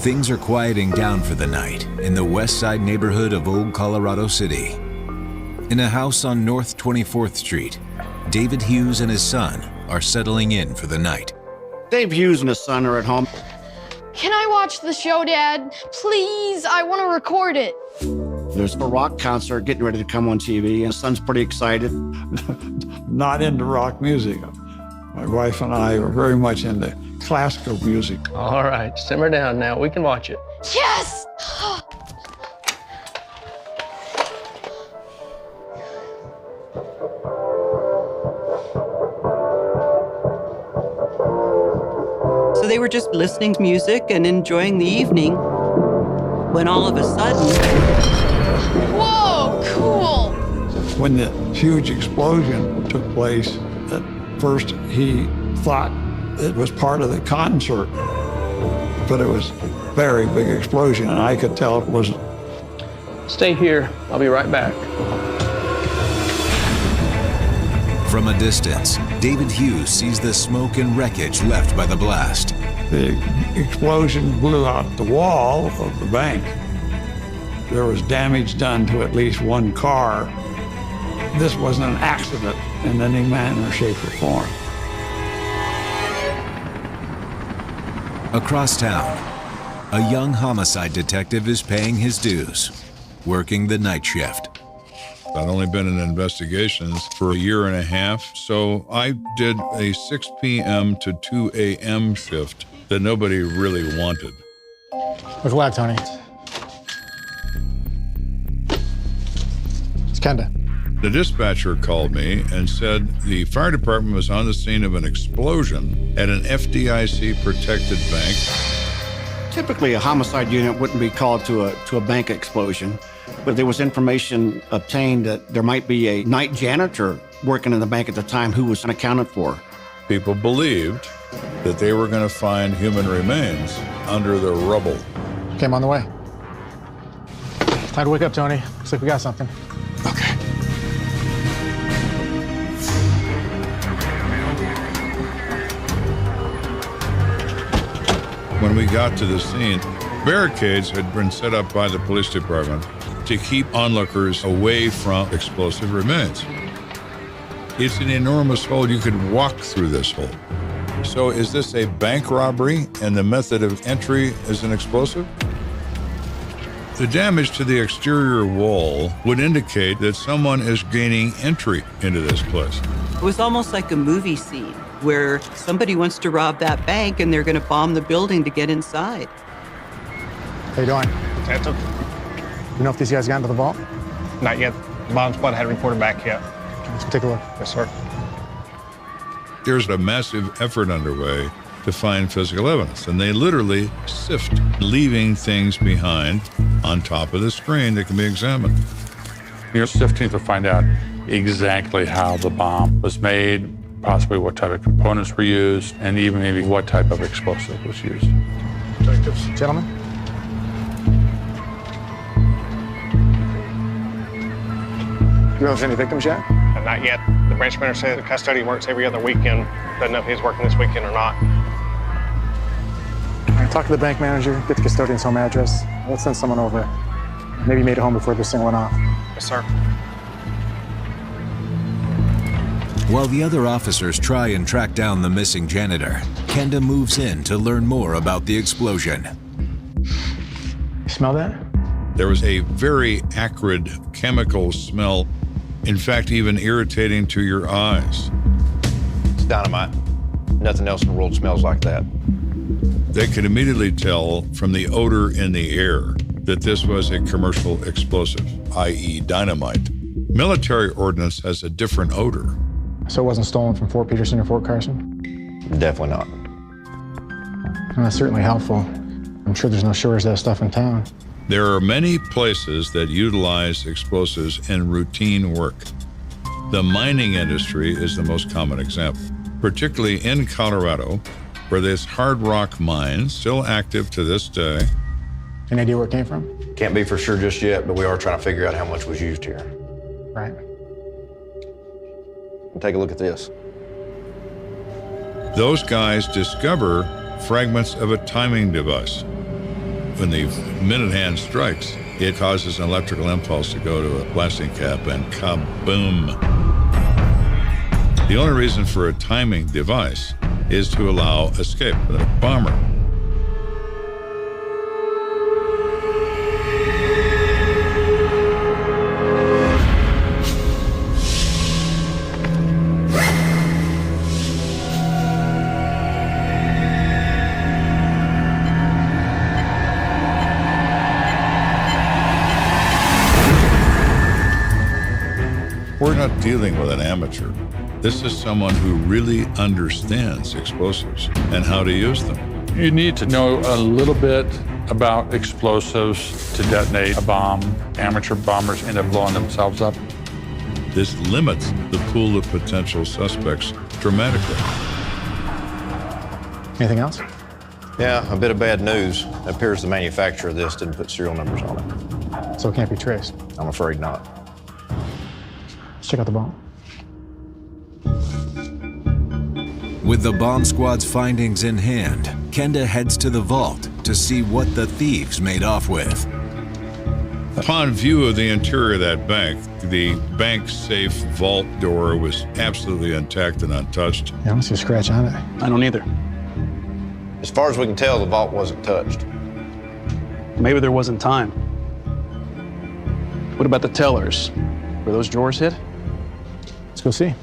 Things are quieting down for the night in the west side neighborhood of Old Colorado City. In a house on North 24th Street, David Hughes and his son are settling in for the night. Dave Hughes and his son are at home. Can I watch the show, Dad? Please, I want to record it. There's a rock concert getting ready to come on TV, and his son's pretty excited. Not into rock music. My wife and I are very much into classical music. All right, simmer down now. We can watch it. Yes! So they were just listening to music and enjoying the evening when all of a sudden... Whoa, cool! When the huge explosion took place, at first he thought it was part of the concert, but it was a very big explosion, and I could tell it was. Stay here. I'll be right back. From a distance, David Hughes sees the smoke and wreckage left by the blast. The explosion blew out the wall of the bank. There was damage done to at least one car. This wasn't an accident in any manner, shape, or form. Across town, a young homicide detective is paying his dues, working the night shift. I'd only been in investigations for a year and a half, so I did a 6 p.m. to 2 a.m. shift that nobody really wanted. Look alive, Tony. It's Kenda. The dispatcher called me and said the fire department was on the scene of an explosion at an FDIC-protected bank. Typically, a homicide unit wouldn't be called to a bank explosion, but there was information obtained that there might be a night janitor working in the bank at the time who was unaccounted for. People believed that they were going to find human remains under the rubble. Okay, I'm on the way. Time to wake up, Tony. Looks like we got something. Okay. When we got to the scene, barricades had been set up by the police department to keep onlookers away from explosive remains. It's an enormous hole. You could walk through this hole. So is this a bank robbery and the method of entry is an explosive? The damage to the exterior wall would indicate that someone is gaining entry into this place. It was almost like a movie scene where somebody wants to rob that bank and they're going to bomb the building to get inside. How you doing? That's okay. You know if these guys got into the vault? Not yet. The bomb squad hadn't reported back yet. Let's go take a look. Yes, sir. There's a massive effort underway to find physical evidence, and they literally sift, leaving things behind on top of the screen that can be examined. You're sifting to find out exactly how the bomb was made, possibly what type of components were used, and even maybe what type of explosive was used. Detectives, gentlemen. You know if there's any victims yet? Not yet. The branch manager says the custodian works every other weekend. Doesn't know if he's working this weekend or not. All right, talk to the bank manager, get the custodian's home address. Let's send someone over. Maybe he made it home before this thing went off. Yes, sir. While the other officers try and track down the missing janitor, Kenda moves in to learn more about the explosion. You smell that? There was a very acrid chemical smell, in fact, even irritating to your eyes. It's dynamite. Nothing else in the world smells like that. They could immediately tell from the odor in the air that this was a commercial explosive, i.e. dynamite. Military ordnance has a different odor. So it wasn't stolen from Fort Peterson or Fort Carson? Definitely not. Well, that's certainly helpful. I'm sure there's no shortage of that stuff in town. There are many places that utilize explosives in routine work. The mining industry is the most common example, particularly in Colorado, where there's hard rock mines still active to this day. Any idea where it came from? Can't be for sure just yet, but we are trying to figure out how much was used here. Right. Take a look at this. Those guys discover fragments of a timing device. when the minute hand strikes, it causes an electrical impulse to go to a blasting cap and kaboom. The only reason for a timing device is to allow escape for the bomber. We're not dealing with an amateur. This is someone who really understands explosives and how to use them. You need to know a little bit about explosives to detonate a bomb. Amateur bombers end up blowing themselves up. This limits the pool of potential suspects dramatically. Anything else? Yeah, a bit of bad news. It appears the manufacturer of this didn't put serial numbers on it. So it can't be traced. I'm afraid not. Let's check out the bomb. With the bomb squad's findings in hand, Kenda heads to the vault to see what the thieves made off with. Upon view of the interior of that bank, the bank safe vault door was absolutely intact and untouched. Yeah, I don't see a scratch on it. I don't either. As far as we can tell, the vault wasn't touched. Maybe there wasn't time. What about the tellers? Were those drawers hit? Let's go see.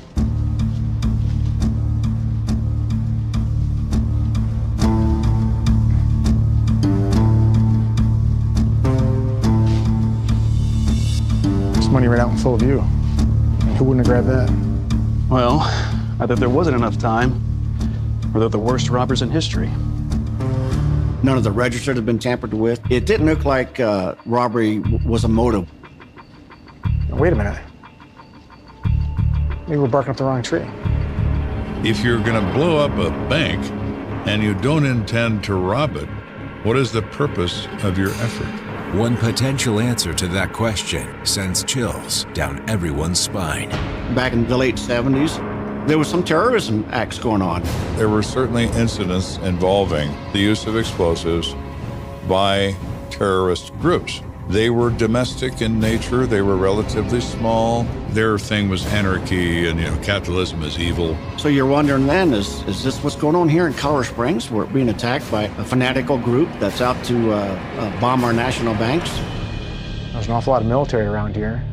There's money right out in full view. I mean, who wouldn't have grabbed that? Well, either there wasn't enough time, or they're the worst robbers in history. None of the registers had been tampered with. It didn't look like robbery was a motive. Wait a minute. Maybe we're barking up the wrong tree. If you're going to blow up a bank and you don't intend to rob it, what is the purpose of your effort? One potential answer to that question sends chills down everyone's spine. Back in the late 70s, there was some terrorism acts going on. There were certainly incidents involving the use of explosives by terrorist groups. They were domestic in nature. They were relatively small. Their thing was anarchy and, capitalism is evil. So you're wondering then, is this what's going on here in Colorado Springs? We're being attacked by a fanatical group that's out to bomb our national banks? There's an awful lot of military around here.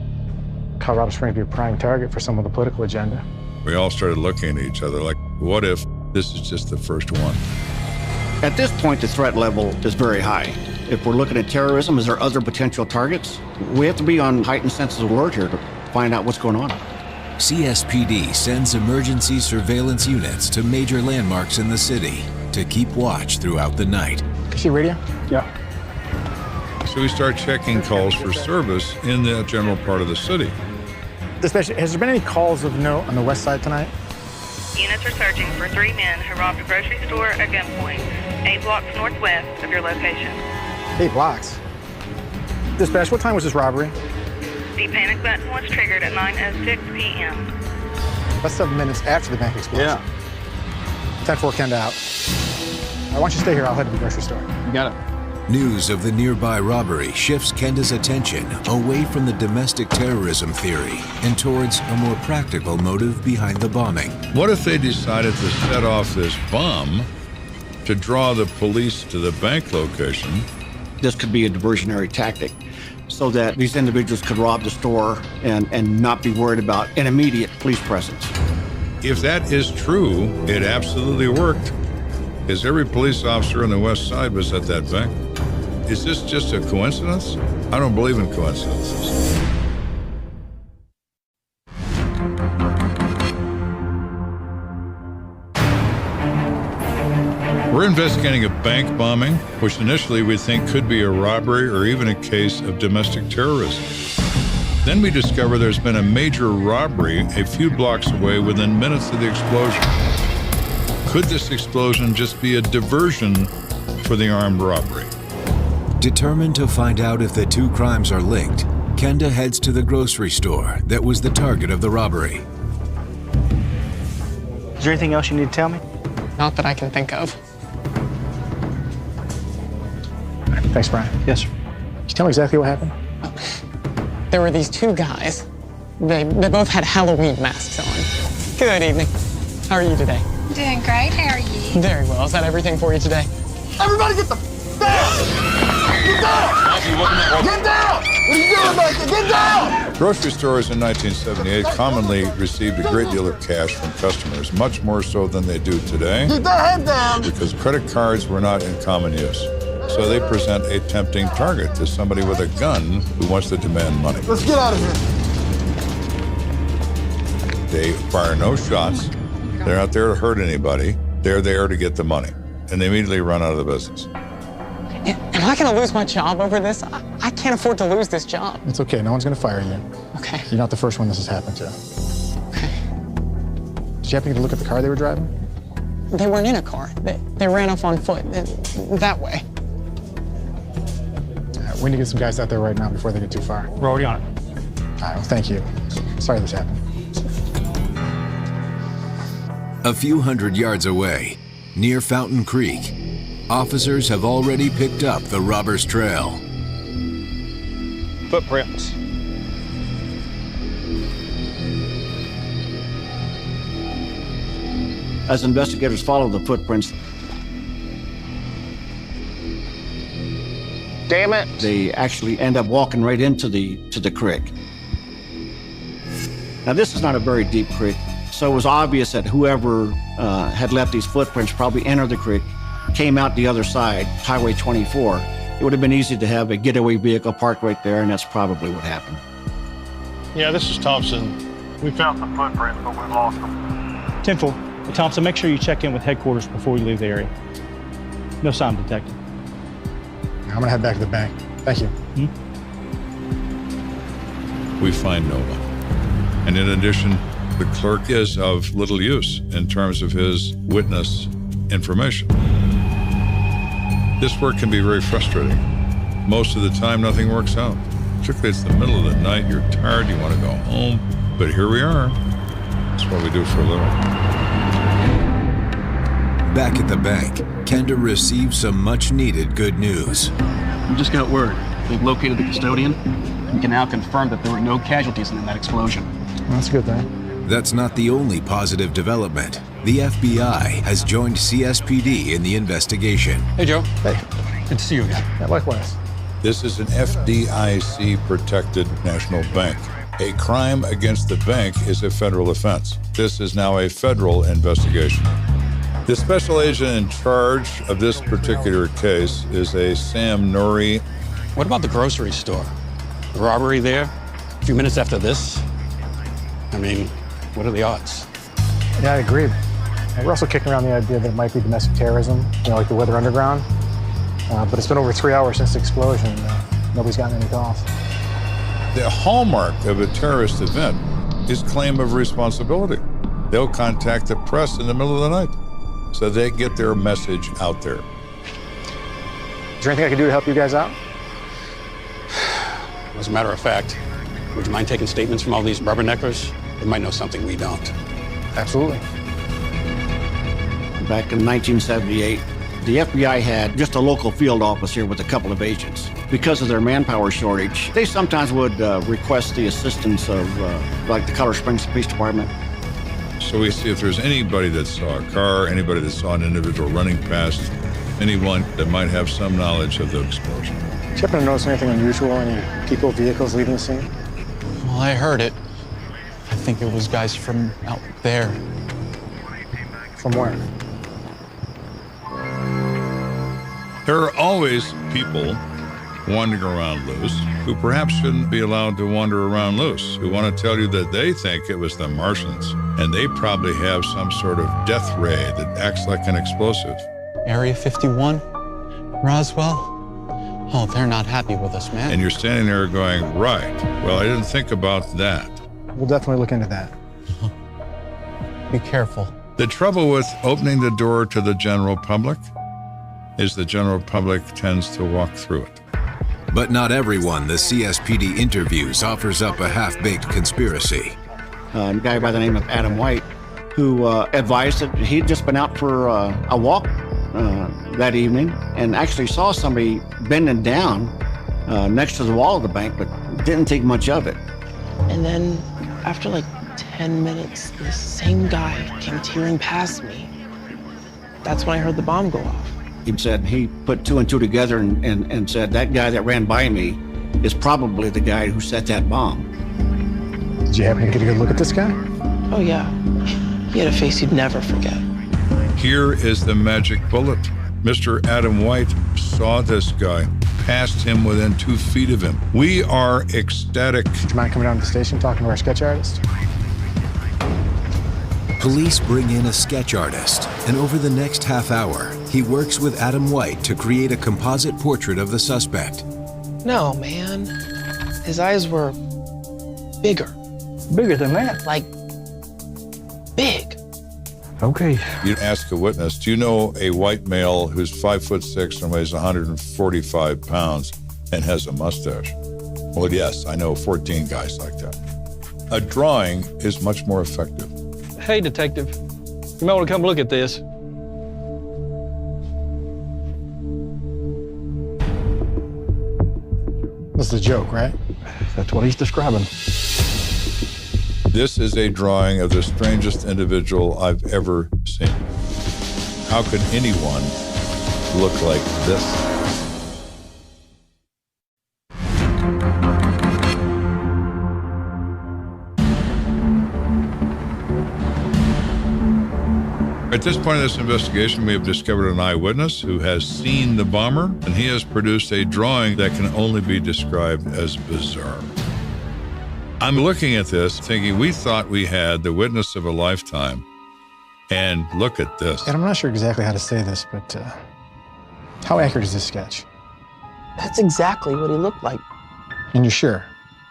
Colorado Springs would be a prime target for some of the political agenda. We all started looking at each other like, what if this is just the first one? At this point, the threat level is very high. If we're looking at terrorism, is there other potential targets? We have to be on heightened senses of alert here to find out what's going on. CSPD sends emergency surveillance units to major landmarks in the city to keep watch throughout the night. Can you see radio? Yeah. So we start checking calls for service in the general part of the city. Dispatch, has there been any calls of note on the west side tonight? Units are searching for 3 men who robbed a grocery store at gunpoint, 8 blocks northwest of your location. 8 blocks? Dispatch, what time was this robbery? The panic button was triggered at 9:06 p.m. That's 7 minutes after the bank explosion. Yeah. 10-4 Kenda out. I want you to stay here. I'll head to the grocery store. You got it. News of the nearby robbery shifts Kenda's attention away from the domestic terrorism theory and towards a more practical motive behind the bombing. What if they decided to set off this bomb to draw the police to the bank location? This could be a diversionary tactic so that these individuals could rob the store and not be worried about an immediate police presence. If that is true, it absolutely worked, because every police officer on the west side was at that bank. Is this just a coincidence? I don't believe in coincidences. We're investigating a bank bombing, which initially we think could be a robbery or even a case of domestic terrorism. Then we discover there's been a major robbery a few blocks away within minutes of the explosion. Could this explosion just be a diversion for the armed robbery? Determined to find out if the two crimes are linked, Kenda heads to the grocery store that was the target of the robbery. Is there anything else you need to tell me? Not that I can think of. Thanks, Brian. Yes, sir. Can you tell me exactly what happened? There were these two guys. They both had Halloween masks on. Good evening. How are you today? Doing great. How are you? Very well. Is that everything for you today? Everybody get the down! Get down! Get down! What are you doing back there? Get down! Grocery stores in 1978 commonly received a great deal of cash from customers, much more so than they do today. Get that head down! Because credit cards were not in common use. So they present a tempting target to somebody with a gun who wants to demand money. Let's get out of here. They fire no shots. They're not there to hurt anybody. They're there to get the money. And they immediately run out of the business. Am I going to lose my job over this? I can't afford to lose this job. It's okay. No one's going to fire you. Okay. You're not the first one this has happened to. Okay. Did you happen to look at the car they were driving? They weren't in a car. They ran off on foot. That way. We need to get some guys out there right now before they get too far. We're already on it. All right, well, thank you. Sorry this happened. A few hundred yards away, near Fountain Creek, officers have already picked up the robber's trail. Footprints. As investigators follow the footprints, Damn it. they actually end up walking right into the creek. Now, this is not a very deep creek, so it was obvious that whoever had left these footprints probably entered the creek, came out the other side, Highway 24. It would have been easy to have a getaway vehicle parked right there, and that's probably what happened. Yeah, this is Thompson. We found some footprints, but we lost them. 10-4. Thompson, make sure you check in with headquarters before you leave the area. No sign detected. I'm going to head back to the bank. Thank you. We find no one. And in addition, the clerk is of little use in terms of his witness information. This work can be very frustrating. Most of the time, nothing works out. Particularly it's the middle of the night, you're tired, you want to go home, but here we are. That's what we do for a living. Back at the bank, Kenda receives some much-needed good news. We just got word. They've located the custodian. We can now confirm that there were no casualties in that explosion. Well, that's a good thing. That's not the only positive development. The FBI has joined CSPD in the investigation. Hey, Joe. Hey. Good to see you again. Yeah, likewise. This is an FDIC-protected national bank. A crime against the bank is a federal offense. This is now a federal investigation. The special agent in charge of this particular case is a Sam Norrie. What about the grocery store? The robbery there? A few minutes after this? I mean, what are the odds? Yeah, I agree. We're also kicking around the idea that it might be domestic terrorism, like the Weather Underground. But it's been over 3 hours since the explosion. Nobody's gotten any calls. The hallmark of a terrorist event is claim of responsibility. They'll contact the press in the middle of the night so they get their message out there. Is there anything I can do to help you guys out? As a matter of fact, would you mind taking statements from all these rubberneckers? They might know something we don't. Absolutely. Back in 1978, the FBI had just a local field office here with a couple of agents. Because of their manpower shortage, they sometimes would request the assistance of, like the Colorado Springs Police Department. So we see if there's anybody that saw a car, anybody that saw an individual running past, anyone that might have some knowledge of the explosion. Did you happen to notice anything unusual? Any people, vehicles leaving the scene? Well, I heard it. I think it was guys from out there. From where? There are always people wandering around loose who perhaps shouldn't be allowed to wander around loose, who want to tell you that they think it was the Martians, and they probably have some sort of death ray that acts like an explosive. Area 51? Roswell? Oh, they're not happy with us, man. And you're standing there going, right, well, I didn't think about that. We'll definitely look into that. Be careful. The trouble with opening the door to the general public is the general public tends to walk through it. But not everyone the CSPD interviews offers up a half-baked conspiracy. A guy by the name of Adam White, who advised that he'd just been out for a walk that evening and actually saw somebody bending down next to the wall of the bank, but didn't think much of it. And then after like 10 minutes, the same guy came tearing past me. That's when I heard the bomb go off. He said he put two and two together and said that guy that ran by me is probably the guy who set that bomb. Did you happen to get a good look at this guy? Oh yeah, he had a face you'd never forget. Here is the magic bullet. Mr. Adam White saw this guy, passed him within 2 feet of him. We are ecstatic. Do you mind coming down to the station talking to our sketch artist? Police bring in a sketch artist, and over the next half hour, he works with Adam White to create a composite portrait of the suspect. No, man. His eyes were bigger. Bigger than that? Like, big. Okay. You ask a witness, do you know a white male who's 5'6" and weighs 145 pounds and has a mustache? Well, yes, I know 14 guys like that. A drawing is much more effective. Hey, detective. You might want to come look at this. That's the joke, right? That's what he's describing. This is a drawing of the strangest individual I've ever seen. How could anyone look like this? At this point in this investigation, we have discovered an eyewitness who has seen the bomber, and he has produced a drawing that can only be described as bizarre. I'm looking at this thinking we thought we had the witness of a lifetime, and look at this. And I'm not sure exactly how to say this, but how accurate is this sketch? That's exactly what he looked like. And you're sure?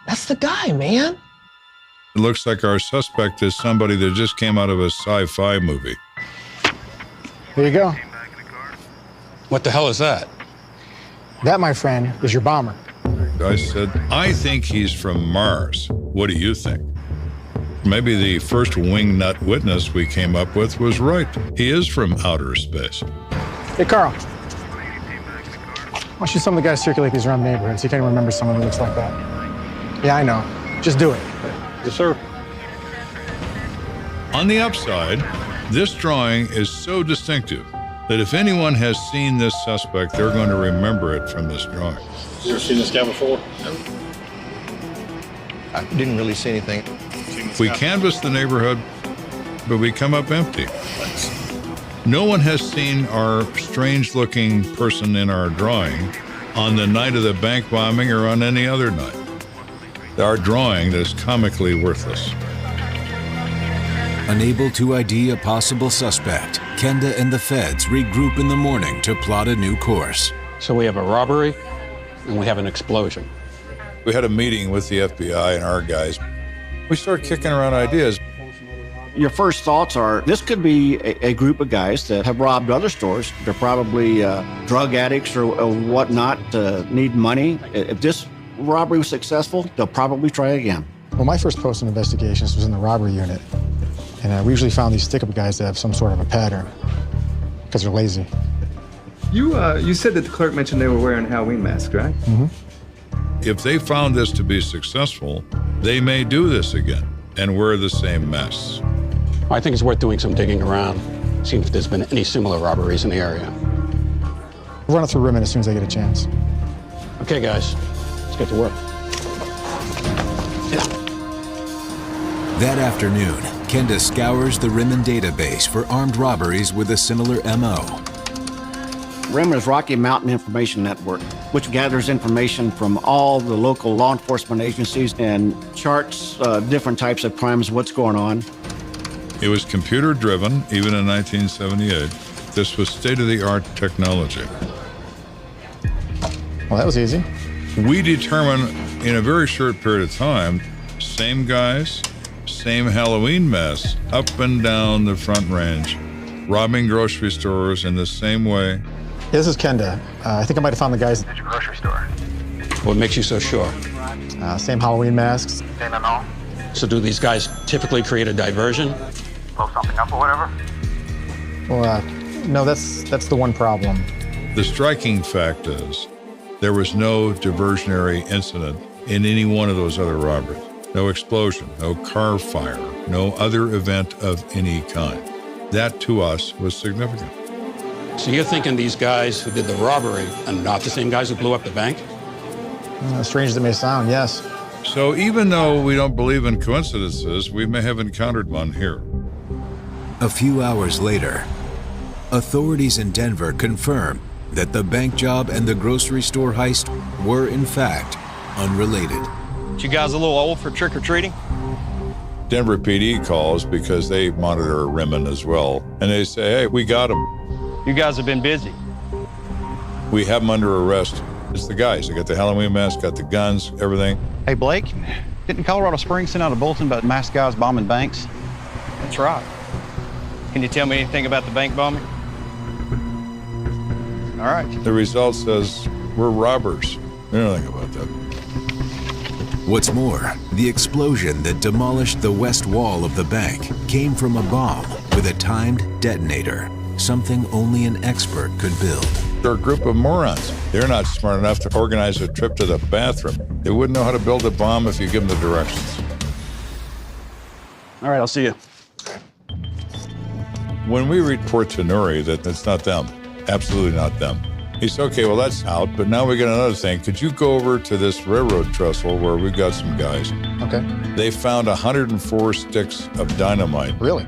That's the guy, man. It looks like our suspect is somebody that just came out of a sci-fi movie. There you go. What the hell is that? That, my friend, is your bomber. I said, I think he's from Mars. What do you think? Maybe the first wingnut witness we came up with was right. He is from outer space. Hey, Carl. Why don't you some of the guys circulate these around the neighborhood so you can't remember someone who looks like that? Yeah, I know. Just do it. Yes, sir. On the upside, this drawing is so distinctive that if anyone has seen this suspect, they're going to remember it from this drawing. You ever seen this guy before? I didn't really see anything. We canvass the neighborhood, but we come up empty. No one has seen our strange-looking person in our drawing on the night of the bank bombing or on any other night. Our drawing is comically worthless. Unable to ID a possible suspect, Kenda and the feds regroup in the morning to plot a new course. So we have a robbery and we have an explosion. We had a meeting with the FBI and our guys. We started kicking around ideas. Your first thoughts are, this could be a group of guys that have robbed other stores. They're probably drug addicts or whatnot, need money. If this robbery was successful, they'll probably try again. Well, my first post in investigations was in the robbery unit. And we usually found these stick-up guys that have some sort of a pattern because they're lazy. You said that the clerk mentioned they were wearing Halloween masks, right? Mm-hmm. If they found this to be successful, they may do this again and wear the same masks. I think it's worth doing some digging around, seeing if there's been any similar robberies in the area. We'll run it through Rimmon as soon as I get a chance. Okay, guys, let's get to work. That afternoon, Kenda scours the Rimmon database for armed robberies with a similar MO. Rimmon's Rocky Mountain Information Network, which gathers information from all the local law enforcement agencies and charts different types of crimes, what's going on. It was computer-driven, even in 1978. This was state-of-the-art technology. Well, that was easy. We determined in a very short period of time, same guys, same Halloween masks, up and down the Front Range, robbing grocery stores in the same way. Yeah, this is Kenda. I think I might have found the guys at your grocery store. What makes you so sure? Same Halloween masks. Same MO. So do these guys typically create a diversion? Blow something up or whatever? Well, No, that's the one problem. The striking fact is there was no diversionary incident in any one of those other robberies. No explosion, no car fire, no other event of any kind. That, to us, was significant. So you're thinking these guys who did the robbery are not the same guys who blew up the bank? Strange as it may sound, yes. So even though we don't believe in coincidences, we may have encountered one here. A few hours later, authorities in Denver confirm that the bank job and the grocery store heist were, in fact, unrelated. You guys a little old for trick-or-treating? Denver PD calls because they monitor Rimmon as well, and they say, hey, we got him. You guys have been busy. We have him under arrest. It's the guys. They got the Halloween mask, got the guns, everything. Hey, Blake, didn't Colorado Springs send out a bulletin about masked guys bombing banks? That's right. Can you tell me anything about the bank bombing? All right. The result says we're robbers. We don't think about that. What's more, the explosion that demolished the west wall of the bank came from a bomb with a timed detonator, something only an expert could build. They're a group of morons. They're not smart enough to organize a trip to the bathroom. They wouldn't know how to build a bomb if you give them the directions. All right, I'll see you. When we report to Nuri that it's not them, absolutely not them, he said, okay, well, that's out, but now we got another thing. Could you go over to this railroad trestle where we've got some guys? Okay. They found 104 sticks of dynamite. Really?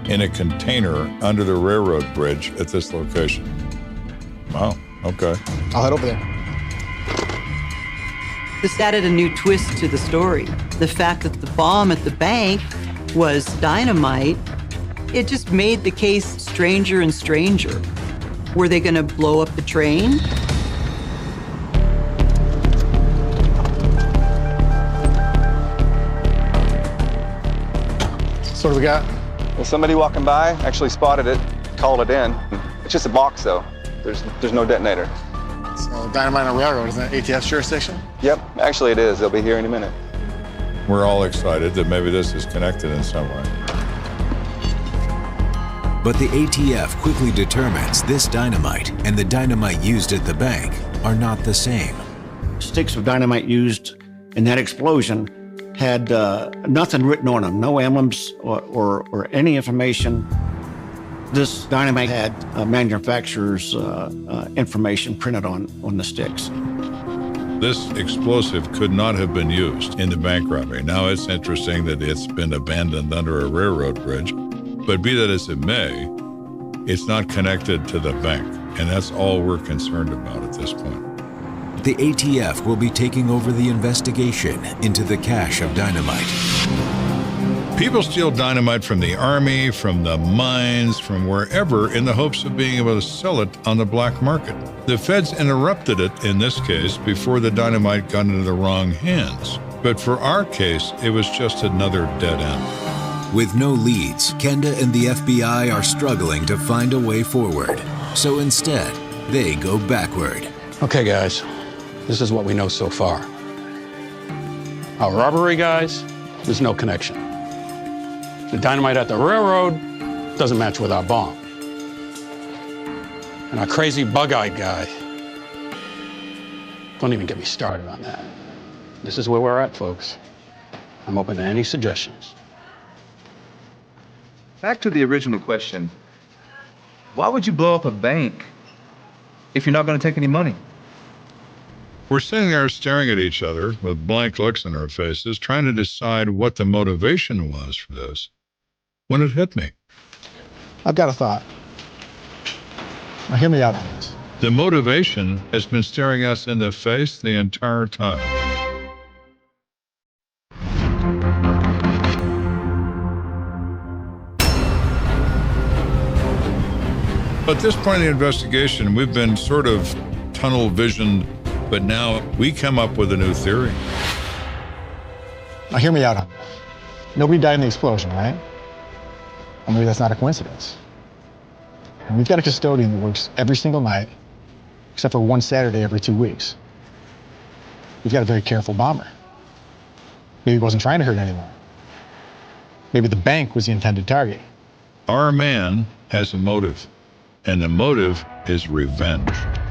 In a container under the railroad bridge at this location. Wow, okay. I'll head over there. This added a new twist to the story. The fact that the bomb at the bank was dynamite, it just made the case stranger and stranger. Were they going to blow up the train? So what do we got? Well, somebody walking by actually spotted it, called it in. It's just a box, though. There's no detonator. So dynamite on a railroad, isn't that ATF's jurisdiction? Yep, actually it is. They'll be here any minute. We're all excited that maybe this is connected in some way. But the ATF quickly determines this dynamite and the dynamite used at the bank are not the same. Sticks of dynamite used in that explosion had nothing written on them, no emblems or any information. This dynamite had manufacturer's information printed on the sticks. This explosive could not have been used in the bank robbery. Now, it's interesting that it's been abandoned under a railroad bridge, but be that as it may, it's not connected to the bank, and that's all we're concerned about at this point. The ATF will be taking over the investigation into the cache of dynamite. People steal dynamite from the army, from the mines, from wherever in the hopes of being able to sell it on the black market. The feds interrupted it in this case before the dynamite got into the wrong hands. But for our case, it was just another dead end. With no leads, Kenda and the FBI are struggling to find a way forward. So instead, they go backward. Okay, guys, this is what we know so far. Our robbery guys, there's no connection. The dynamite at the railroad doesn't match with our bomb. And our crazy bug-eyed guy, don't even get me started on that. This is where we're at, folks. I'm open to any suggestions. Back to the original question. Why would you blow up a bank if you're not going to take any money? We're sitting there staring at each other with blank looks on our faces, trying to decide what the motivation was for this, when it hit me. I've got a thought. Now hear me out on this. The motivation has been staring us in the face the entire time. At this point in the investigation, we've been sort of tunnel visioned, but now we come up with a new theory. Now hear me out on this. Nobody died in the explosion, right? Or maybe that's not a coincidence. And we've got a custodian that works every single night, except for one Saturday every 2 weeks. We've got a very careful bomber. Maybe he wasn't trying to hurt anyone. Maybe the bank was the intended target. Our man has a motive. And the motive is revenge.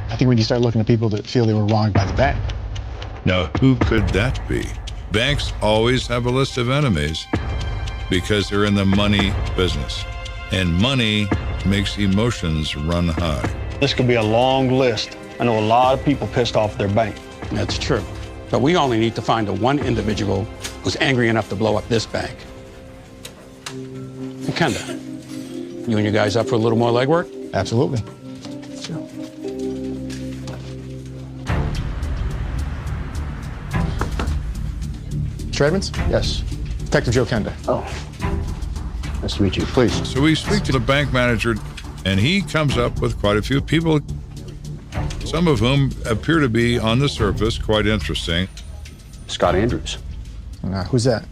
I think when you start looking at people that feel they were wronged by the bank. Now, who could that be? Banks always have a list of enemies because they're in the money business. And money makes emotions run high. This could be a long list. I know a lot of people pissed off their bank. That's true. But we only need to find the one individual who's angry enough to blow up this bank. And Kenda, you and you guys up for a little more legwork? Absolutely. Mr. Edmonds? Yes. Detective Joe Kenda. Oh. Nice to meet you. Please. So we speak to the bank manager, and he comes up with quite a few people, some of whom appear to be, on the surface, quite interesting. Scott Andrews. Who's that?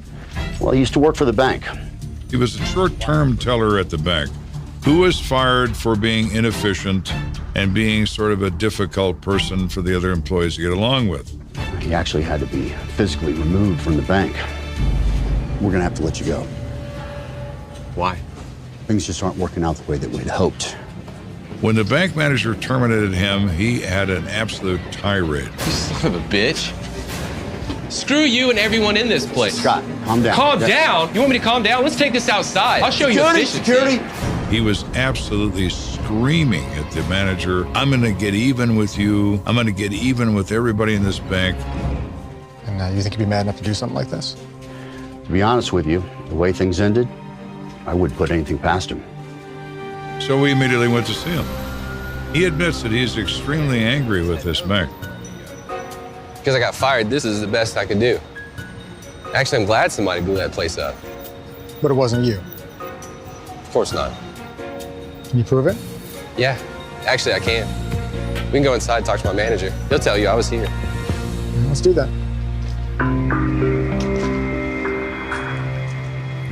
Well, he used to work for the bank. He was a short-term teller at the bank who was fired for being inefficient and being sort of a difficult person for the other employees to get along with. He actually had to be physically removed from the bank. We're gonna have to let you go. Why? Things just aren't working out the way that we'd hoped. When the bank manager terminated him, he had an absolute tirade. You son of a bitch. Screw you and everyone in this place. Scott, calm down. Calm down? You want me to calm down? Let's take this outside. I'll show you efficiency. Security! He was absolutely screaming at the manager, I'm going to get even with you. I'm going to get even with everybody in this bank. And you think he'd be mad enough to do something like this? To be honest with you, the way things ended, I wouldn't put anything past him. So we immediately went to see him. He admits that he's extremely angry with this bank. Because I got fired, this is the best I could do. Actually, I'm glad somebody blew that place up. But it wasn't you. Of course not. Can you prove it? Yeah, actually I can. We can go inside and talk to my manager. He'll tell you I was here. Let's do that.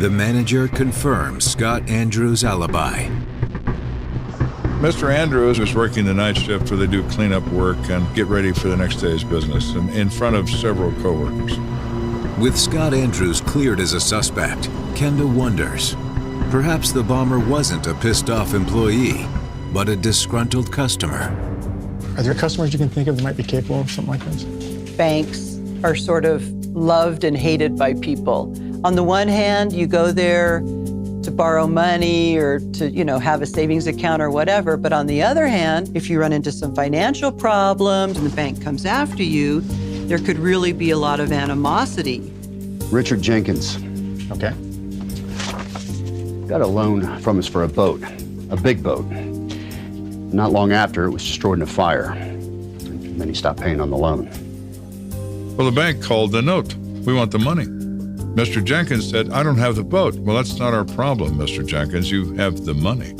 The manager confirms Scott Andrews' alibi. Mr. Andrews was working the night shift where they do cleanup work and get ready for the next day's business, and in front of several coworkers. With Scott Andrews cleared as a suspect, Kenda wonders. Perhaps the bomber wasn't a pissed-off employee, but a disgruntled customer. Are there customers you can think of that might be capable of something like this? Banks are sort of loved and hated by people. On the one hand, you go there to borrow money or to, have a savings account or whatever. But on the other hand, if you run into some financial problems and the bank comes after you, there could really be a lot of animosity. Richard Jenkins. Okay. Got a loan from us for a boat, a big boat. Not long after, it was destroyed in a fire. And then he stopped paying on the loan. Well, the bank called the note. We want the money. Mr. Jenkins said, I don't have the boat. Well, that's not our problem, Mr. Jenkins. You have the money,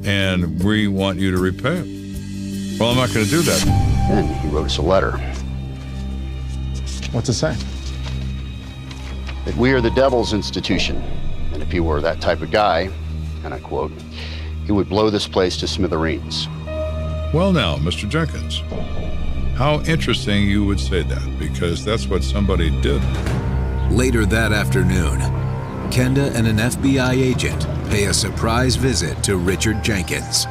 and we want you to repay it. Well, I'm not going to do that. Then he wrote us a letter. What's it say? That we are the devil's institution, and if he were that type of guy, and I quote, he would blow this place to smithereens. Well, now, Mr. Jenkins, how interesting you would say that, because that's what somebody did. Later that afternoon, Kenda and an FBI agent pay a surprise visit to Richard Jenkins.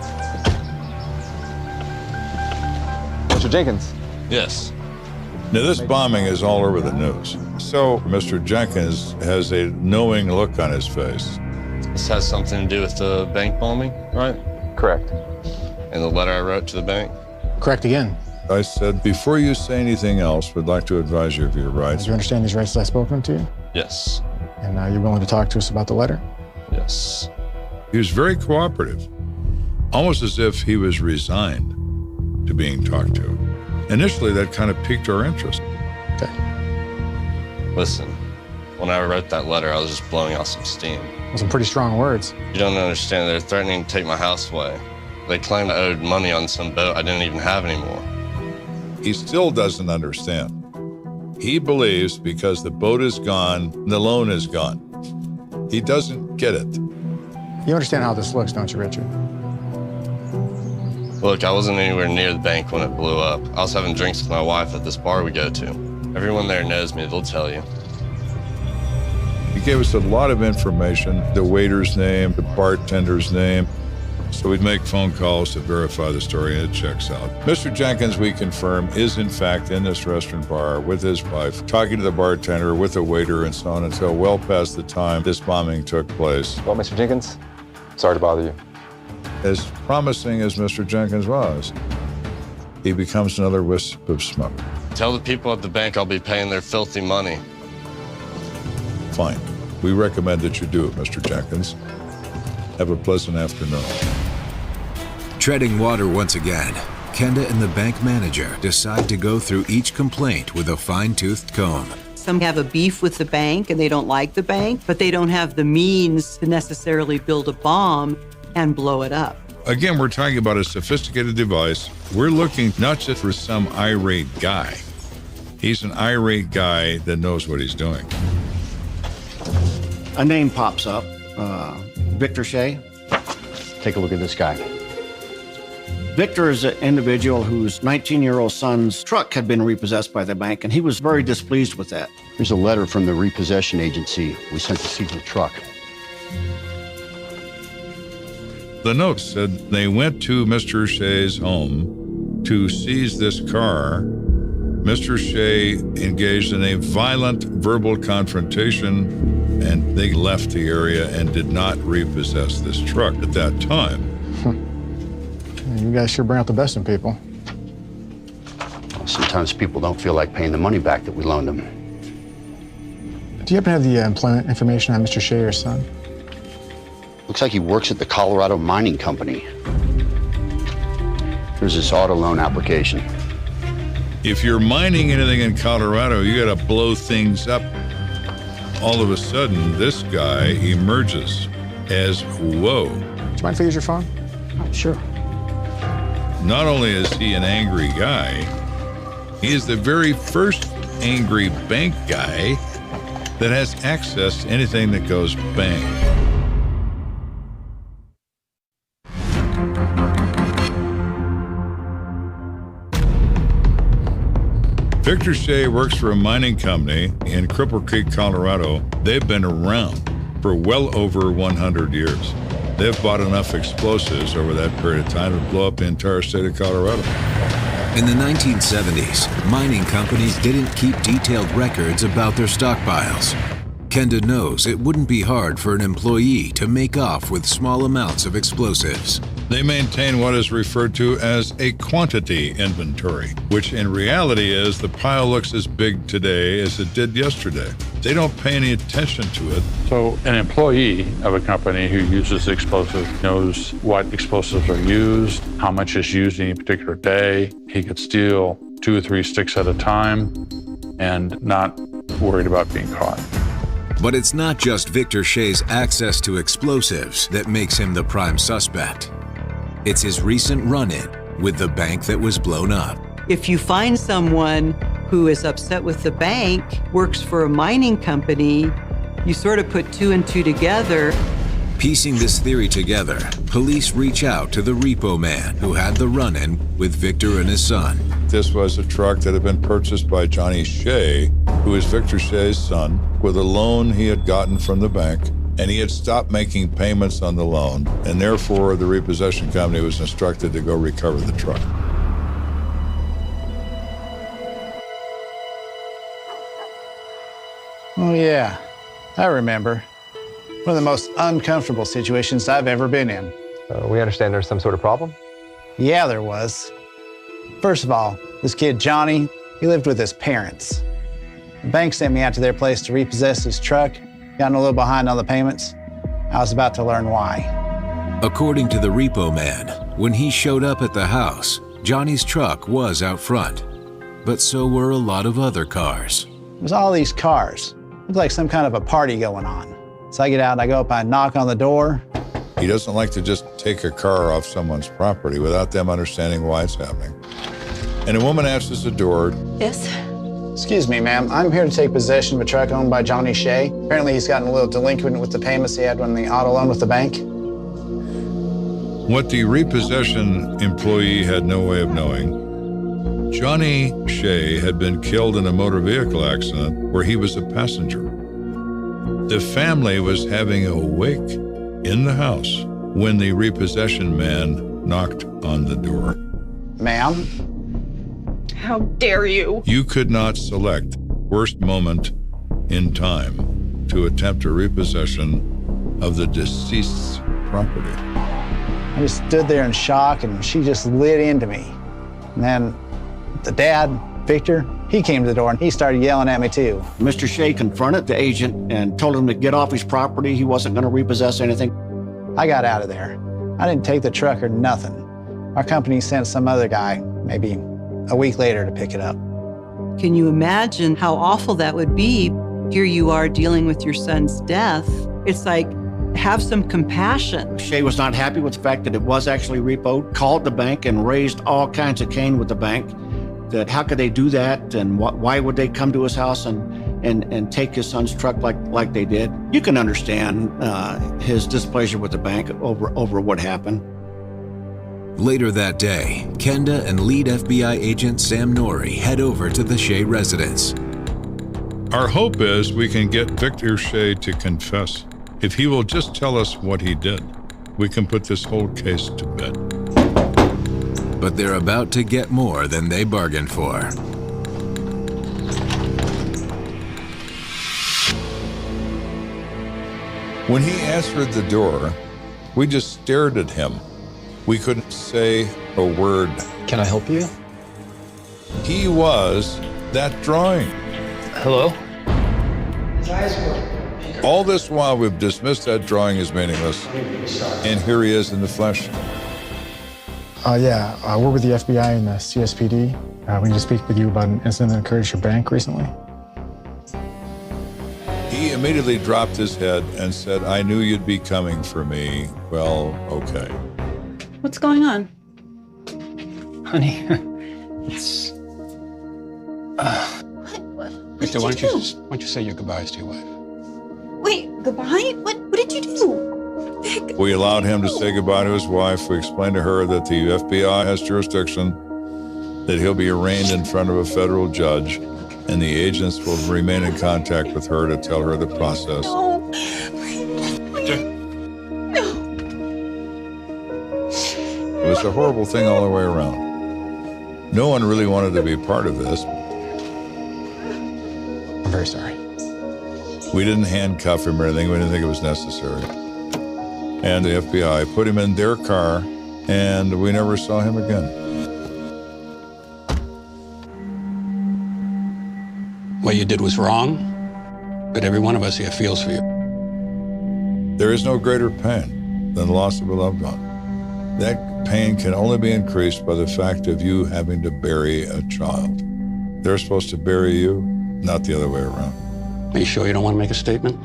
Mr. Jenkins. Yes. Now, this bombing is all over the news. So Mr. Jenkins has a knowing look on his face. This has something to do with the bank bombing, right? Correct. And the letter I wrote to the bank? Correct again. I said, before you say anything else, we'd like to advise you of your rights. Do you understand these rights that I've spoken to you? Yes. And you're willing to talk to us about the letter? Yes. He was very cooperative, almost as if he was resigned to being talked to. Initially, that kind of piqued our interest. Okay. Listen, when I wrote that letter, I was just blowing off some steam. Some pretty strong words. You don't understand. They're threatening to take my house away. They claimed I owed money on some boat I didn't even have anymore. He still doesn't understand. He believes because the boat is gone, the loan is gone. He doesn't get it. You understand how this looks, don't you, Richard? Look, I wasn't anywhere near the bank when it blew up. I was having drinks with my wife at this bar we go to. Everyone there knows me, they'll tell you. He gave us a lot of information, the waiter's name, the bartender's name. So we'd make phone calls to verify the story, and it checks out. Mr. Jenkins, we confirm, is in fact in this restaurant bar with his wife, talking to the bartender, with a waiter, and so on until well past the time this bombing took place. Well, Mr. Jenkins, sorry to bother you. As promising as Mr. Jenkins was, he becomes another wisp of smoke. Tell the people at the bank I'll be paying their filthy money. Fine. We recommend that you do it, Mr. Jenkins. Have a pleasant afternoon. Treading water once again, Kenda and the bank manager decide to go through each complaint with a fine-toothed comb. Some have a beef with the bank and they don't like the bank, but they don't have the means to necessarily build a bomb and blow it up. Again, we're talking about a sophisticated device. We're looking not just for some irate guy. He's an irate guy that knows what he's doing. A name pops up, Victor Shea. Take a look at this guy. Victor is an individual whose 19-year-old son's truck had been repossessed by the bank, and he was very displeased with that. Here's a letter from the repossession agency we sent to seize the truck. The note said they went to Mr. Shea's home to seize this car. Mr. Shea engaged in a violent verbal confrontation, and they left the area and did not repossess this truck at that time. You guys sure bring out the best in people. Sometimes people don't feel like paying the money back that we loaned them. Do you happen to have the employment information on Mr. Shea, your son? Looks like he works at the Colorado Mining Company. Here's his auto loan application. If you're mining anything in Colorado, you gotta blow things up. All of a sudden, this guy emerges as whoa. Do you mind if I use your phone? Oh, sure. Not only is he an angry guy, he is the very first angry bank guy that has access to anything that goes bang. Victor Shea works for a mining company in Cripple Creek, Colorado. They've been around for well over 100 years. They've bought enough explosives over that period of time to blow up the entire state of Colorado. In the 1970s, mining companies didn't keep detailed records about their stockpiles. Kenda knows it wouldn't be hard for an employee to make off with small amounts of explosives. They maintain what is referred to as a quantity inventory, which in reality is the pile looks as big today as it did yesterday. They don't pay any attention to it. So an employee of a company who uses explosives knows what explosives are used, how much is used in any particular day. He could steal 2 or 3 sticks at a time and not worried about being caught. But it's not just Victor Shea's access to explosives that makes him the prime suspect. It's his recent run-in with the bank that was blown up. If you find someone who is upset with the bank, works for a mining company, you sort of put 2 and 2 together. Piecing this theory together, police reach out to the repo man who had the run-in with Victor and his son. This was a truck that had been purchased by Johnny Shea, who is Victor Shea's son, with a loan he had gotten from the bank, and he had stopped making payments on the loan, and therefore the repossession company was instructed to go recover the truck. Oh yeah, I remember. One of the most uncomfortable situations I've ever been in. We understand there's some sort of problem? Yeah, there was. First of all, this kid, Johnny, he lived with his parents. The bank sent me out to their place to repossess his truck, gotten a little behind on the payments. I was about to learn why. According to the repo man, when he showed up at the house, Johnny's truck was out front, but so were a lot of other cars. There's all these cars. Looked like some kind of a party going on. So I get out and I go up, I knock on the door. He doesn't like to just take a car off someone's property without them understanding why it's happening. And a woman answers the door. Yes? Excuse me, ma'am. I'm here to take possession of a truck owned by Johnny Shea. Apparently he's gotten a little delinquent with the payments he had on the auto loan with the bank. What the repossession employee had no way of knowing, Johnny Shea had been killed in a motor vehicle accident where he was a passenger. The family was having a wake in the house when the repossession man knocked on the door. Ma'am? How dare you? You could not select worst moment in time to attempt a repossession of the deceased's property. I just stood there in shock, and she just lit into me. And then the dad, Victor, he came to the door and he started yelling at me too. Mr. Shea confronted the agent and told him to get off his property. He wasn't going to repossess anything. I got out of there. I didn't take the truck or nothing. Our company sent some other guy, maybe a week later, to pick it up. Can you imagine how awful that would be? Here you are dealing with your son's death. It's like, have some compassion. Shea was not happy with the fact that it was actually repoed, called the bank and raised all kinds of cane with the bank. That how could they do that, and why would they come to his house and take his son's truck like they did? You can understand his displeasure with the bank over what happened. Later that day, Kenda and lead FBI agent Sam Norrie head over to the Shea residence. Our hope is we can get Victor Shea to confess. If he will just tell us what he did, we can put this whole case to bed. But they're about to get more than they bargained for. When he answered the door, we just stared at him. We couldn't say a word. Can I help you? He was that drawing. Hello? His eyes were. All this while, we've dismissed that drawing as meaningless. And here he is in the flesh. We're with the FBI and the CSPD. We need to speak with you about an incident that occurred at your bank recently. He immediately dropped his head and said, "I knew you'd be coming for me." Well, okay. What's going on? Honey, it's... Victor, why don't you say your goodbyes to your wife? Wait, goodbye? What did you do? Vic. We allowed him to say goodbye to his wife. We explained to her that the FBI has jurisdiction, that he'll be arraigned in front of a federal judge, and the agents will remain in contact with her to tell her the process. No. Victor. It was a horrible thing all the way around. No one really wanted to be part of this. I'm very sorry. We didn't handcuff him or anything. We didn't think it was necessary. And the FBI put him in their car, and we never saw him again. What you did was wrong, but every one of us here feels for you. There is no greater pain than the loss of a loved one. That pain can only be increased by the fact of you having to bury a child. They're supposed to bury you, not the other way around. Are you sure you don't want to make a statement?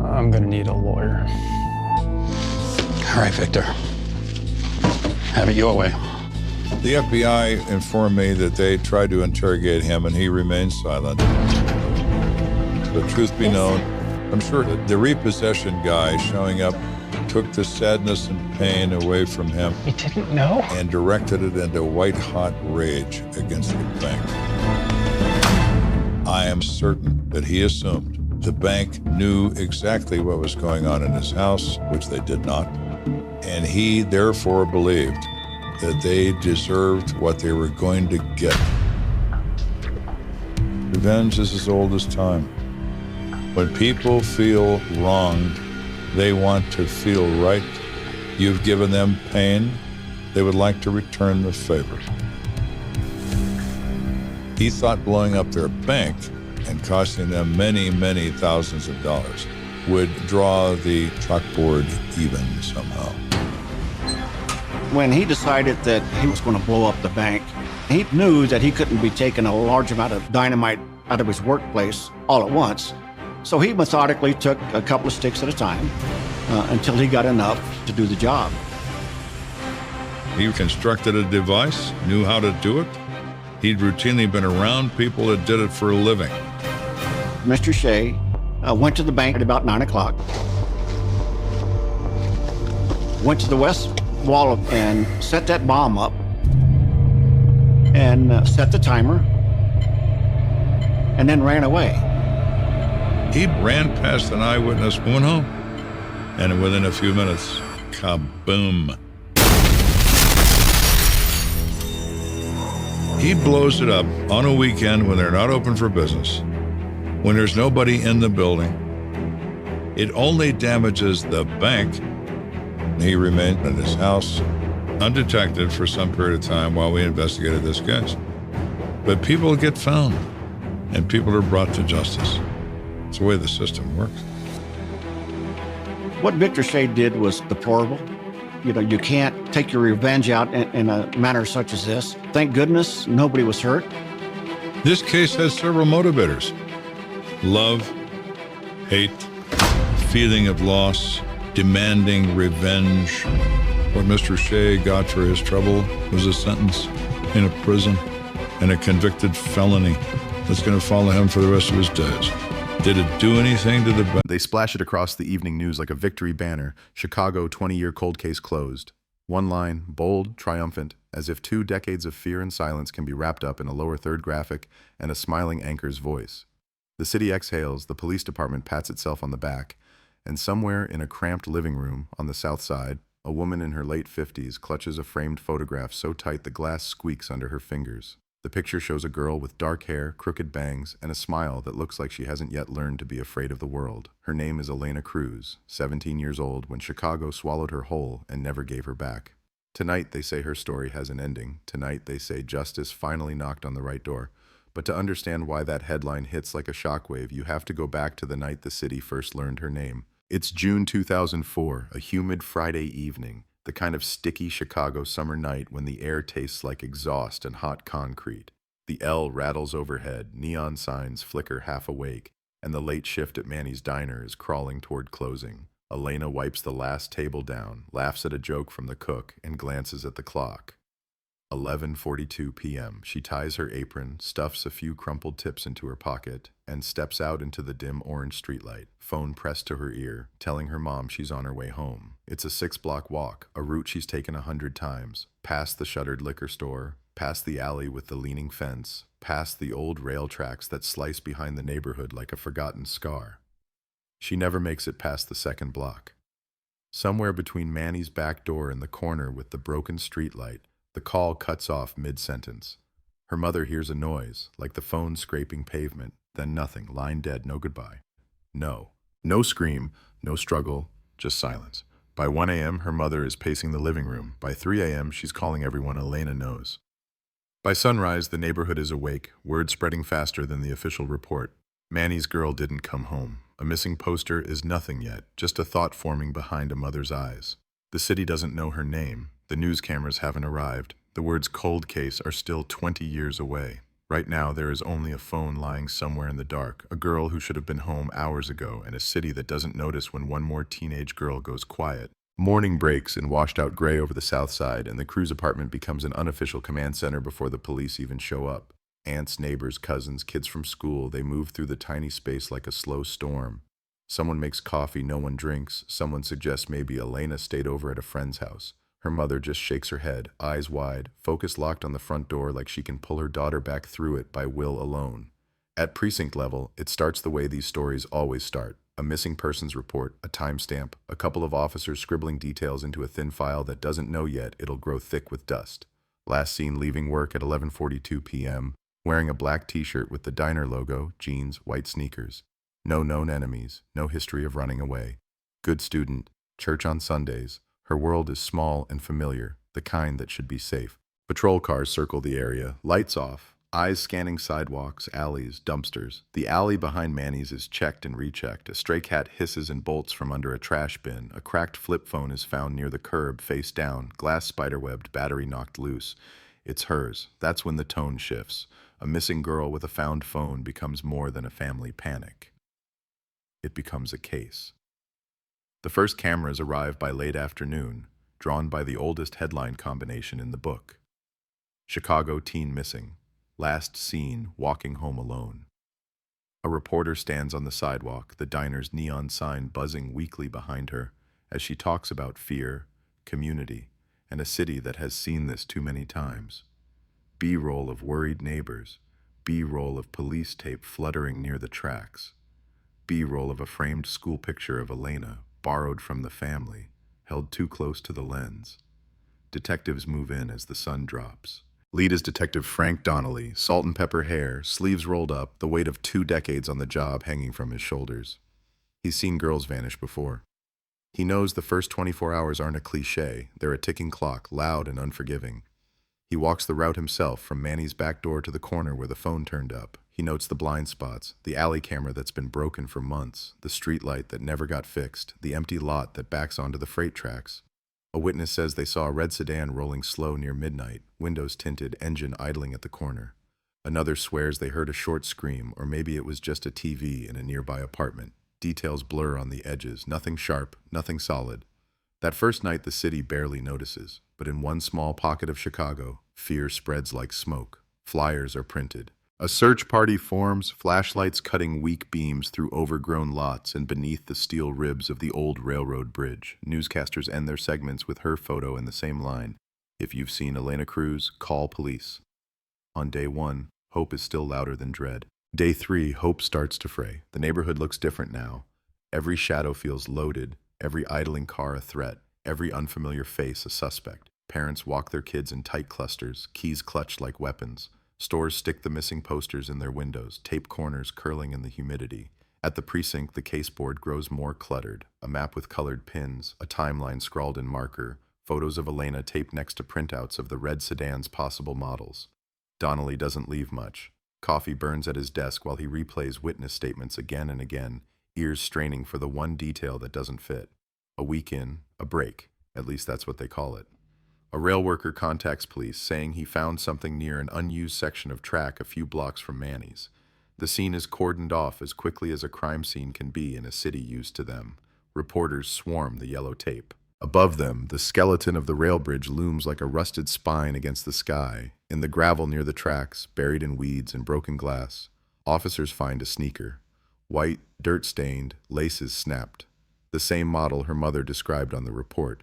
I'm gonna need a lawyer. All right, Victor. Have it your way. The FBI informed me that they tried to interrogate him and he remained silent. The truth be known, I'm sure that the repossession guy showing up took the sadness and pain away from him. He didn't know? And directed it into white-hot rage against the bank. I am certain that he assumed the bank knew exactly what was going on in his house, which they did not, and he therefore believed that they deserved what they were going to get. Revenge is as old as time. When people feel wronged, they want to feel right. You've given them pain. They would like to return the favor. He thought blowing up their bank and costing them many, many thousands of dollars would draw the chalkboard even somehow. When he decided that he was going to blow up the bank, he knew that he couldn't be taking a large amount of dynamite out of his workplace all at once. So he methodically took a couple of sticks at a time until he got enough to do the job. He constructed a device, knew how to do it. He'd routinely been around people that did it for a living. Mr. Shea went to the bank at about 9 o'clock, went to the west wall and set that bomb up and set the timer and then ran away. He ran past an eyewitness who went home. And within a few minutes, kaboom. He blows it up on a weekend when they're not open for business, when there's nobody in the building. It only damages the bank. He remained in his house undetected for some period of time while we investigated this case. But people get found, and people are brought to justice. It's the way the system works. What Victor Shea did was deplorable. You know, you can't take your revenge out in a manner such as this. Thank goodness nobody was hurt. This case has several motivators: love, hate, feeling of loss, demanding revenge. What Mr. Shea got for his trouble was a sentence in a prison and a convicted felony that's going to follow him for the rest of his days. Did it do anything to the bank? They splash it across the evening news like a victory banner. Chicago 20-year cold case closed. One line, bold, triumphant, as if 2 decades of fear and silence can be wrapped up in a lower third graphic and a smiling anchor's voice. The city exhales, the police department pats itself on the back, and somewhere in a cramped living room on the south side, a woman in her late 50s clutches a framed photograph so tight the glass squeaks under her fingers. The picture shows a girl with dark hair, crooked bangs, and a smile that looks like she hasn't yet learned to be afraid of the world. Her name is Elena Cruz, 17 years old when Chicago swallowed her whole and never gave her back. Tonight, they say her story has an ending. Tonight, they say justice finally knocked on the right door. But to understand why that headline hits like a shockwave, you have to go back to the night the city first learned her name. It's June 2004, a humid Friday evening. The kind of sticky Chicago summer night when the air tastes like exhaust and hot concrete. The L rattles overhead, neon signs flicker half awake, and the late shift at Manny's Diner is crawling toward closing. Elena wipes the last table down, laughs at a joke from the cook, and glances at the clock. 11:42 p.m. She ties her apron, stuffs a few crumpled tips into her pocket, and steps out into the dim orange streetlight, phone pressed to her ear, telling her mom she's on her way home. It's a 6-block walk, a route she's taken 100 times, past the shuttered liquor store, past the alley with the leaning fence, past the old rail tracks that slice behind the neighborhood like a forgotten scar. She never makes it past the 2nd block. Somewhere between Manny's back door and the corner with the broken streetlight, the call cuts off mid-sentence. Her mother hears a noise, like the phone scraping pavement, then nothing, line dead, no goodbye. No. No scream, no struggle, just silence. By 1 a.m., her mother is pacing the living room. By 3 a.m., she's calling everyone Elena knows. By sunrise, the neighborhood is awake, word spreading faster than the official report. Manny's girl didn't come home. A missing poster is nothing yet, just a thought forming behind a mother's eyes. The city doesn't know her name. The news cameras haven't arrived. The words cold case are still 20 years away. Right now, there is only a phone lying somewhere in the dark, a girl who should have been home hours ago, and a city that doesn't notice when one more teenage girl goes quiet. Morning breaks in washed-out gray over the south side, and the Cruz apartment becomes an unofficial command center before the police even show up. Aunts, neighbors, cousins, kids from school, they move through the tiny space like a slow storm. Someone makes coffee, no one drinks. Someone suggests maybe Elena stayed over at a friend's house. Her mother just shakes her head, eyes wide, focus locked on the front door like she can pull her daughter back through it by will alone. At precinct level, it starts the way these stories always start. A missing persons report, a timestamp, a couple of officers scribbling details into a thin file that doesn't know yet it'll grow thick with dust. Last seen leaving work at 11:42 p.m., wearing a black t-shirt with the diner logo, jeans, white sneakers. No known enemies, no history of running away. Good student, church on Sundays. Her world is small and familiar, the kind that should be safe. Patrol cars circle the area, lights off, eyes scanning sidewalks, alleys, dumpsters. The alley behind Manny's is checked and rechecked. A stray cat hisses and bolts from under a trash bin. A cracked flip phone is found near the curb, face down, glass spiderwebbed, battery knocked loose. It's hers. That's when the tone shifts. A missing girl with a found phone becomes more than a family panic. It becomes a case. The first cameras arrive by late afternoon, drawn by the oldest headline combination in the book. Chicago teen missing. Last seen walking home alone. A reporter stands on the sidewalk, the diner's neon sign buzzing weakly behind her, as she talks about fear, community, and a city that has seen this too many times. B-roll of worried neighbors, B-roll of police tape fluttering near the tracks. B-roll of a framed school picture of Elena, borrowed from the family, held too close to the lens. Detectives move in as the sun drops. Lead is Detective Frank Donnelly, salt and pepper hair, sleeves rolled up, the weight of 2 decades on the job hanging from his shoulders. He's seen girls vanish before. He knows the first 24 hours aren't a cliché, they're a ticking clock, loud and unforgiving. He walks the route himself, from Manny's back door to the corner where the phone turned up. He notes the blind spots, the alley camera that's been broken for months, the street light that never got fixed, the empty lot that backs onto the freight tracks. A witness says they saw a red sedan rolling slow near midnight, windows tinted, engine idling at the corner. Another swears they heard a short scream, or maybe it was just a TV in a nearby apartment. Details blur on the edges, nothing sharp, nothing solid. That first night the city barely notices, but in one small pocket of Chicago, fear spreads like smoke. Flyers are printed. A search party forms, flashlights cutting weak beams through overgrown lots and beneath the steel ribs of the old railroad bridge. Newscasters end their segments with her photo and the same line: "If you've seen Elena Cruz, call police." On day 1, hope is still louder than dread. Day 3, hope starts to fray. The neighborhood looks different now. Every shadow feels loaded, every idling car a threat, every unfamiliar face a suspect. Parents walk their kids in tight clusters, keys clutched like weapons. Stores stick the missing posters in their windows, tape corners curling in the humidity. At the precinct, the caseboard grows more cluttered. A map with colored pins, a timeline scrawled in marker, photos of Elena taped next to printouts of the red sedan's possible models. Donnelly doesn't leave much. Coffee burns at his desk while he replays witness statements again and again, ears straining for the one detail that doesn't fit. A week in, a break. At least that's what they call it. A rail worker contacts police, saying he found something near an unused section of track a few blocks from Manny's. The scene is cordoned off as quickly as a crime scene can be in a city used to them. Reporters swarm the yellow tape. Above them, the skeleton of the rail bridge looms like a rusted spine against the sky. In the gravel near the tracks, buried in weeds and broken glass, officers find a sneaker. White, dirt-stained, laces snapped. The same model her mother described on the report.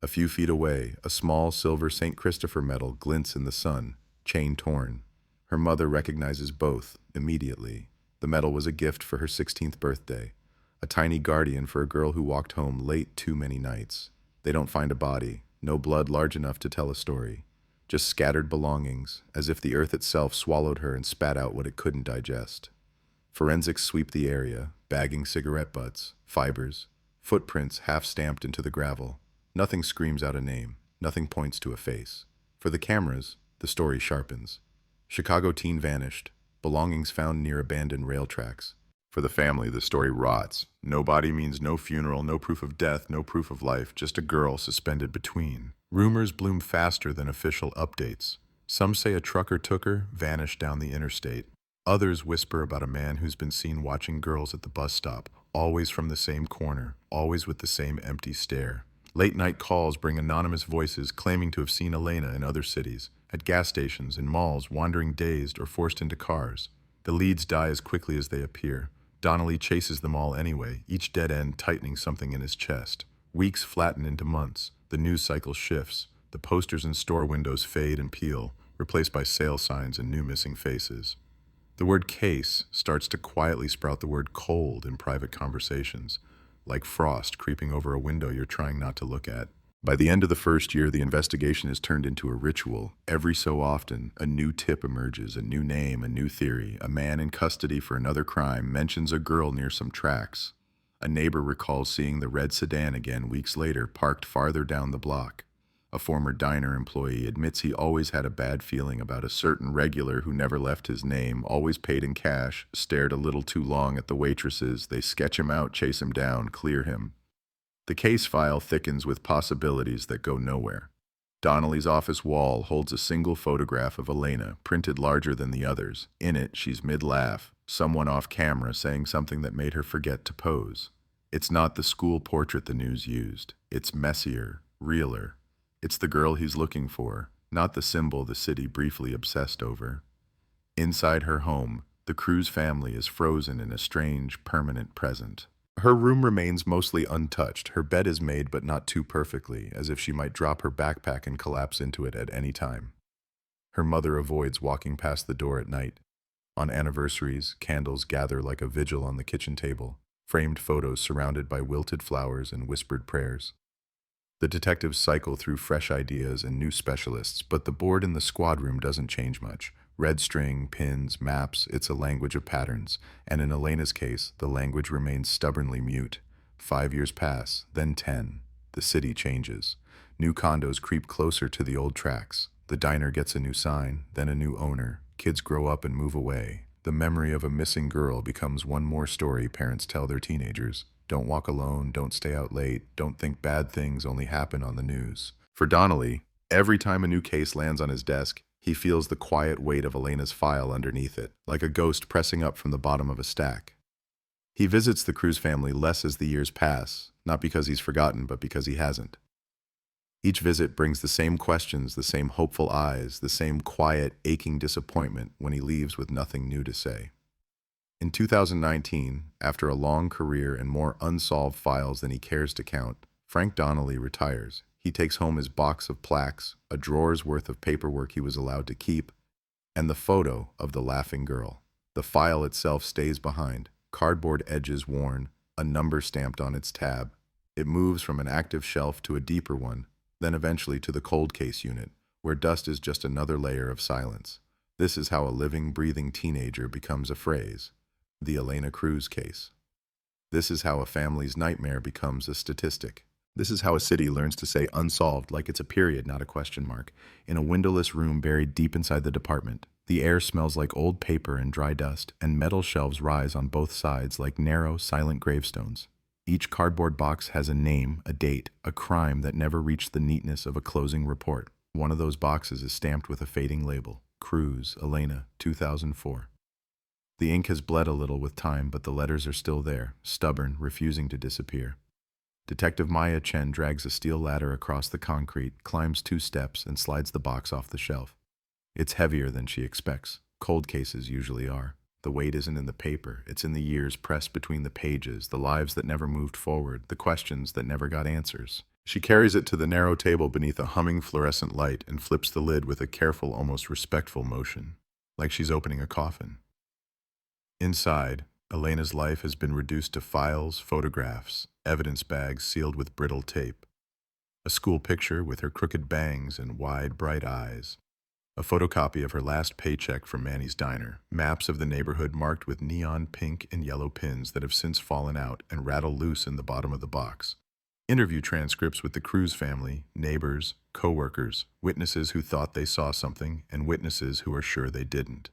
A few feet away, a small silver St. Christopher medal glints in the sun, chain torn. Her mother recognizes both immediately. The medal was a gift for her 16th birthday, a tiny guardian for a girl who walked home late too many nights. They don't find a body, no blood large enough to tell a story. Just scattered belongings, as if the earth itself swallowed her and spat out what it couldn't digest. Forensics sweep the area, bagging cigarette butts, fibers, footprints half-stamped into the gravel. Nothing screams out a name, nothing points to a face. For the cameras, the story sharpens. Chicago teen vanished, belongings found near abandoned rail tracks. For the family, the story rots. No body means no funeral, no proof of death, no proof of life, just a girl suspended between. Rumors bloom faster than official updates. Some say a trucker took her, vanished down the interstate. Others whisper about a man who's been seen watching girls at the bus stop, always from the same corner, always with the same empty stare. Late-night calls bring anonymous voices claiming to have seen Elena in other cities, at gas stations, in malls, wandering dazed or forced into cars. The leads die as quickly as they appear. Donnelly chases them all anyway, each dead end tightening something in his chest. Weeks flatten into months. The news cycle shifts. The posters in store windows fade and peel, replaced by sale signs and new missing faces. The word case starts to quietly sprout the word cold in private conversations, like frost creeping over a window you're trying not to look at. By the end of the first year, the investigation is turned into a ritual. Every so often, a new tip emerges, a new name, a new theory. A man in custody for another crime mentions a girl near some tracks. A neighbor recalls seeing the red sedan again weeks later, parked farther down the block. A former diner employee admits he always had a bad feeling about a certain regular who never left his name, always paid in cash, stared a little too long at the waitresses. They sketch him out, chase him down, clear him. The case file thickens with possibilities that go nowhere. Donnelly's office wall holds a single photograph of Elena, printed larger than the others. In it, she's mid-laugh, someone off camera saying something that made her forget to pose. It's not the school portrait the news used. It's messier, realer. It's the girl he's looking for, not the symbol the city briefly obsessed over. Inside her home, the Cruz family is frozen in a strange, permanent present. Her room remains mostly untouched. Her bed is made but not too perfectly, as if she might drop her backpack and collapse into it at any time. Her mother avoids walking past the door at night. On anniversaries, candles gather like a vigil on the kitchen table, framed photos surrounded by wilted flowers and whispered prayers. The detectives cycle through fresh ideas and new specialists, but the board in the squad room doesn't change much. Red string, pins, maps, it's a language of patterns, and in Elena's case, the language remains stubbornly mute. 5 years pass, then 10. The city changes. New condos creep closer to the old tracks. The diner gets a new sign, then a new owner. Kids grow up and move away. The memory of a missing girl becomes one more story parents tell their teenagers. Don't walk alone, don't stay out late, don't think bad things only happen on the news. For Donnelly, every time a new case lands on his desk, he feels the quiet weight of Elena's file underneath it, like a ghost pressing up from the bottom of a stack. He visits the Cruz family less as the years pass, not because he's forgotten, but because he hasn't. Each visit brings the same questions, the same hopeful eyes, the same quiet, aching disappointment when he leaves with nothing new to say. In 2019, after a long career and more unsolved files than he cares to count, Frank Donnelly retires. He takes home his box of plaques, a drawer's worth of paperwork he was allowed to keep, and the photo of the laughing girl. The file itself stays behind, cardboard edges worn, a number stamped on its tab. It moves from an active shelf to a deeper one, then eventually to the cold case unit, where dust is just another layer of silence. This is how a living, breathing teenager becomes a phrase. The Elena Cruz case. This is how a family's nightmare becomes a statistic. This is how a city learns to say unsolved like it's a period, not a question mark. In a windowless room buried deep inside the department, the air smells like old paper and dry dust, and metal shelves rise on both sides like narrow, silent gravestones. Each cardboard box has a name, a date, a crime that never reached the neatness of a closing report. One of those boxes is stamped with a fading label. Cruz, Elena, 2004. The ink has bled a little with time, but the letters are still there, stubborn, refusing to disappear. Detective Maya Chen drags a steel ladder across the concrete, climbs 2 steps, and slides the box off the shelf. It's heavier than she expects. Cold cases usually are. The weight isn't in the paper, it's in the years pressed between the pages, the lives that never moved forward, the questions that never got answers. She carries it to the narrow table beneath a humming fluorescent light and flips the lid with a careful, almost respectful motion, like she's opening a coffin. Inside, Elena's life has been reduced to files, photographs, evidence bags sealed with brittle tape. A school picture with her crooked bangs and wide, bright eyes. A photocopy of her last paycheck from Manny's diner. Maps of the neighborhood marked with neon pink and yellow pins that have since fallen out and rattle loose in the bottom of the box. Interview transcripts with the Cruz family, neighbors, co-workers, witnesses who thought they saw something, and witnesses who are sure they didn't.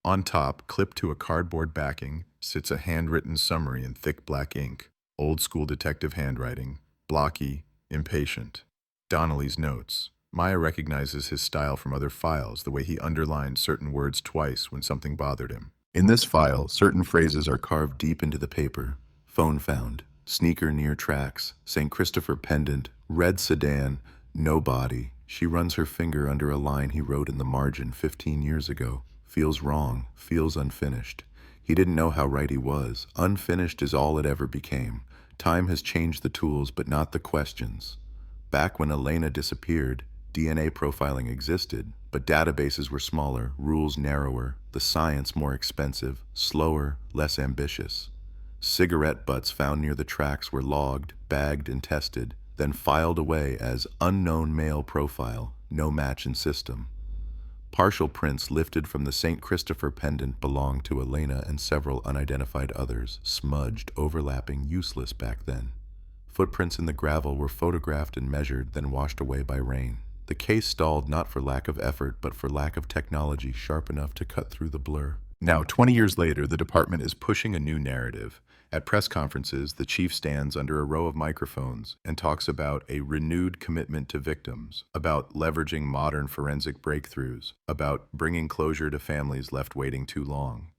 On top, clipped to a cardboard backing, sits a handwritten summary in thick black ink, old-school detective handwriting, blocky, impatient. Donnelly's notes. Maya recognizes his style from other files, the way he underlined certain words twice when something bothered him. In this file, certain phrases are carved deep into the paper. Phone found, sneaker near tracks, St. Christopher pendant, red sedan, no body. She runs her finger under a line he wrote in the margin 15 years ago. Feels wrong, feels unfinished. He didn't know how right he was. Unfinished is all it ever became. Time has changed the tools, but not the questions. Back when Elena disappeared, DNA profiling existed, but databases were smaller, rules narrower, the science more expensive, slower, less ambitious. Cigarette butts found near the tracks were logged, bagged, and tested, then filed away as unknown male profile, no match in system. Partial prints lifted from the St. Christopher pendant belonged to Elena and several unidentified others, smudged, overlapping, useless back then. Footprints in the gravel were photographed and measured, then washed away by rain. The case stalled not for lack of effort, but for lack of technology sharp enough to cut through the blur. Now, 20 years later, the department is pushing a new narrative. At press conferences, the chief stands under a row of microphones and talks about a renewed commitment to victims, about leveraging modern forensic breakthroughs, about bringing closure to families left waiting too long.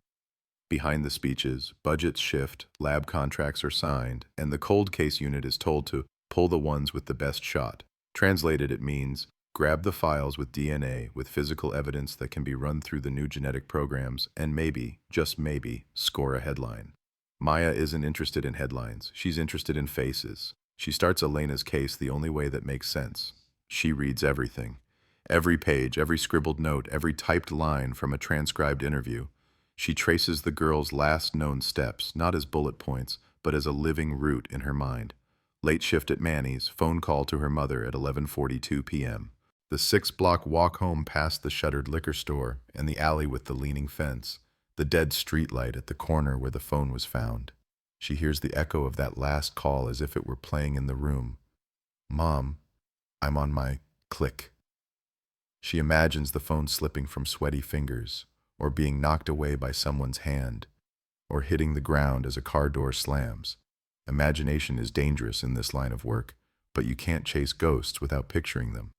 Behind the speeches, budgets shift, lab contracts are signed, and the cold case unit is told to pull the ones with the best shot. Translated, it means grab the files with DNA, with physical evidence that can be run through the new genetic programs, and maybe, just maybe, score a headline. Maya isn't interested in headlines. She's interested in faces. She starts Elena's case the only way that makes sense. She reads everything. Every page, every scribbled note, every typed line from a transcribed interview. She traces the girl's last known steps, not as bullet points, but as a living route in her mind. Late shift at Manny's, phone call to her mother at 11:42 p.m. The 6-block walk home past the shuttered liquor store and the alley with the leaning fence, the dead streetlight at the corner where the phone was found. She hears the echo of that last call as if it were playing in the room. Mom, I'm on my click. She imagines the phone slipping from sweaty fingers, or being knocked away by someone's hand, or hitting the ground as a car door slams. Imagination is dangerous in this line of work, but you can't chase ghosts without picturing them.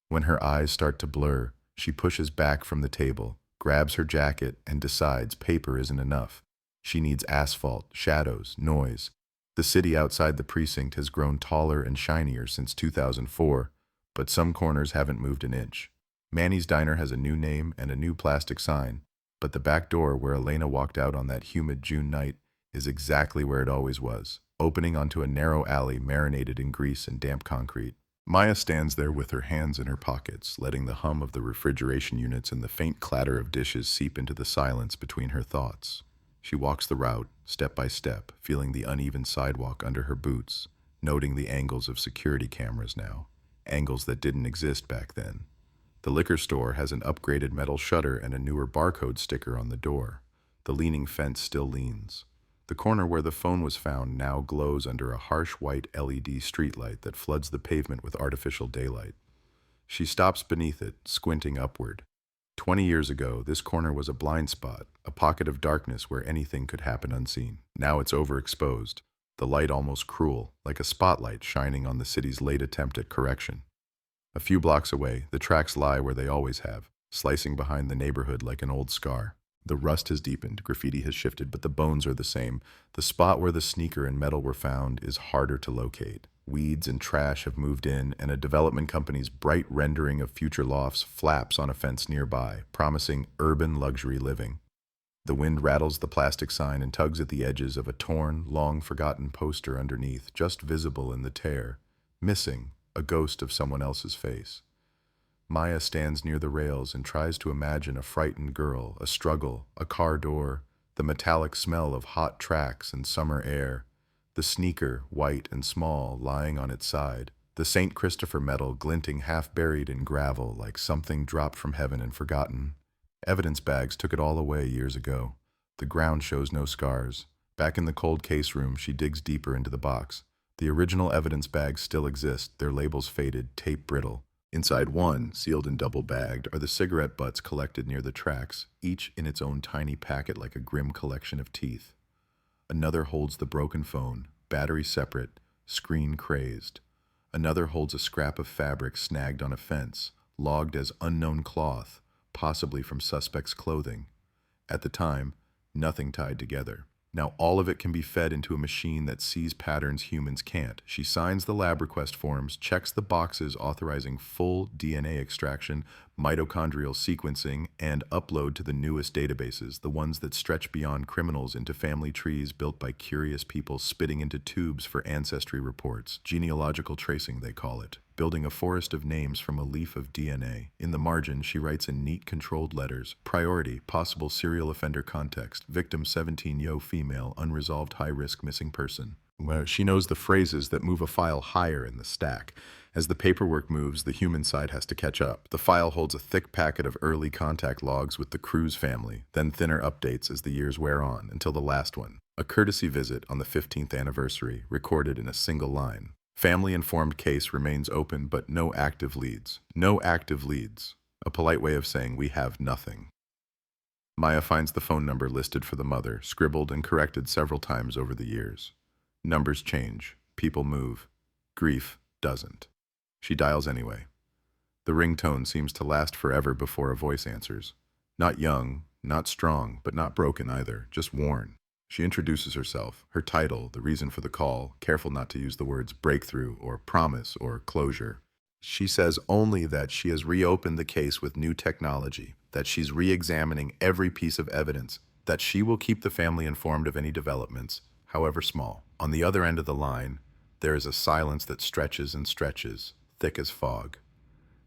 When her eyes start to blur, she pushes back from the table, grabs her jacket, and decides paper isn't enough. She needs asphalt, shadows, noise. The city outside the precinct has grown taller and shinier since 2004, but some corners haven't moved an inch. Manny's Diner has a new name and a new plastic sign, but the back door where Elena walked out on that humid June night is exactly where it always was, opening onto a narrow alley marinated in grease and damp concrete. Maya stands there with her hands in her pockets, letting the hum of the refrigeration units and the faint clatter of dishes seep into the silence between her thoughts. She walks the route, step by step, feeling the uneven sidewalk under her boots, noting the angles of security cameras now, angles that didn't exist back then. The liquor store has an upgraded metal shutter and a newer barcode sticker on the door. The leaning fence still leans. The corner where the phone was found now glows under a harsh white LED streetlight that floods the pavement with artificial daylight. She stops beneath it, squinting upward. 20 years ago, this corner was a blind spot, a pocket of darkness where anything could happen unseen. Now it's overexposed, the light almost cruel, like a spotlight shining on the city's late attempt at correction. A few blocks away, the tracks lie where they always have, slicing behind the neighborhood like an old scar. The rust has deepened, graffiti has shifted, but the bones are the same. The spot where the sneaker and metal were found is harder to locate. Weeds and trash have moved in, and a development company's bright rendering of future lofts flaps on a fence nearby, promising urban luxury living. The wind rattles the plastic sign and tugs at the edges of a torn, long-forgotten poster underneath, just visible in the tear, missing, a ghost of someone else's face. Maya stands near the rails and tries to imagine a frightened girl, a struggle, a car door, the metallic smell of hot tracks and summer air, the sneaker, white and small, lying on its side, the St. Christopher medal glinting half-buried in gravel like something dropped from heaven and forgotten. Evidence bags took it all away years ago. The ground shows no scars. Back in the cold case room, she digs deeper into the box. The original evidence bags still exist, their labels faded, tape brittle. Inside one, sealed and double-bagged, are the cigarette butts collected near the tracks, each in its own tiny packet like a grim collection of teeth. Another holds the broken phone, battery separate, screen crazed. Another holds a scrap of fabric snagged on a fence, logged as unknown cloth, possibly from suspect's clothing. At the time, nothing tied together. Now all of it can be fed into a machine that sees patterns humans can't. She signs the lab request forms, checks the boxes authorizing full DNA extraction, mitochondrial sequencing, and upload to the newest databases, the ones that stretch beyond criminals into family trees built by curious people spitting into tubes for ancestry reports, genealogical tracing they call it, building a forest of names from a leaf of DNA. In the margin, she writes in neat, controlled letters, priority, possible serial offender context, victim 17-year female, unresolved high-risk missing person. Well, she knows the phrases that move a file higher in the stack. As the paperwork moves, the human side has to catch up. The file holds a thick packet of early contact logs with the Cruz family, then thinner updates as the years wear on, until the last one, a courtesy visit on the 15th anniversary, recorded in a single line. Family-informed case remains open, but no active leads. No active leads. A polite way of saying we have nothing. Maya finds the phone number listed for the mother, scribbled and corrected several times over the years. Numbers change. People move. Grief doesn't. She dials anyway. The ringtone seems to last forever before a voice answers. Not young, not strong, but not broken either, just worn. She introduces herself, her title, the reason for the call, careful not to use the words breakthrough or promise or closure. She says only that she has reopened the case with new technology, that she's re-examining every piece of evidence, that she will keep the family informed of any developments, however small. On the other end of the line, there is a silence that stretches and stretches, thick as fog.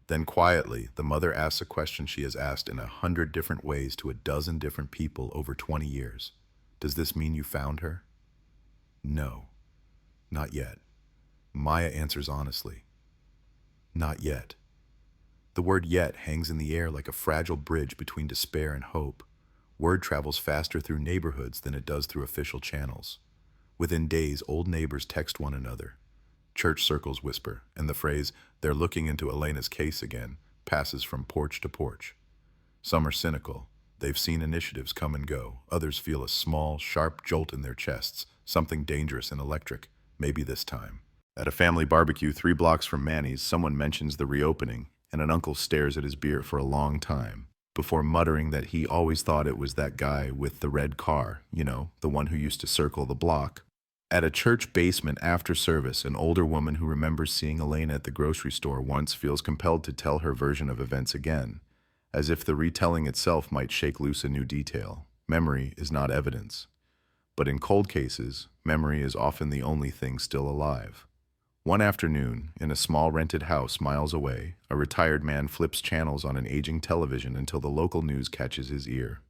Then quietly, the mother asks a question she has asked in 100 different ways to a dozen different people over 20 years. Does this mean you found her? No, not yet. Maya answers honestly. Not yet. The word yet hangs in the air like a fragile bridge between despair and hope. Word travels faster through neighborhoods than it does through official channels. Within days, old neighbors text one another. Church circles whisper, and the phrase, "they're looking into Elena's case again," passes from porch to porch. Some are cynical. They've seen initiatives come and go. Others feel a small, sharp jolt in their chests, something dangerous and electric, maybe this time. At a family barbecue 3 blocks from Manny's, someone mentions the reopening, and an uncle stares at his beer for a long time, before muttering that he always thought it was that guy with the red car, the one who used to circle the block. At a church basement after service, an older woman who remembers seeing Elena at the grocery store once feels compelled to tell her version of events again, as if the retelling itself might shake loose a new detail. Memory is not evidence. But in cold cases, memory is often the only thing still alive. One afternoon, in a small rented house miles away, a retired man flips channels on an aging television until the local news catches his ear.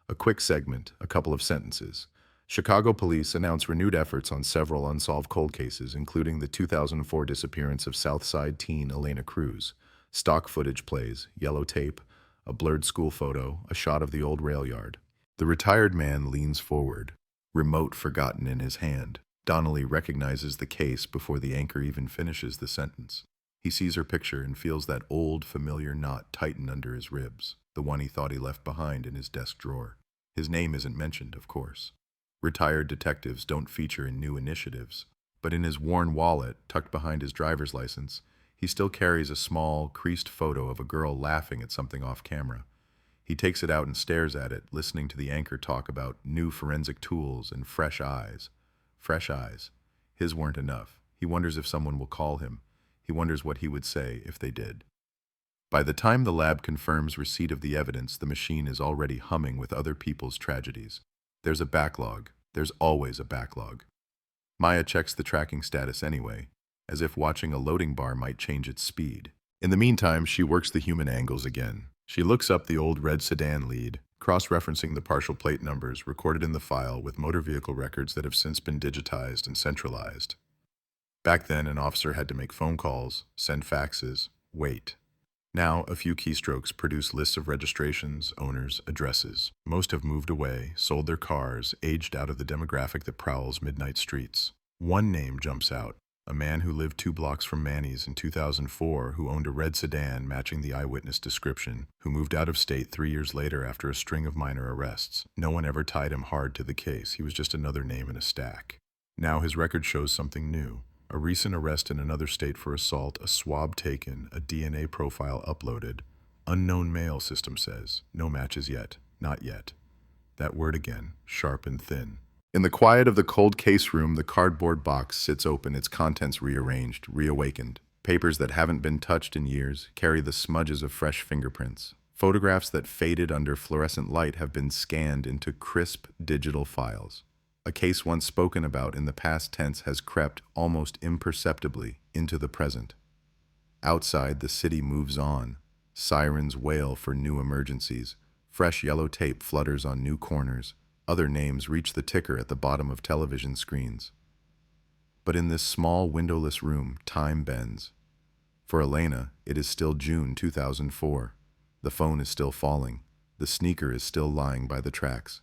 A quick segment, a couple of sentences. Chicago police announce renewed efforts on several unsolved cold cases, including the 2004 disappearance of Southside teen Elena Cruz. Stock footage plays, yellow tape, a blurred school photo, a shot of the old rail yard. The retired man leans forward, remote forgotten in his hand. Donnelly recognizes the case before the anchor even finishes the sentence. He sees her picture and feels that old, familiar knot tighten under his ribs, the one he thought he left behind in his desk drawer. His name isn't mentioned, of course. Retired detectives don't feature in new initiatives, but in his worn wallet, tucked behind his driver's license, he still carries a small, creased photo of a girl laughing at something off camera. He takes it out and stares at it, listening to the anchor talk about new forensic tools and fresh eyes. Fresh eyes. His weren't enough. He wonders if someone will call him. He wonders what he would say if they did. By the time the lab confirms receipt of the evidence, the machine is already humming with other people's tragedies. There's a backlog. There's always a backlog. Maya checks the tracking status anyway, as if watching a loading bar might change its speed. In the meantime, she works the human angles again. She looks up the old red sedan lead, cross-referencing the partial plate numbers recorded in the file with motor vehicle records that have since been digitized and centralized. Back then, an officer had to make phone calls, send faxes, wait. Now, a few keystrokes produce lists of registrations, owners, addresses. Most have moved away, sold their cars, aged out of the demographic that prowls midnight streets. One name jumps out. A man who lived 2 blocks from Manny's in 2004, who owned a red sedan matching the eyewitness description, who moved out of state 3 years later after a string of minor arrests. No one ever tied him hard to the case. He was just another name in a stack. Now his record shows something new. A recent arrest in another state for assault, a swab taken, a DNA profile uploaded. Unknown male, system says. No matches yet. Not yet. That word again, sharp and thin. In the quiet of the cold case room, the cardboard box sits open, its contents rearranged, reawakened. Papers that haven't been touched in years carry the smudges of fresh fingerprints. Photographs that faded under fluorescent light have been scanned into crisp digital files. A case once spoken about in the past tense has crept almost imperceptibly into the present. Outside, the city moves on. Sirens wail for new emergencies. Fresh yellow tape flutters on new corners. Other names reach the ticker at the bottom of television screens. But in this small, windowless room, time bends. For Elena, it is still June 2004. The phone is still falling. The sneaker is still lying by the tracks.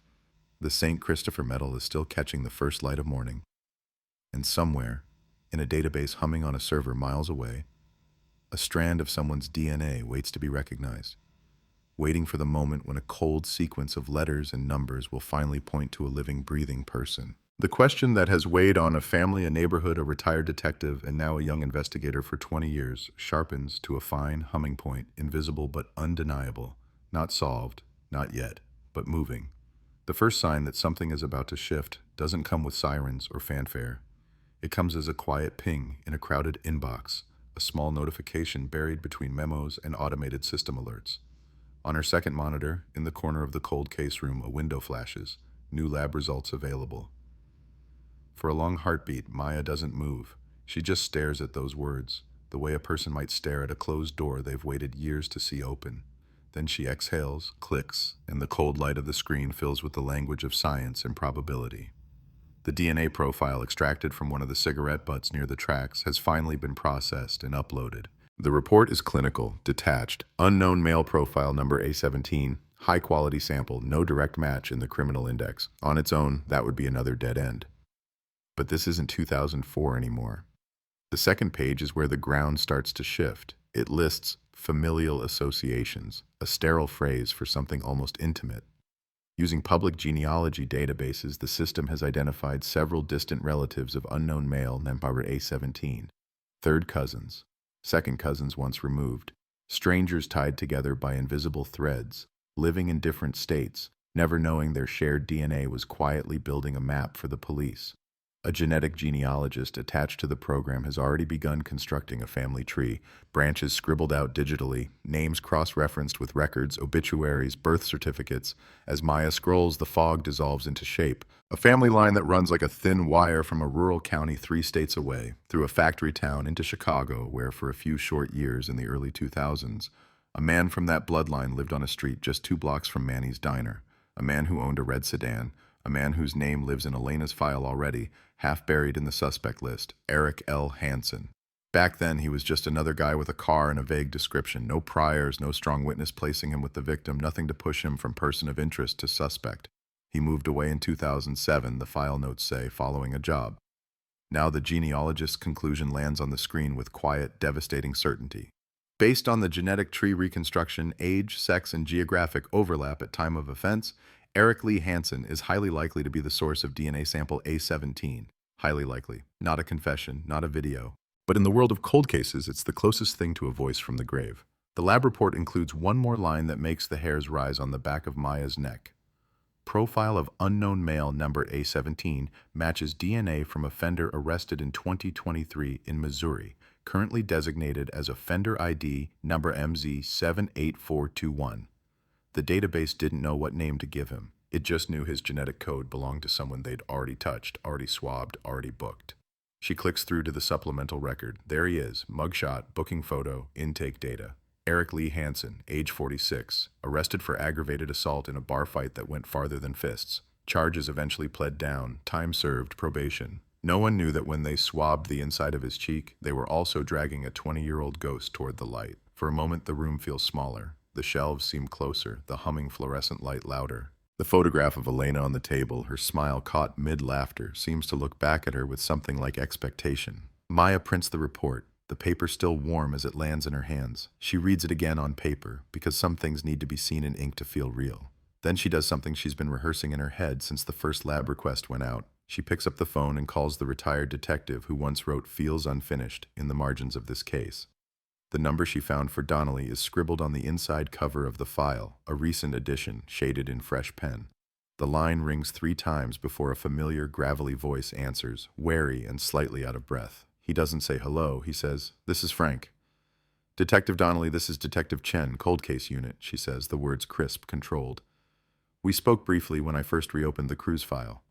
The St. Christopher medal is still catching the first light of morning. And somewhere, in a database humming on a server miles away, a strand of someone's DNA waits to be recognized, waiting for the moment when a cold sequence of letters and numbers will finally point to a living, breathing person. The question that has weighed on a family, a neighborhood, a retired detective, and now a young investigator for 20 years sharpens to a fine humming point, invisible but undeniable, not solved, not yet, but moving. The first sign that something is about to shift doesn't come with sirens or fanfare. It comes as a quiet ping in a crowded inbox, a small notification buried between memos and automated system alerts. On her second monitor, in the corner of the cold case room, a window flashes, new lab results available. For a long heartbeat, Maya doesn't move. She just stares at those words. the way a person might stare at a closed door they've waited years to see open. Then she exhales, clicks, and the cold light of the screen fills with the language of science and probability. The DNA profile extracted from one of the cigarette butts near the tracks has finally been processed and uploaded. The report is clinical, detached, unknown male profile number A17, high-quality sample, no direct match in the criminal index. On its own, that would be another dead end. But this isn't 2004 anymore. The second page is where the ground starts to shift. It lists familial associations, a sterile phrase for something almost intimate. Using public genealogy databases, the system has identified several distant relatives of unknown male number A17, third cousins, second cousins once removed, strangers tied together by invisible threads, living in different states, never knowing their shared DNA was quietly building a map for the police. A genetic genealogist attached to the program has already begun constructing a family tree, branches scribbled out digitally, names cross-referenced with records, obituaries, birth certificates. As Maya scrolls, the fog dissolves into shape. A family line that runs like a thin wire from a rural county 3 states away, through a factory town into Chicago, where for a few short years in the early 2000s, a man from that bloodline lived on a street just 2 blocks from Manny's diner, a man who owned a red sedan, a man whose name lives in Elena's file already, half buried in the suspect list, Eric L. Hansen. Back then, he was just another guy with a car and a vague description, no priors, no strong witness placing him with the victim, nothing to push him from person of interest to suspect. He moved away in 2007, the file notes say, following a job. Now the genealogist's conclusion lands on the screen with quiet, devastating certainty. Based on the genetic tree reconstruction, age, sex, and geographic overlap at time of offense, Eric Lee Hansen is highly likely to be the source of DNA sample A17. Highly likely. Not a confession, not a video. But in the world of cold cases, it's the closest thing to a voice from the grave. The lab report includes one more line that makes the hairs rise on the back of Maya's neck. Profile of unknown male number A17 matches DNA from offender arrested in 2023 in Missouri, currently designated as offender ID number MZ78421. The database didn't know what name to give him. It just knew his genetic code belonged to someone they'd already touched, already swabbed, already booked. She clicks through to the supplemental record. There he is, mugshot, booking photo, intake data. Eric Lee Hansen, age 46, arrested for aggravated assault in a bar fight that went farther than fists. Charges eventually pled down, time served, probation. No one knew that when they swabbed the inside of his cheek, they were also dragging a 20-year-old ghost toward the light. For a moment, the room feels smaller. The shelves seem closer, the humming fluorescent light louder. The photograph of Elena on the table, her smile caught mid-laughter, seems to look back at her with something like expectation. Maya prints the report, the paper still warm as it lands in her hands. She reads it again on paper, because some things need to be seen in ink to feel real. Then she does something she's been rehearsing in her head since the first lab request went out. She picks up the phone and calls the retired detective who once wrote "Feels Unfinished" in the margins of this case. The number she found for Donnelly is scribbled on the inside cover of the file, a recent addition, shaded in fresh pen. The line rings 3 times before a familiar, gravelly voice answers, wary and slightly out of breath. He doesn't say hello, he says, "This is Frank." "Detective Donnelly, this is Detective Chen, Cold Case Unit," she says, the words crisp, controlled. "We spoke briefly when I first reopened the cruise file."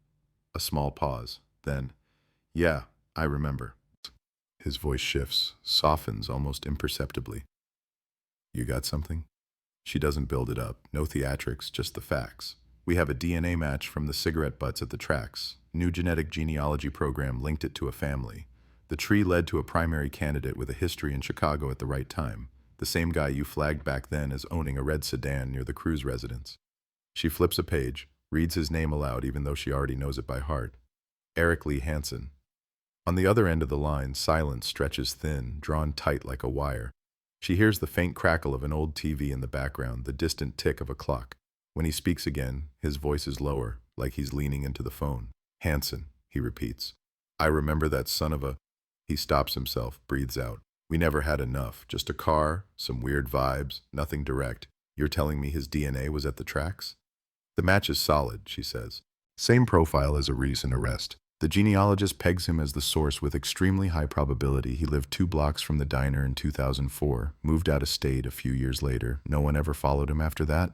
A small pause. Then, "Yeah, I remember." His voice shifts, softens almost imperceptibly. "You got something?" She doesn't build it up. No theatrics, just the facts. "We have a DNA match from the cigarette butts at the tracks. New genetic genealogy program linked it to a family. The tree led to a primary candidate with a history in Chicago at the right time. The same guy you flagged back then as owning a red sedan near the cruise residence." She flips a page, reads his name aloud even though she already knows it by heart. Eric Lee Hansen. On the other end of the line, silence stretches thin, drawn tight like a wire. She hears the faint crackle of an old TV in the background, the distant tick of a clock. When he speaks again, his voice is lower, like he's leaning into the phone. "Hansen," he repeats. "I remember that son of a..." He stops himself, breathes out. "We never had enough. Just a car, some weird vibes, nothing direct. You're telling me his DNA was at the tracks?" "The match is solid," she says. "Same profile as a recent arrest. The genealogist pegs him as the source with extremely high probability. He lived 2 blocks from the diner in 2004, moved out of state a few years later. No one ever followed him after that?"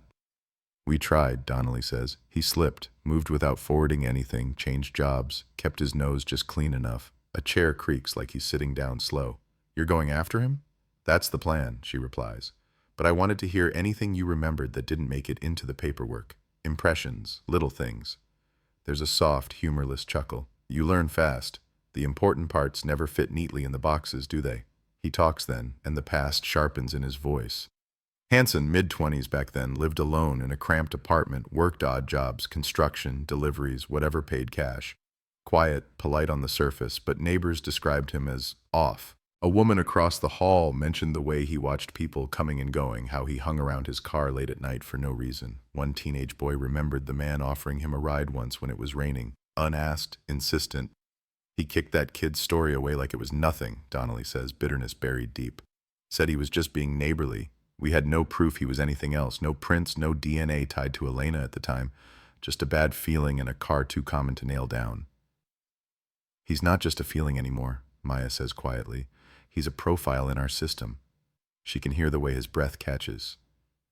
"We tried," Donnelly says. "He slipped, moved without forwarding anything, changed jobs, kept his nose just clean enough. A chair creaks like he's sitting down slow. You're going after him? That's the plan, she replies. But I wanted to hear anything you remembered that didn't make it into the paperwork. Impressions, little things. There's a soft, humorless chuckle. You learn fast. The important parts never fit neatly in the boxes, do they? He talks then, and the past sharpens in his voice. Hanson, mid-20s back then, lived alone in a cramped apartment, worked odd jobs, construction, deliveries, whatever paid cash. Quiet, polite on the surface, but neighbors described him as off. A woman across the hall mentioned the way he watched people coming and going, how he hung around his car late at night for no reason. One teenage boy remembered the man offering him a ride once when it was raining. Unasked, insistent. He kicked that kid's story away like it was nothing, Donnelly says, bitterness buried deep. Said he was just being neighborly. We had no proof he was anything else, no prints, no DNA tied to Elena at the time, just a bad feeling and a car too common to nail down. He's not just a feeling anymore, Maya says quietly. He's a profile in our system. She can hear the way his breath catches.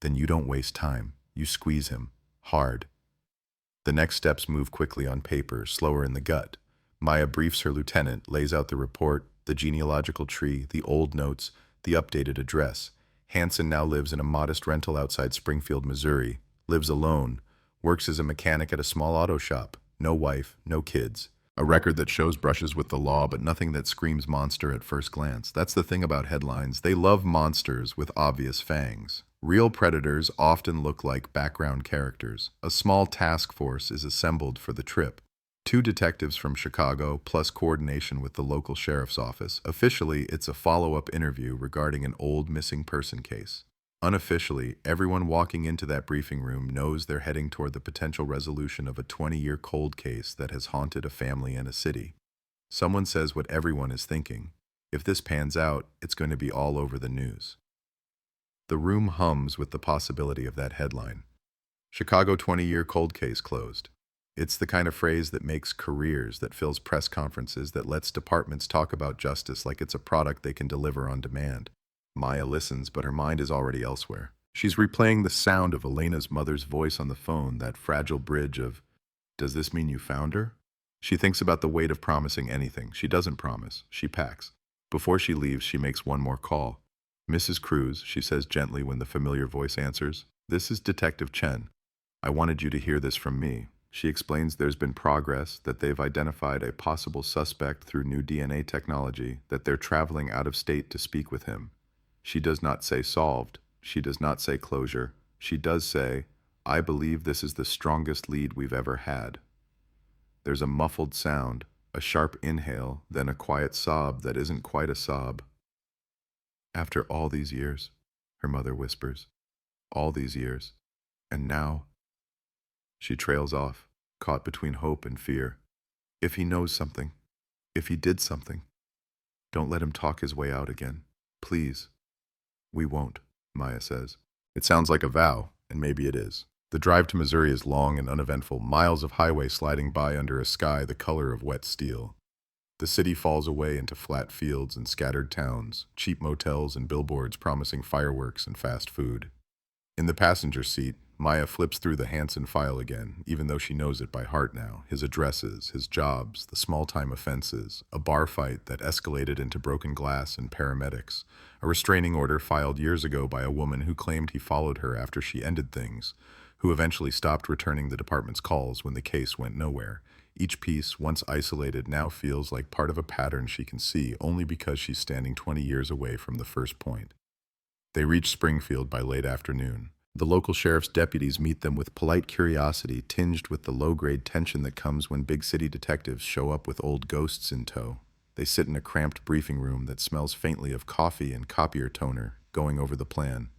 Then you don't waste time. You squeeze him. Hard. The next steps move quickly on paper, slower in the gut. Maya briefs her lieutenant, lays out the report, the genealogical tree, the old notes, the updated address. Hanson now lives in a modest rental outside Springfield, Missouri. Lives alone. Works as a mechanic at a small auto shop. No wife, no kids. A record that shows brushes with the law, but nothing that screams monster at first glance. That's the thing about headlines. They love monsters with obvious fangs. Real predators often look like background characters. A small task force is assembled for the trip. 2 detectives from Chicago, plus coordination with the local sheriff's office. Officially, it's a follow-up interview regarding an old missing person case. Unofficially, everyone walking into that briefing room knows they're heading toward the potential resolution of a 20-year cold case that has haunted a family and a city. Someone says what everyone is thinking. If this pans out, it's going to be all over the news. The room hums with the possibility of that headline. Chicago 20-year cold case closed. It's the kind of phrase that makes careers, that fills press conferences, that lets departments talk about justice like it's a product they can deliver on demand. Maya listens, but her mind is already elsewhere. She's replaying the sound of Elena's mother's voice on the phone, that fragile bridge of, "Does this mean you found her?" She thinks about the weight of promising anything. She doesn't promise. She packs. Before she leaves, she makes one more call. "Mrs. Cruz," she says gently when the familiar voice answers. "This is Detective Chen. I wanted you to hear this from me." She explains there's been progress, that they've identified a possible suspect through new DNA technology, that they're traveling out of state to speak with him. She does not say solved. She does not say closure. She does say, "I believe this is the strongest lead we've ever had." There's a muffled sound, a sharp inhale, then a quiet sob that isn't quite a sob. "After all these years," her mother whispers. "All these years. And now..." She trails off, caught between hope and fear. If he knows something, if he did something, don't let him talk his way out again. Please. "We won't," Maya says. It sounds like a vow, and maybe it is. The drive to Missouri is long and uneventful, miles of highway sliding by under a sky the color of wet steel. The city falls away into flat fields and scattered towns, cheap motels and billboards promising fireworks and fast food. In the passenger seat, Maya flips through the Hanson file again, even though she knows it by heart now. His addresses, his jobs, the small-time offenses, a bar fight that escalated into broken glass and paramedics, a restraining order filed years ago by a woman who claimed he followed her after she ended things, who eventually stopped returning the department's calls when the case went nowhere. Each piece, once isolated, now feels like part of a pattern she can see only because she's standing 20 years away from the first point. They reach Springfield by late afternoon. The local sheriff's deputies meet them with polite curiosity, tinged with the low-grade tension that comes when big city detectives show up with old ghosts in tow. They sit in a cramped briefing room that smells faintly of coffee and copier toner, going over the plan.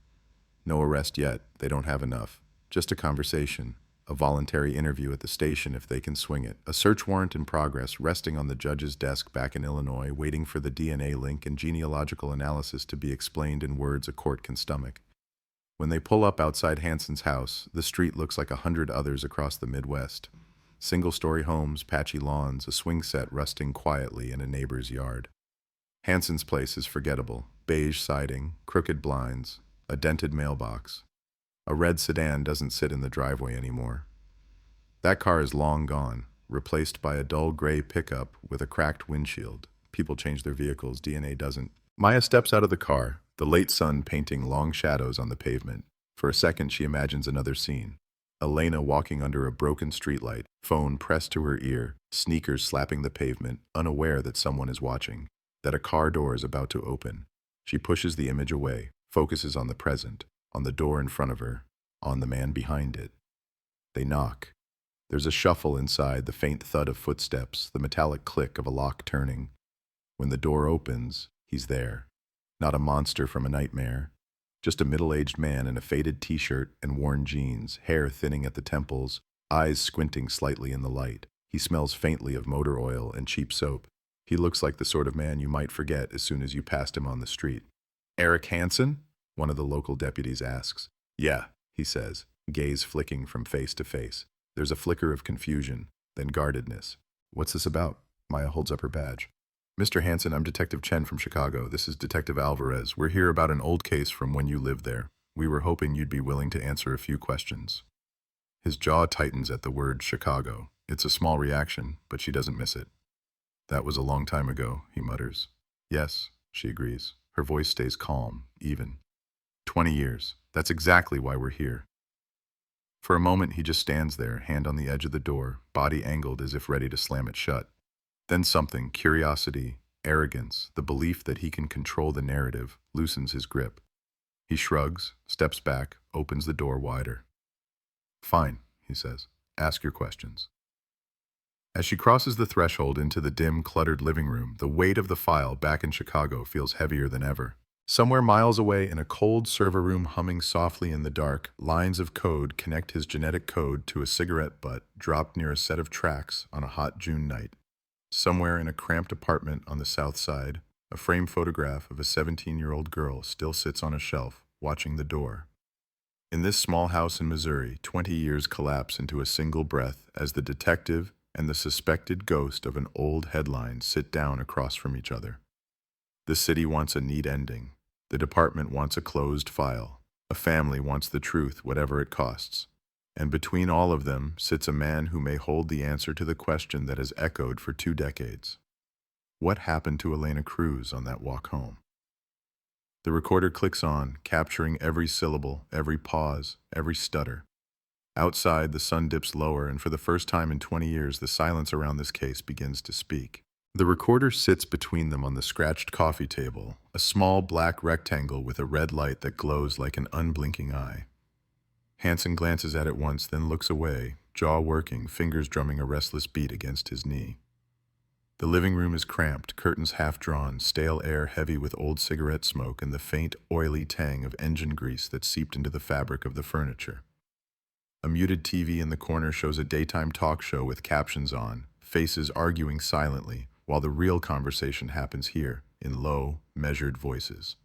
No arrest yet. They don't have enough. Just a conversation. A voluntary interview at the station if they can swing it. A search warrant in progress, resting on the judge's desk back in Illinois, waiting for the DNA link and genealogical analysis to be explained in words a court can stomach. When they pull up outside Hanson's house, the street looks like 100 others across the Midwest. Single-story homes, patchy lawns, a swing set rusting quietly in a neighbor's yard. Hanson's place is forgettable. Beige siding, crooked blinds, a dented mailbox. A red sedan doesn't sit in the driveway anymore. That car is long gone, replaced by a dull gray pickup with a cracked windshield. People change their vehicles, DNA doesn't. Maya steps out of the car, the late sun painting long shadows on the pavement. For a second, she imagines another scene. Elena walking under a broken streetlight, phone pressed to her ear, sneakers slapping the pavement, unaware that someone is watching, that a car door is about to open. She pushes the image away, focuses on the present, on the door in front of her, on the man behind it. They knock. There's a shuffle inside, the faint thud of footsteps, the metallic click of a lock turning. When the door opens, he's there. Not a monster from a nightmare. Just a middle-aged man in a faded t-shirt and worn jeans, hair thinning at the temples, eyes squinting slightly in the light. He smells faintly of motor oil and cheap soap. He looks like the sort of man you might forget as soon as you passed him on the street. "Eric Hansen?" one of the local deputies asks. "Yeah," he says, gaze flicking from face to face. There's a flicker of confusion, then guardedness. "What's this about?" Maya holds up her badge. "Mr. Hansen, I'm Detective Chen from Chicago. This is Detective Alvarez. We're here about an old case from when you lived there. We were hoping you'd be willing to answer a few questions." His jaw tightens at the word Chicago. It's a small reaction, but she doesn't miss it. "That was a long time ago," he mutters. "Yes," she agrees. Her voice stays calm, even. 20 years. That's exactly why we're here." For a moment, he just stands there, hand on the edge of the door, body angled as if ready to slam it shut. Then something, curiosity, arrogance, the belief that he can control the narrative, loosens his grip. He shrugs, steps back, opens the door wider. "Fine," he says. "Ask your questions." As she crosses the threshold into the dim, cluttered living room, the weight of the file back in Chicago feels heavier than ever. Somewhere miles away in a cold server room humming softly in the dark, lines of code connect his genetic code to a cigarette butt dropped near a set of tracks on a hot June night. Somewhere in a cramped apartment on the south side, a framed photograph of a 17-year-old girl still sits on a shelf, watching the door. In this small house in Missouri, 20 years collapse into a single breath as the detective and the suspected ghost of an old headline sit down across from each other. The city wants a neat ending. The department wants a closed file. A family wants the truth, whatever it costs. And between all of them sits a man who may hold the answer to the question that has echoed for 2 decades. What happened to Elena Cruz on that walk home? The recorder clicks on, capturing every syllable, every pause, every stutter. Outside, the sun dips lower, and for the first time in 20 years, the silence around this case begins to speak. The recorder sits between them on the scratched coffee table, a small black rectangle with a red light that glows like an unblinking eye. Hansen glances at it once, then looks away, jaw working, fingers drumming a restless beat against his knee. The living room is cramped, curtains half drawn, stale air heavy with old cigarette smoke and the faint, oily tang of engine grease that seeped into the fabric of the furniture. A muted TV in the corner shows a daytime talk show with captions on, faces arguing silently, while the real conversation happens here, in low, measured voices.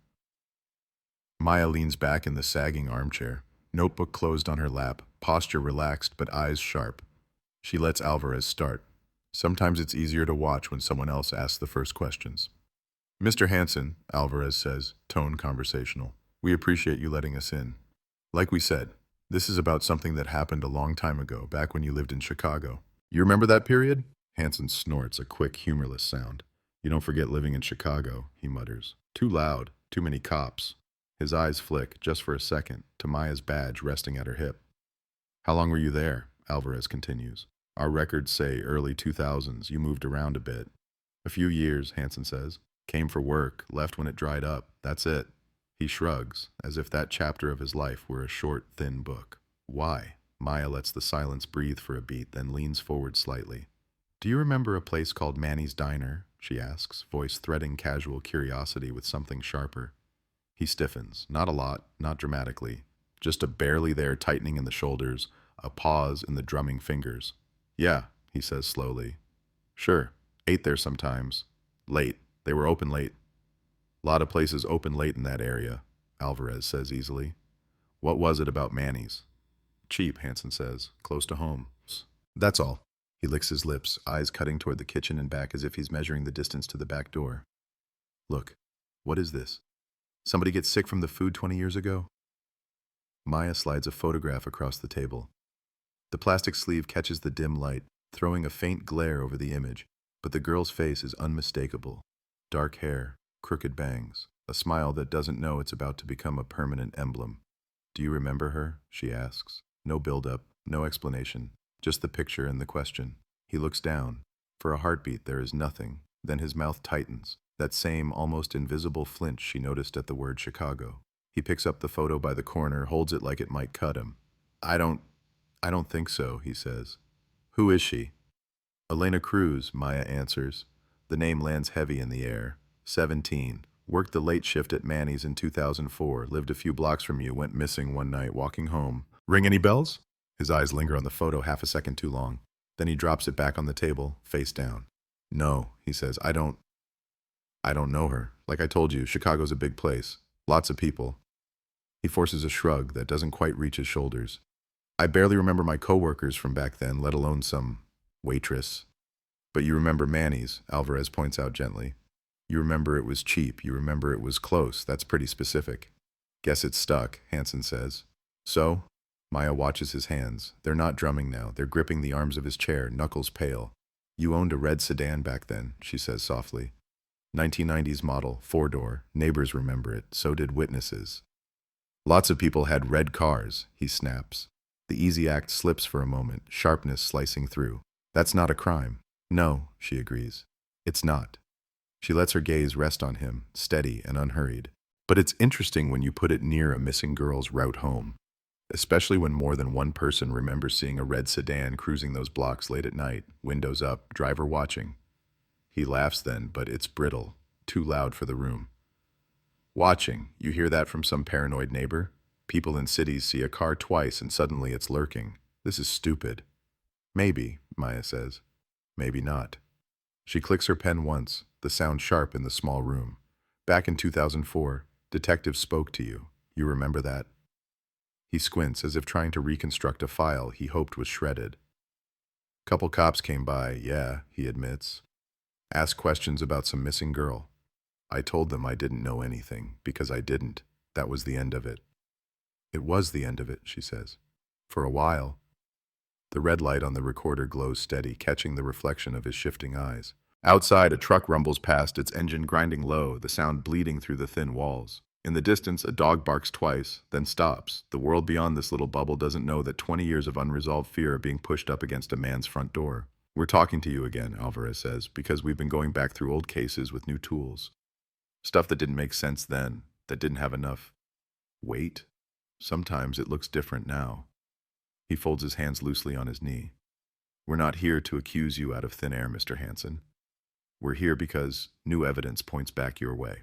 Maya leans back in the sagging armchair, notebook closed on her lap, posture relaxed but eyes sharp. She lets Alvarez start. Sometimes it's easier to watch when someone else asks the first questions. "Mr. Hansen," Alvarez says, tone conversational, "we appreciate you letting us in. Like we said, this is about something that happened a long time ago, back when you lived in Chicago. You remember that period?" Hansen snorts, a quick, humorless sound. "You don't forget living in Chicago," he mutters. "Too loud, too many cops." His eyes flick, just for a second, to Maya's badge resting at her hip. "How long were you there?" Alvarez continues. "Our records say early 2000s. You moved around a bit." "A few years," Hansen says. "Came for work, left when it dried up. That's it." He shrugs, as if that chapter of his life were a short, thin book. "Why?" Maya lets the silence breathe for a beat, then leans forward slightly. "Do you remember a place called Manny's Diner?" she asks, voice threading casual curiosity with something sharper. He stiffens, not a lot, not dramatically, just a barely there tightening in the shoulders, a pause in the drumming fingers. "Yeah," he says slowly. "Sure, ate there sometimes. Late. They were open late." "Lot of places open late in that area," Alvarez says easily. "What was it about Manny's?" "Cheap," Hansen says, "close to home. That's all." He licks his lips, eyes cutting toward the kitchen and back as if he's measuring the distance to the back door. "Look, what is this? Somebody get sick from the food 20 years ago?" Maya slides a photograph across the table. The plastic sleeve catches the dim light, throwing a faint glare over the image, but the girl's face is unmistakable. Dark hair, crooked bangs, a smile that doesn't know it's about to become a permanent emblem. Do you remember her? She asks. No build-up, no explanation, just the picture and the question. He looks down. For a heartbeat, there is nothing. Then his mouth tightens, that same almost invisible flinch she noticed at the word Chicago. He picks up the photo by the corner, holds it like it might cut him. I don't think so, he says. Who is she? Elena Cruz, Maya answers. The name lands heavy in the air. 17. Worked the late shift at Manny's in 2004. Lived a few blocks from you. Went missing one night walking home. Ring any bells? His eyes linger on the photo half a second too long. Then he drops it back on the table, face down. No, he says. I don't know her. Like I told you, Chicago's a big place. Lots of people. He forces a shrug that doesn't quite reach his shoulders. I barely remember my coworkers from back then, let alone some waitress. But you remember Manny's, Alvarez points out gently. You remember it was cheap. You remember it was close. That's pretty specific. Guess it's stuck, Hansen says. So? Maya watches his hands. They're not drumming now. They're gripping the arms of his chair, knuckles pale. You owned a red sedan back then, she says softly. 1990s model, 4-door. Neighbors remember it. So did witnesses. Lots of people had red cars, he snaps. The easy act slips for a moment, sharpness slicing through. That's not a crime. No, she agrees. It's not. She lets her gaze rest on him, steady and unhurried. But it's interesting when you put it near a missing girl's route home, especially when more than one person remembers seeing a red sedan cruising those blocks late at night, windows up, driver watching. He laughs then, but it's brittle, too loud for the room. Watching, you hear that from some paranoid neighbor? People in cities see a car twice and suddenly it's lurking. This is stupid. Maybe, Maya says. Maybe not. She clicks her pen once, the sound sharp in the small room. Back in 2004, detectives spoke to you. You remember that? He squints as if trying to reconstruct a file he hoped was shredded. Couple cops came by, yeah, he admits. Asked questions about some missing girl. I told them I didn't know anything, because I didn't. That was the end of it. It was the end of it, she says. For a while. The red light on the recorder glows steady, catching the reflection of his shifting eyes. Outside, a truck rumbles past, its engine grinding low, the sound bleeding through the thin walls. In the distance, a dog barks twice, then stops. The world beyond this little bubble doesn't know that 20 years of unresolved fear are being pushed up against a man's front door. We're talking to you again, Alvarez says, because we've been going back through old cases with new tools. Stuff that didn't make sense then, that didn't have enough weight. Sometimes it looks different now. He folds his hands loosely on his knee. We're not here to accuse you out of thin air, Mr. Hansen. We're here because new evidence points back your way.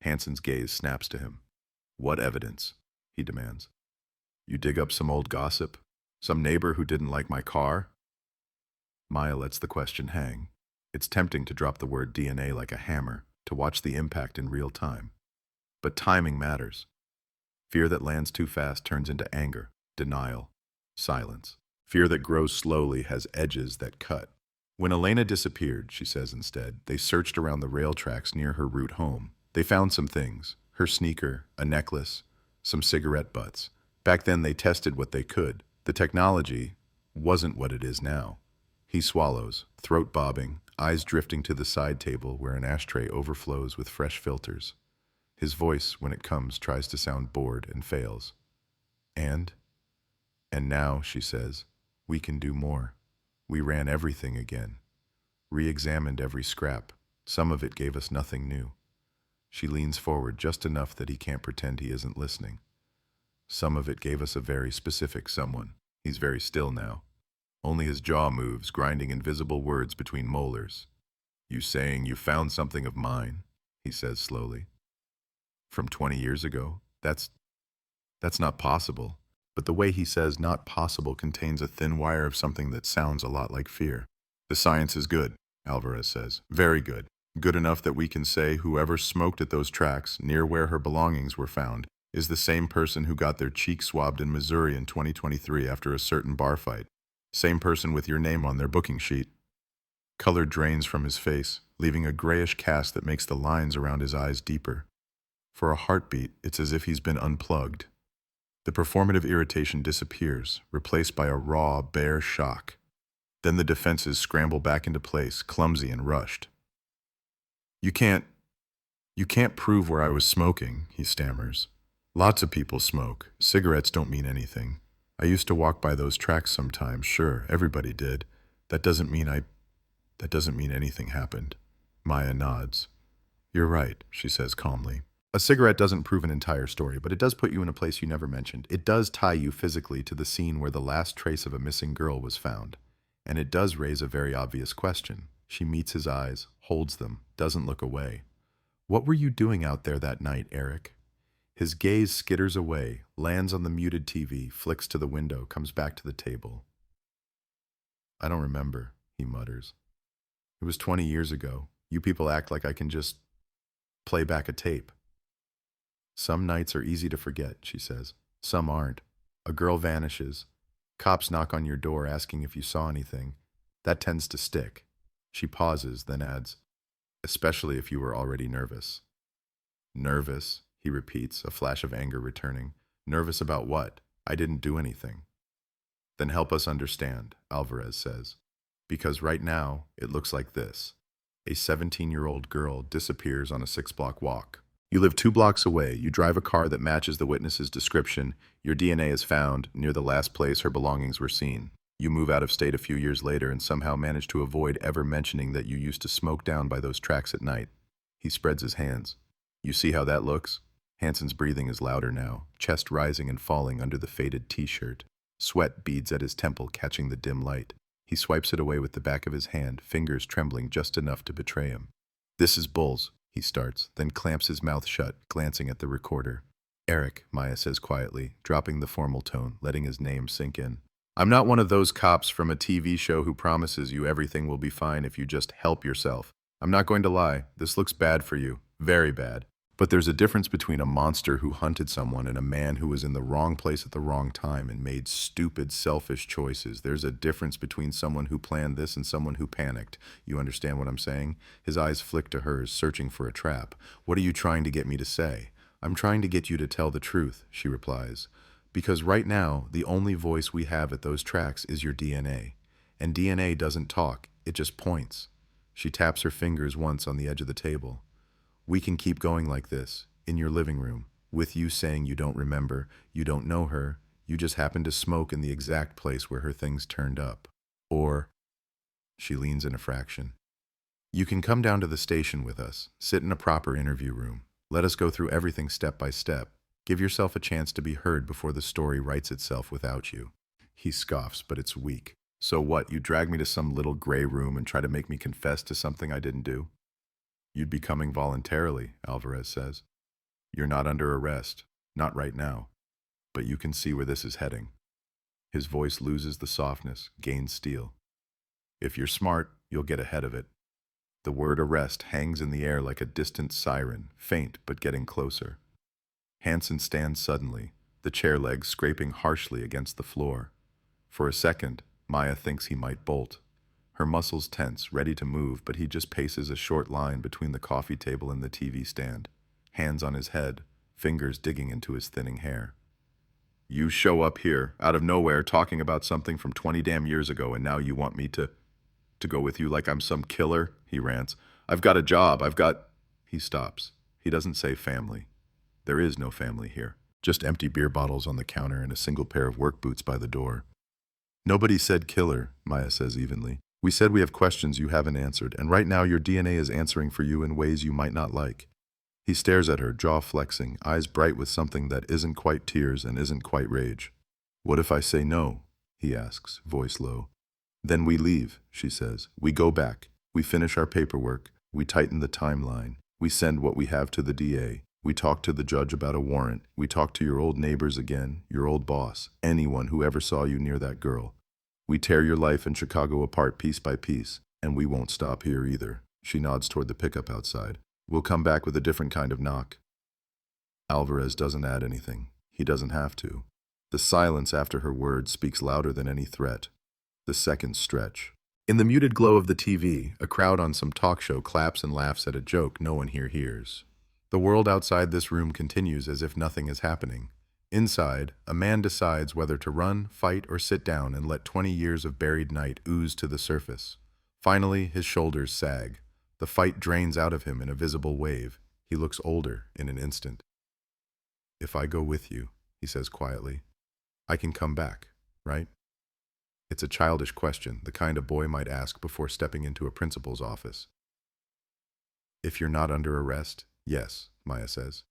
Hansen's gaze snaps to him. What evidence? He demands. You dig up some old gossip? Some neighbor who didn't like my car? Maya lets the question hang. It's tempting to drop the word DNA like a hammer, to watch the impact in real time. But timing matters. Fear that lands too fast turns into anger, denial, silence. Fear that grows slowly has edges that cut. When Elena disappeared, she says instead, they searched around the rail tracks near her route home. They found some things, her sneaker, a necklace, some cigarette butts. Back then they tested what they could. The technology wasn't what it is now. He swallows, throat bobbing, eyes drifting to the side table where an ashtray overflows with fresh filters. His voice, when it comes, tries to sound bored and fails. And now, she says, we can do more. We ran everything again. Re-examined every scrap. Some of it gave us nothing new. She leans forward just enough that he can't pretend he isn't listening. Some of it gave us a very specific someone. He's very still now. Only his jaw moves, grinding invisible words between molars. You saying you found something of mine, he says slowly. From 20 years ago? That's not possible. But the way he says not possible contains a thin wire of something that sounds a lot like fear. The science is good, Alvarez says. Very good. Good enough that we can say whoever smoked at those tracks, near where her belongings were found, is the same person who got their cheeks swabbed in Missouri in 2023 after a certain bar fight. Same person with your name on their booking sheet. Color drains from his face, leaving a grayish cast that makes the lines around his eyes deeper. For a heartbeat, it's as if he's been unplugged. The performative irritation disappears, replaced by a raw, bare shock. Then the defenses scramble back into place, clumsy and rushed. You can't You can't prove where I was smoking, he stammers. Lots of people smoke. Cigarettes don't mean anything. I used to walk by those tracks sometimes, sure, everybody did. That doesn't mean anything happened. Maya nods. You're right, she says calmly. A cigarette doesn't prove an entire story, but it does put you in a place you never mentioned. It does tie you physically to the scene where the last trace of a missing girl was found. And it does raise a very obvious question. She meets his eyes, holds them, doesn't look away. What were you doing out there that night, Eric? His gaze skitters away, lands on the muted TV, flicks to the window, comes back to the table. I don't remember, he mutters. It was 20 years ago. You people act like I can just play back a tape. Some nights are easy to forget, she says. Some aren't. A girl vanishes. Cops knock on your door asking if you saw anything. That tends to stick. She pauses, then adds, especially if you were already nervous. Nervous, he repeats, a flash of anger returning. Nervous about what? I didn't do anything. Then help us understand, Alvarez says. Because right now, it looks like this. A 17-year-old girl disappears on a 6-block walk. You live 2 blocks away. You drive a car that matches the witness's description. Your DNA is found near the last place her belongings were seen. You move out of state a few years later and somehow manage to avoid ever mentioning that you used to smoke down by those tracks at night. He spreads his hands. You see how that looks? Hanson's breathing is louder now, chest rising and falling under the faded t-shirt. Sweat beads at his temple, catching the dim light. He swipes it away with the back of his hand, fingers trembling just enough to betray him. This is Bulls, he starts, then clamps his mouth shut, glancing at the recorder. Eric, Maya says quietly, dropping the formal tone, letting his name sink in. I'm not one of those cops from a TV show who promises you everything will be fine if you just help yourself. I'm not going to lie, this looks bad for you, very bad. But there's a difference between a monster who hunted someone and a man who was in the wrong place at the wrong time and made stupid, selfish choices. There's a difference between someone who planned this and someone who panicked. You understand what I'm saying? His eyes flick to hers, searching for a trap. What are you trying to get me to say? I'm trying to get you to tell the truth, she replies. Because right now, the only voice we have at those tracks is your DNA. And DNA doesn't talk, it just points. She taps her fingers once on the edge of the table. We can keep going like this, in your living room, with you saying you don't remember, you don't know her, you just happen to smoke in the exact place where her things turned up. Or, she leans in a fraction. You can come down to the station with us, sit in a proper interview room. Let us go through everything step by step. Give yourself a chance to be heard before the story writes itself without you. He scoffs, but it's weak. So what, you drag me to some little gray room and try to make me confess to something I didn't do? You'd be coming voluntarily, Alvarez says. You're not under arrest, not right now, but you can see where this is heading. His voice loses the softness, gains steel. If you're smart, you'll get ahead of it. The word arrest hangs in the air like a distant siren, faint but getting closer. Hanson stands suddenly, the chair legs scraping harshly against the floor. For a second, Maya thinks he might bolt. Her muscles tense, ready to move, but he just paces a short line between the coffee table and the TV stand, hands on his head, fingers digging into his thinning hair. You show up here, out of nowhere, talking about something from 20 damn years ago, and now you want me to go with you like I'm some killer, he rants. I've got a job, He stops. He doesn't say family. There is no family here. Just empty beer bottles on the counter and a single pair of work boots by the door. Nobody said killer, Maya says evenly. We said we have questions you haven't answered, and right now your DNA is answering for you in ways you might not like. He stares at her, jaw flexing, eyes bright with something that isn't quite tears and isn't quite rage. What if I say no? He asks, voice low. Then we leave, she says. We go back. We finish our paperwork. We tighten the timeline. We send what we have to the DA. We talk to the judge about a warrant. We talk to your old neighbors again, your old boss, anyone who ever saw you near that girl. We tear your life in Chicago apart piece by piece, and we won't stop here either. She nods toward the pickup outside. We'll come back with a different kind of knock. Alvarez doesn't add anything. He doesn't have to. The silence after her words speaks louder than any threat. The seconds stretch. In the muted glow of the TV, a crowd on some talk show claps and laughs at a joke no one here hears. The world outside this room continues as if nothing is happening. Inside, a man decides whether to run, fight, or sit down and let 20 years of buried night ooze to the surface. Finally, his shoulders sag. The fight drains out of him in a visible wave. He looks older in an instant. If I go with you, he says quietly, I can come back, right? It's a childish question, the kind a boy might ask before stepping into a principal's office. If you're not under arrest, yes, Maya says.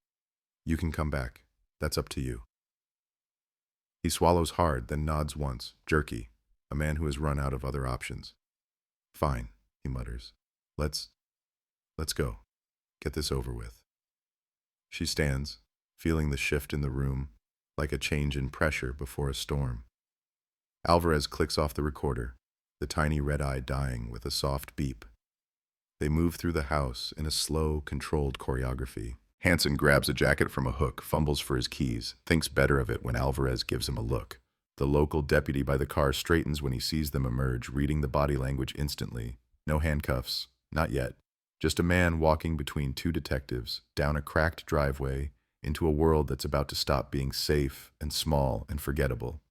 You can come back. That's up to you. He swallows hard, then nods once, jerky, a man who has run out of other options. Fine, he mutters. Let's go. Get this over with. She stands, feeling the shift in the room, like a change in pressure before a storm. Alvarez clicks off the recorder, the tiny red eye dying with a soft beep. They move through the house in a slow, controlled choreography. Hansen grabs a jacket from a hook, fumbles for his keys, thinks better of it when Alvarez gives him a look. The local deputy by the car straightens when he sees them emerge, reading the body language instantly. No handcuffs, not yet. Just a man walking between two detectives, down a cracked driveway, into a world that's about to stop being safe and small and forgettable.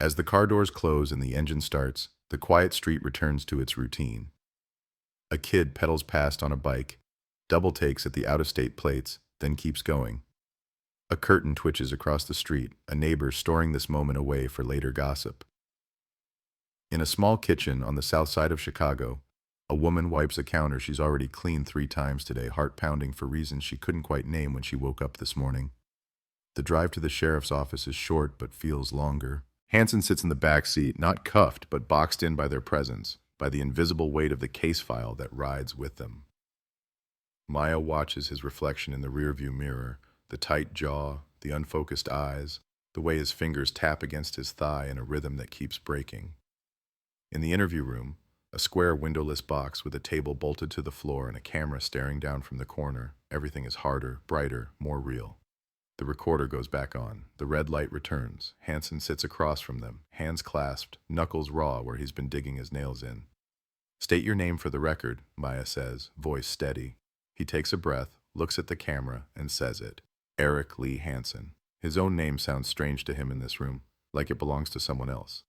As the car doors close and the engine starts, the quiet street returns to its routine. A kid pedals past on a bike, double takes at the out-of-state plates, then keeps going. A curtain twitches across the street, a neighbor storing this moment away for later gossip. In a small kitchen on the south side of Chicago, a woman wipes a counter she's already cleaned 3 times today, heart pounding for reasons she couldn't quite name when she woke up this morning. The drive to the sheriff's office is short but feels longer. Hansen sits in the back seat, not cuffed but boxed in by their presence, by the invisible weight of the case file that rides with them. Maya watches his reflection in the rearview mirror, the tight jaw, the unfocused eyes, the way his fingers tap against his thigh in a rhythm that keeps breaking. In the interview room, a square windowless box with a table bolted to the floor and a camera staring down from the corner, everything is harder, brighter, more real. The recorder goes back on. The red light returns. Hansen sits across from them, hands clasped, knuckles raw where he's been digging his nails in. State your name for the record, Maya says, voice steady. He takes a breath, looks at the camera, and says it. Eric Lee Hansen. His own name sounds strange to him in this room, like it belongs to someone else.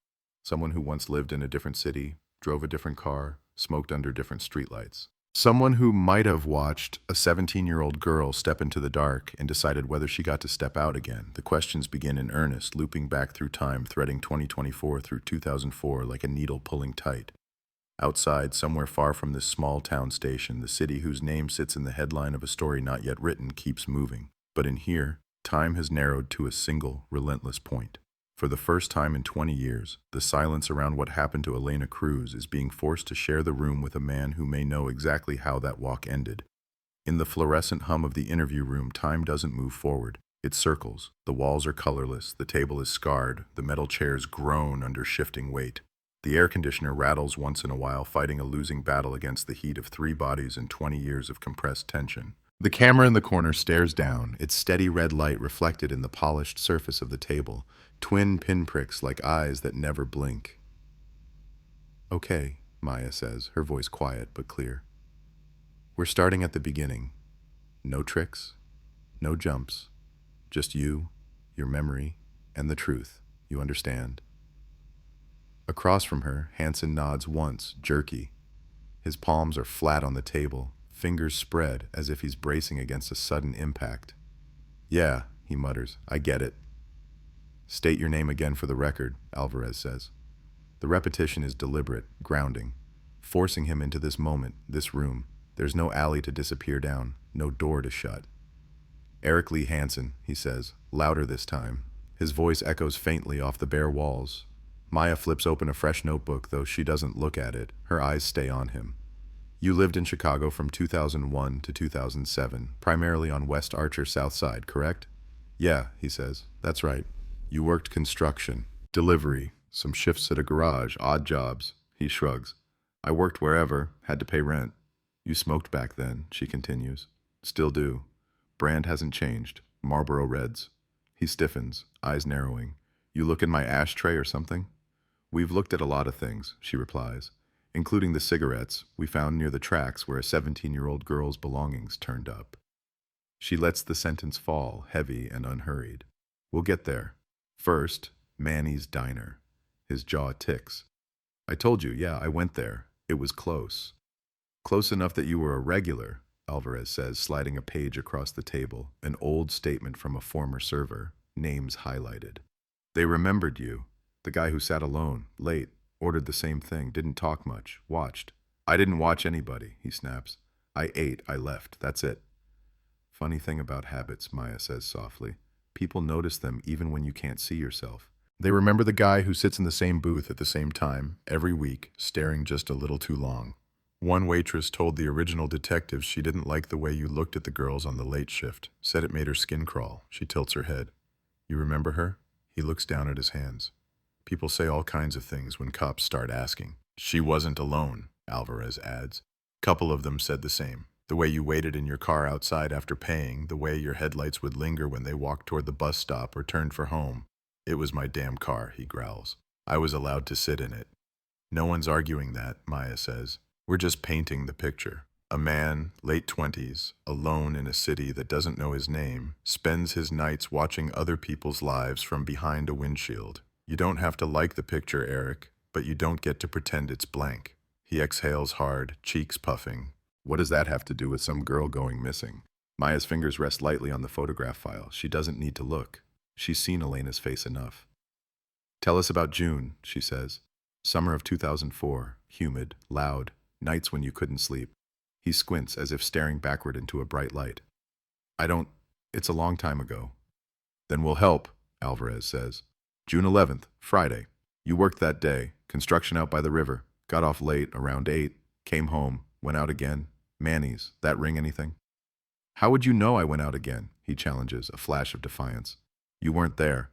Someone who once lived in a different city, drove a different car, smoked under different streetlights. Someone who might have watched a 17-year-old girl step into the dark and decided whether she got to step out again. The questions begin in earnest, looping back through time, threading 2024 through 2004 like a needle pulling tight. Outside, somewhere far from this small town station, the city whose name sits in the headline of a story not yet written keeps moving. But in here, time has narrowed to a single, relentless point. For the first time in 20 years, the silence around what happened to Elena Cruz is being forced to share the room with a man who may know exactly how that walk ended. In the fluorescent hum of the interview room, time doesn't move forward. It circles. The walls are colorless, the table is scarred, the metal chairs groan under shifting weight. The air conditioner rattles once in a while, fighting a losing battle against the heat of 3 bodies and 20 years of compressed tension. The camera in the corner stares down, its steady red light reflected in the polished surface of the table, twin pinpricks like eyes that never blink. Okay, Maya says, her voice quiet but clear. We're starting at the beginning. No tricks, no jumps, just you, your memory, and the truth, you understand. Across from her, Hansen nods once, jerky. His palms are flat on the table, fingers spread as if he's bracing against a sudden impact. Yeah, he mutters, I get it. State your name again for the record, Alvarez says. The repetition is deliberate, grounding, forcing him into this moment, this room. There's no alley to disappear down, no door to shut. Eric Lee Hansen, he says, louder this time. His voice echoes faintly off the bare walls. Maya flips open a fresh notebook, though she doesn't look at it. Her eyes stay on him. You lived in Chicago from 2001 to 2007, primarily on West Archer South Side, correct? Yeah, he says, that's right. You worked construction, delivery, some shifts at a garage, odd jobs. He shrugs. I worked wherever, had to pay rent. You smoked back then, she continues. Still do. Brand hasn't changed. Marlboro Reds. He stiffens, eyes narrowing. You look in my ashtray or something? We've looked at a lot of things, she replies, including the cigarettes we found near the tracks where a 17-year-old girl's belongings turned up. She lets the sentence fall, heavy and unhurried. We'll get there. First, Manny's Diner. His jaw ticks. I told you, yeah, I went there. It was close. Close enough that you were a regular, Alvarez says, sliding a page across the table, an old statement from a former server, names highlighted. They remembered you. The guy who sat alone, late, ordered the same thing, didn't talk much, watched. I didn't watch anybody, he snaps. I ate, I left, that's it. Funny thing about habits, Maya says softly. People notice them even when you can't see yourself. They remember the guy who sits in the same booth at the same time, every week, staring just a little too long. One waitress told the original detectives she didn't like the way you looked at the girls on the late shift, said it made her skin crawl. She tilts her head. You remember her? He looks down at his hands. People say all kinds of things when cops start asking. She wasn't alone, Alvarez adds. Couple of them said the same. The way you waited in your car outside after paying, the way your headlights would linger when they walked toward the bus stop or turned for home. It was my damn car, he growls. I was allowed to sit in it. No one's arguing that, Maya says. We're just painting the picture. A man, late 20s, alone in a city that doesn't know his name, spends his nights watching other people's lives from behind a windshield. You don't have to like the picture, Eric, but you don't get to pretend it's blank. He exhales hard, cheeks puffing. What does that have to do with some girl going missing? Maya's fingers rest lightly on the photograph file. She doesn't need to look. She's seen Elena's face enough. Tell us about June, she says. Summer of 2004, humid, loud, nights when you couldn't sleep. He squints as if staring backward into a bright light. It's a long time ago. Then we'll help, Alvarez says. June 11th, Friday. You worked that day, construction out by the river, got off late, around 8, came home, went out again. Manny's, that ring anything? How would you know I went out again? He challenges, a flash of defiance. You weren't there.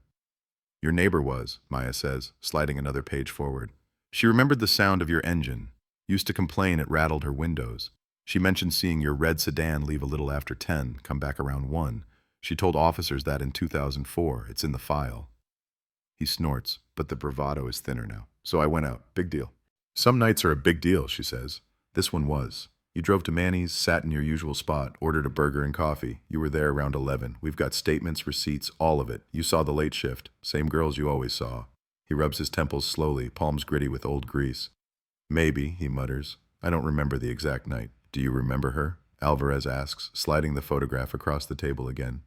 Your neighbor was, Maya says, sliding another page forward. She remembered the sound of your engine. Used to complain it rattled her windows. She mentioned seeing your red sedan leave a little after 10, come back around 1. She told officers that in 2004. It's in the file. He snorts, but the bravado is thinner now. So I went out. Big deal. Some nights are a big deal, she says. This one was. You drove to Manny's, sat in your usual spot, ordered a burger and coffee. You were there around 11. We've got statements, receipts, all of it. You saw the late shift. Same girls you always saw. He rubs his temples slowly, palms gritty with old grease. Maybe, he mutters. I don't remember the exact night. Do you remember her? Alvarez asks, sliding the photograph across the table again.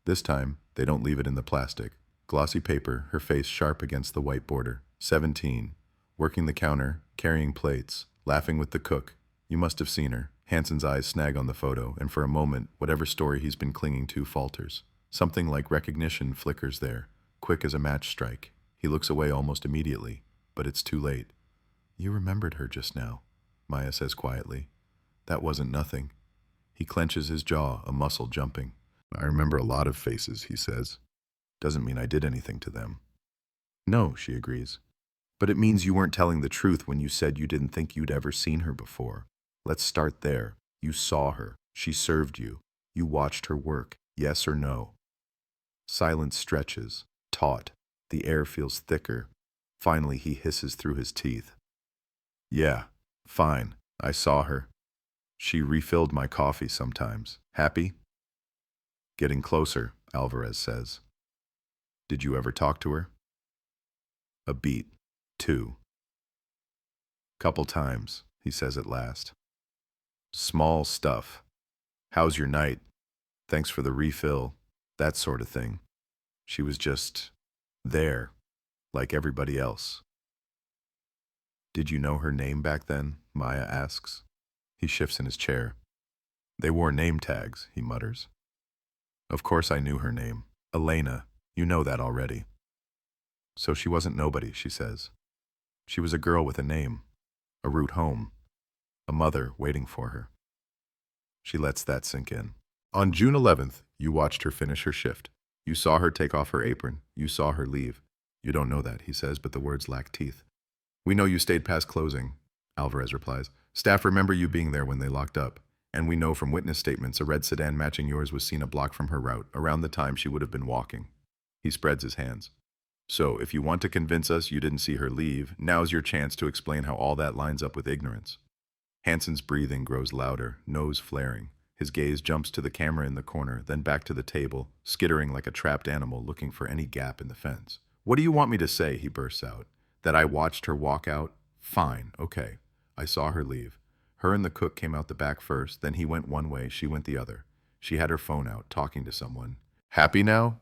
This time, they don't leave it in the plastic. Glossy paper, her face sharp against the white border. 17. Working the counter, carrying plates, laughing with the cook. You must have seen her. Hanson's eyes snag on the photo, and for a moment, whatever story he's been clinging to falters. Something like recognition flickers there, quick as a match strike. He looks away almost immediately, but it's too late. You remembered her just now, Maya says quietly. That wasn't nothing. He clenches his jaw, a muscle jumping. I remember a lot of faces, he says. Doesn't mean I did anything to them. No, she agrees. But it means you weren't telling the truth when you said you didn't think you'd ever seen her before. Let's start there. You saw her. She served you. You watched her work. Yes or no? Silence stretches, taut. The air feels thicker. Finally, he hisses through his teeth. Yeah, fine. I saw her. She refilled my coffee sometimes. Happy? Getting closer, Alvarez says. Did you ever talk to her? A beat. 2. Couple times, he says at last. Small stuff. How's your night? Thanks for the refill. That sort of thing. She was just there, like everybody else. Did you know her name back then? Maya asks. He shifts in his chair. They wore name tags, he mutters. Of course I knew her name. Elena. You know that already. So she wasn't nobody, she says. She was a girl with a name, a route home, a mother waiting for her. She lets that sink in. On June 11th, you watched her finish her shift. You saw her take off her apron. You saw her leave. You don't know that, he says, but the words lack teeth. We know you stayed past closing, Alvarez replies. Staff remember you being there when they locked up. And we know from witness statements a red sedan matching yours was seen a block from her route, around the time she would have been walking. He spreads his hands. So, if you want to convince us you didn't see her leave, now's your chance to explain how all that lines up with ignorance. Hanson's breathing grows louder, nose flaring. His gaze jumps to the camera in the corner, then back to the table, skittering like a trapped animal looking for any gap in the fence. What do you want me to say? He bursts out. That I watched her walk out? Fine, okay. I saw her leave. Her and the cook came out the back first, then he went one way, she went the other. She had her phone out, talking to someone. Happy now?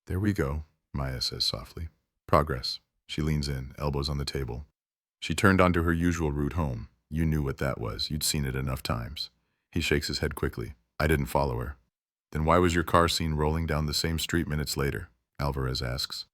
There we go, Maya says softly. Progress. She leans in, elbows on the table. She turned onto her usual route home. You knew what that was. You'd seen it enough times. He shakes his head quickly. I didn't follow her. Then why was your car seen rolling down the same street minutes later? Alvarez asks.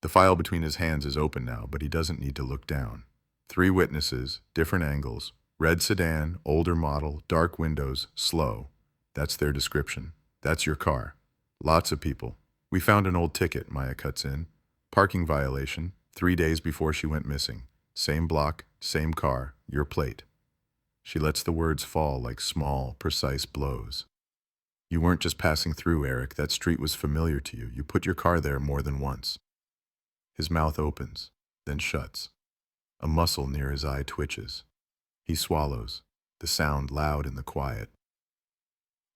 The file between his hands is open now, but he doesn't need to look down. 3 witnesses, different angles. Red sedan, older model, dark windows, slow. That's their description. That's your car. Lots of people. We found an old ticket, Maya cuts in. Parking violation, 3 days before she went missing. Same block, same car, your plate. She lets the words fall like small, precise blows. You weren't just passing through, Eric. That street was familiar to you. You put your car there more than once. His mouth opens, then shuts. A muscle near his eye twitches. He swallows, the sound loud in the quiet.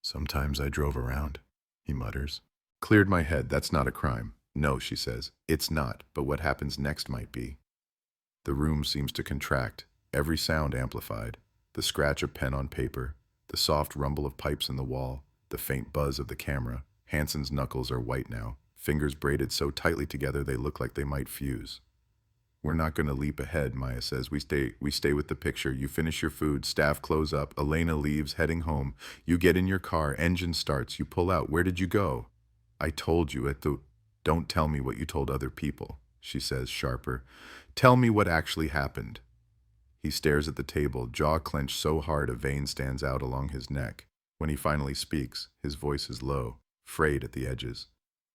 Sometimes I drove around, he mutters. Cleared my head, that's not a crime. No, she says, it's not, but what happens next might be. The room seems to contract, every sound amplified. The scratch of pen on paper, the soft rumble of pipes in the wall, the faint buzz of the camera. Hanson's knuckles are white now, fingers braided so tightly together they look like they might fuse. We're not going to leap ahead, Maya says. We stay with the picture. You finish your food, staff close up, Elena leaves, heading home. You get in your car, engine starts, you pull out. Where did you go? I told you at the... Don't tell me what you told other people, she says, sharper. Tell me what actually happened. He stares at the table, jaw clenched so hard a vein stands out along his neck. When he finally speaks, his voice is low, frayed at the edges.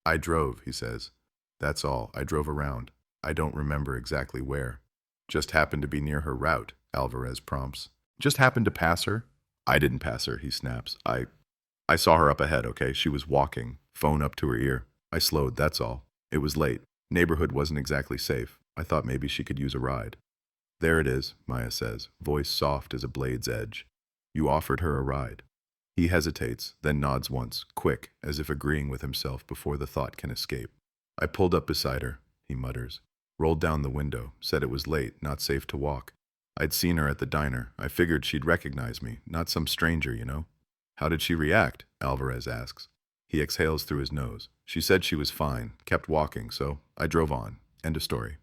I drove, he says. That's all. I drove around. I don't remember exactly where. Just happened to be near her route, Alvarez prompts. Just happened to pass her? I didn't pass her, he snaps. I saw her up ahead, okay? She was walking, phone up to her ear. I slowed, that's all. It was late. Neighborhood wasn't exactly safe. I thought maybe she could use a ride. There it is, Maya says, voice soft as a blade's edge. You offered her a ride. He hesitates, then nods once, quick, as if agreeing with himself before the thought can escape. I pulled up beside her, he mutters. Rolled down the window, said it was late, not safe to walk. I'd seen her at the diner. I figured she'd recognize me, not some stranger, you know. How did she react? Alvarez asks. He exhales through his nose. She said she was fine, kept walking, so I drove on. End of story.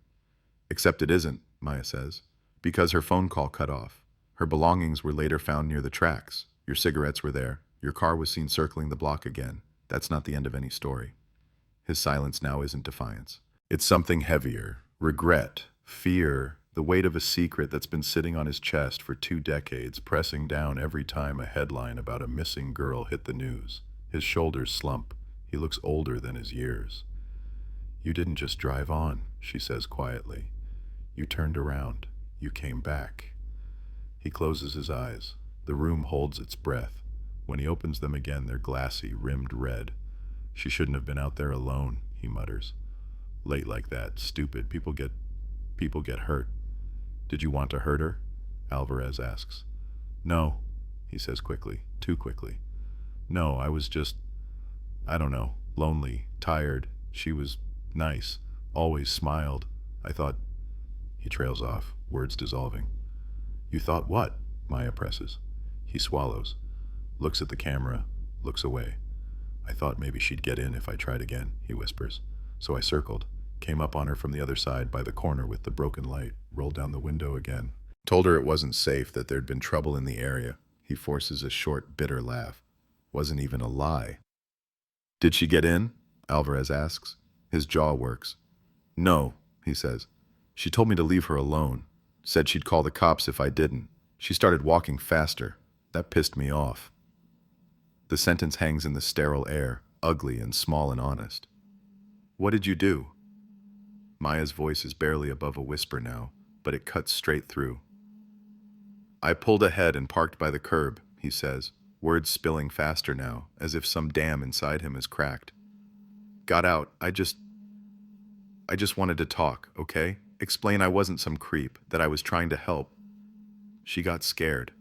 Except it isn't, Maya says, because her phone call cut off. Her belongings were later found near the tracks. Your cigarettes were there. Your car was seen circling the block again. That's not the end of any story. His silence now isn't defiance. It's something heavier. Regret, fear, the weight of a secret that's been sitting on his chest for 2 decades, pressing down every time a headline about a missing girl hit the news. His shoulders slump. He looks older than his years. You didn't just drive on, she says quietly. You turned around. You came back. He closes his eyes. The room holds its breath. When he opens them again, they're glassy, rimmed red. She shouldn't have been out there alone, he mutters. Late like that, stupid. People get hurt. Did you want to hurt her? Alvarez asks. No, he says quickly, too quickly. No, I was just, I don't know, lonely, tired. She was nice, always smiled. I thought... He trails off, words dissolving. You thought what? Maya presses. He swallows, looks at the camera, looks away. I thought maybe she'd get in if I tried again, he whispers. So I circled, came up on her from the other side by the corner with the broken light, rolled down the window again. Told her it wasn't safe, that there'd been trouble in the area. He forces a short, bitter laugh. Wasn't even a lie. Did she get in? Alvarez asks. His jaw works. No, he says. She told me to leave her alone. Said she'd call the cops if I didn't. She started walking faster. That pissed me off. The sentence hangs in the sterile air, ugly and small and honest. What did you do? Maya's voice is barely above a whisper now, but it cuts straight through. I pulled ahead and parked by the curb, he says, words spilling faster now, as if some dam inside him is cracked. Got out. I just wanted to talk, okay? Explain I wasn't some creep, that I was trying to help. She got scared.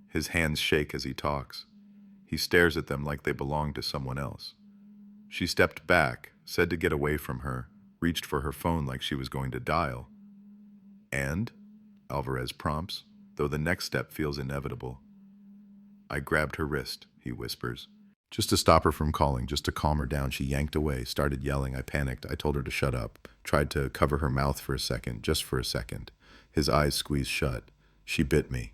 His hands shake as he talks. He stares at them like they belong to someone else. She stepped back, said to get away from her, reached for her phone like she was going to dial. And? Alvarez prompts. though the next step feels inevitable. I grabbed her wrist, he whispers. Just to stop her from calling, just to calm her down, she yanked away, started yelling. I panicked. I told her to shut up, tried to cover her mouth for a second, just for a second. His eyes squeezed shut. She bit me.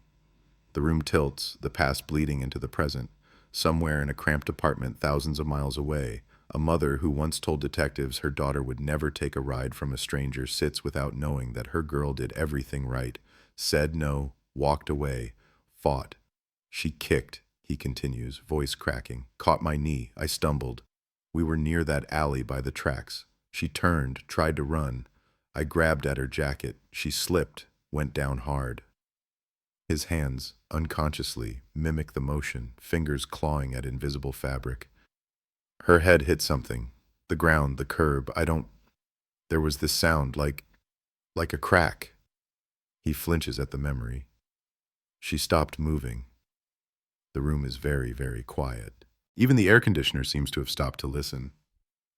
The room tilts, the past bleeding into the present. Somewhere in a cramped apartment thousands of miles away, a mother who once told detectives her daughter would never take a ride from a stranger sits without knowing that her girl did everything right, said no, walked away, fought. She kicked, he continues, voice cracking, caught my knee. I stumbled. We were near that alley by the tracks. She turned, tried to run. I grabbed at her jacket. She slipped, went down hard. His hands, unconsciously, mimic the motion, fingers clawing at invisible fabric. Her head hit something. The ground, the curb, There was this sound, like a crack. He flinches at the memory. She stopped moving. The room is very, very quiet. Even the air conditioner seems to have stopped to listen.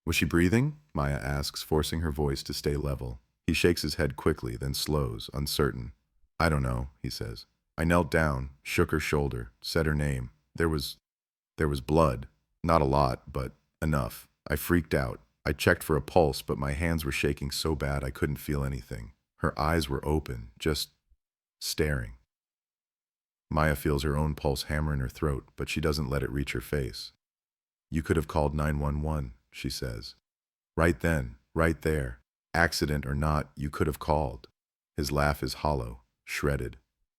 Was she breathing? Maya asks, forcing her voice to stay level. He shakes his head quickly, then slows, uncertain. I don't know, he says. I knelt down, shook her shoulder, said her name. There was blood. Not a lot, but enough. I freaked out. I checked for a pulse, but my hands were shaking so bad I couldn't feel anything. Her eyes were open, just staring. Maya feels her own pulse hammer in her throat, but she doesn't let it reach her face. You could have called 911, she says. Right then, right there. Accident or not, you could have called. His laugh is hollow, shredded.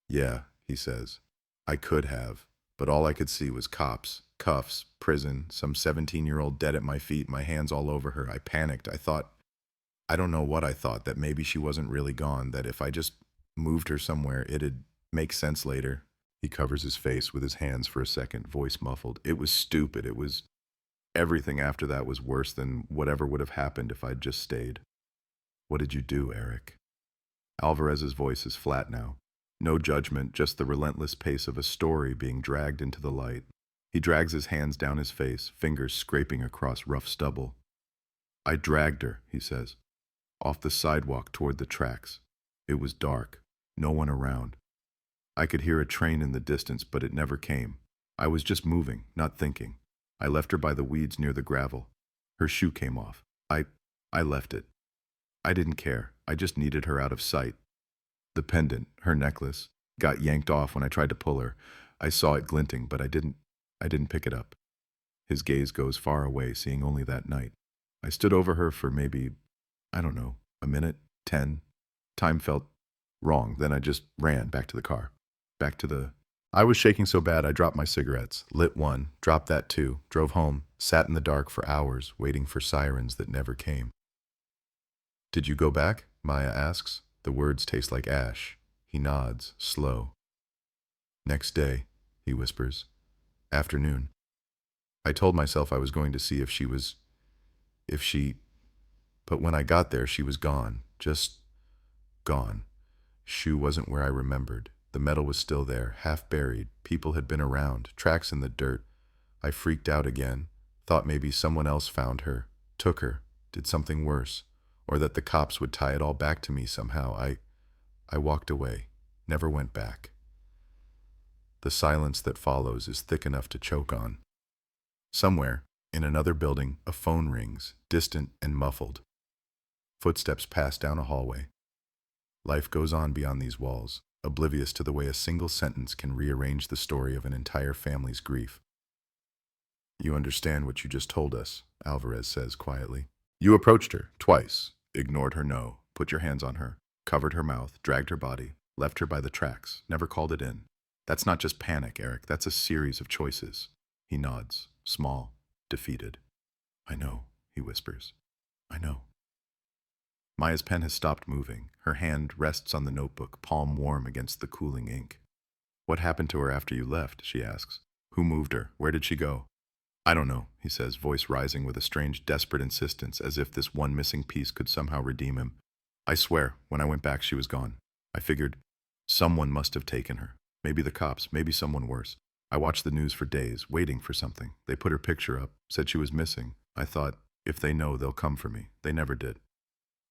Yeah, he says. I could have, but all I could see was cops, cuffs, prison, some 17-year-old dead at my feet, my hands all over her. I panicked. I don't know what I thought, that maybe she wasn't really gone, that if I just moved her somewhere, it'd make sense later. He covers his face with his hands for a second, voice muffled. It was stupid. Everything after that was worse than whatever would have happened if I'd just stayed. What did you do, Eric? Alvarez's voice is flat now. No judgment, just the relentless pace of a story being dragged into the light. He drags his hands down his face, fingers scraping across rough stubble. I dragged her, he says, off the sidewalk toward the tracks. It was dark, no one around. I could hear a train in the distance, but it never came. I was just moving, not thinking. I left her by the weeds near the gravel. Her shoe came off. I left it. I didn't care. I just needed her out of sight. The pendant, her necklace, got yanked off when I tried to pull her. I saw it glinting, but I didn't pick it up. His gaze goes far away, seeing only that night. I stood over her for maybe, I don't know, a minute, 10. Time felt wrong. Then I just ran back to the car. I was shaking so bad I dropped my cigarettes, lit one, dropped that too, drove home, sat in the dark for hours, waiting for sirens that never came. Did you go back? Maya asks. The words taste like ash. He nods, slow. Next day, he whispers. Afternoon. I told myself I was going to see but when I got there, she was gone. Just gone. Shoe wasn't where I remembered. The metal was still there, half buried. People had been around, tracks in the dirt. I freaked out again, thought maybe someone else found her, took her, did something worse, or that the cops would tie it all back to me somehow. I walked away, never went back. The silence that follows is thick enough to choke on. Somewhere, in another building, a phone rings, distant and muffled. Footsteps pass down a hallway. Life goes on beyond these walls, oblivious to the way a single sentence can rearrange the story of an entire family's grief. You understand what you just told us, Alvarez says quietly. You approached her, twice, ignored her no, put your hands on her, covered her mouth, dragged her body, left her by the tracks, never called it in. That's not just panic, Eric, that's a series of choices. He nods, small, defeated. I know, he whispers. I know. Maya's pen has stopped moving. Her hand rests on the notebook, palm warm against the cooling ink. What happened to her after you left? She asks. Who moved her? Where did she go? I don't know, he says, voice rising with a strange, desperate insistence, as if this one missing piece could somehow redeem him. I swear, when I went back, she was gone. I figured someone must have taken her. Maybe the cops, maybe someone worse. I watched the news for days, waiting for something. They put her picture up, said she was missing. I thought, if they know, they'll come for me. They never did.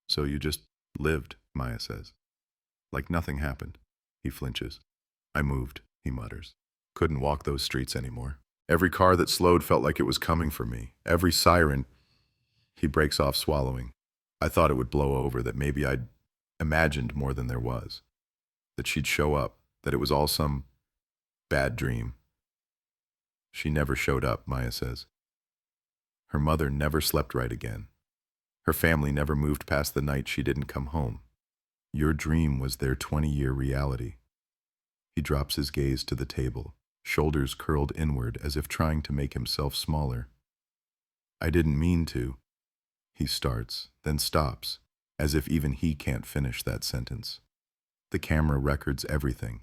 So you just lived, Maya says. Like nothing happened. He flinches. I moved, he mutters. Couldn't walk those streets anymore. Every car that slowed felt like it was coming for me. Every siren. He breaks off, swallowing. I thought it would blow over, that maybe I'd imagined more than there was. That she'd show up, that it was all some bad dream. She never showed up, Maya says. Her mother never slept right again. Her family never moved past the night she didn't come home. Your dream was their 20-year reality. He drops his gaze to the table, shoulders curled inward as if trying to make himself smaller. I didn't mean to. He starts, then stops, as if even he can't finish that sentence. The camera records everything.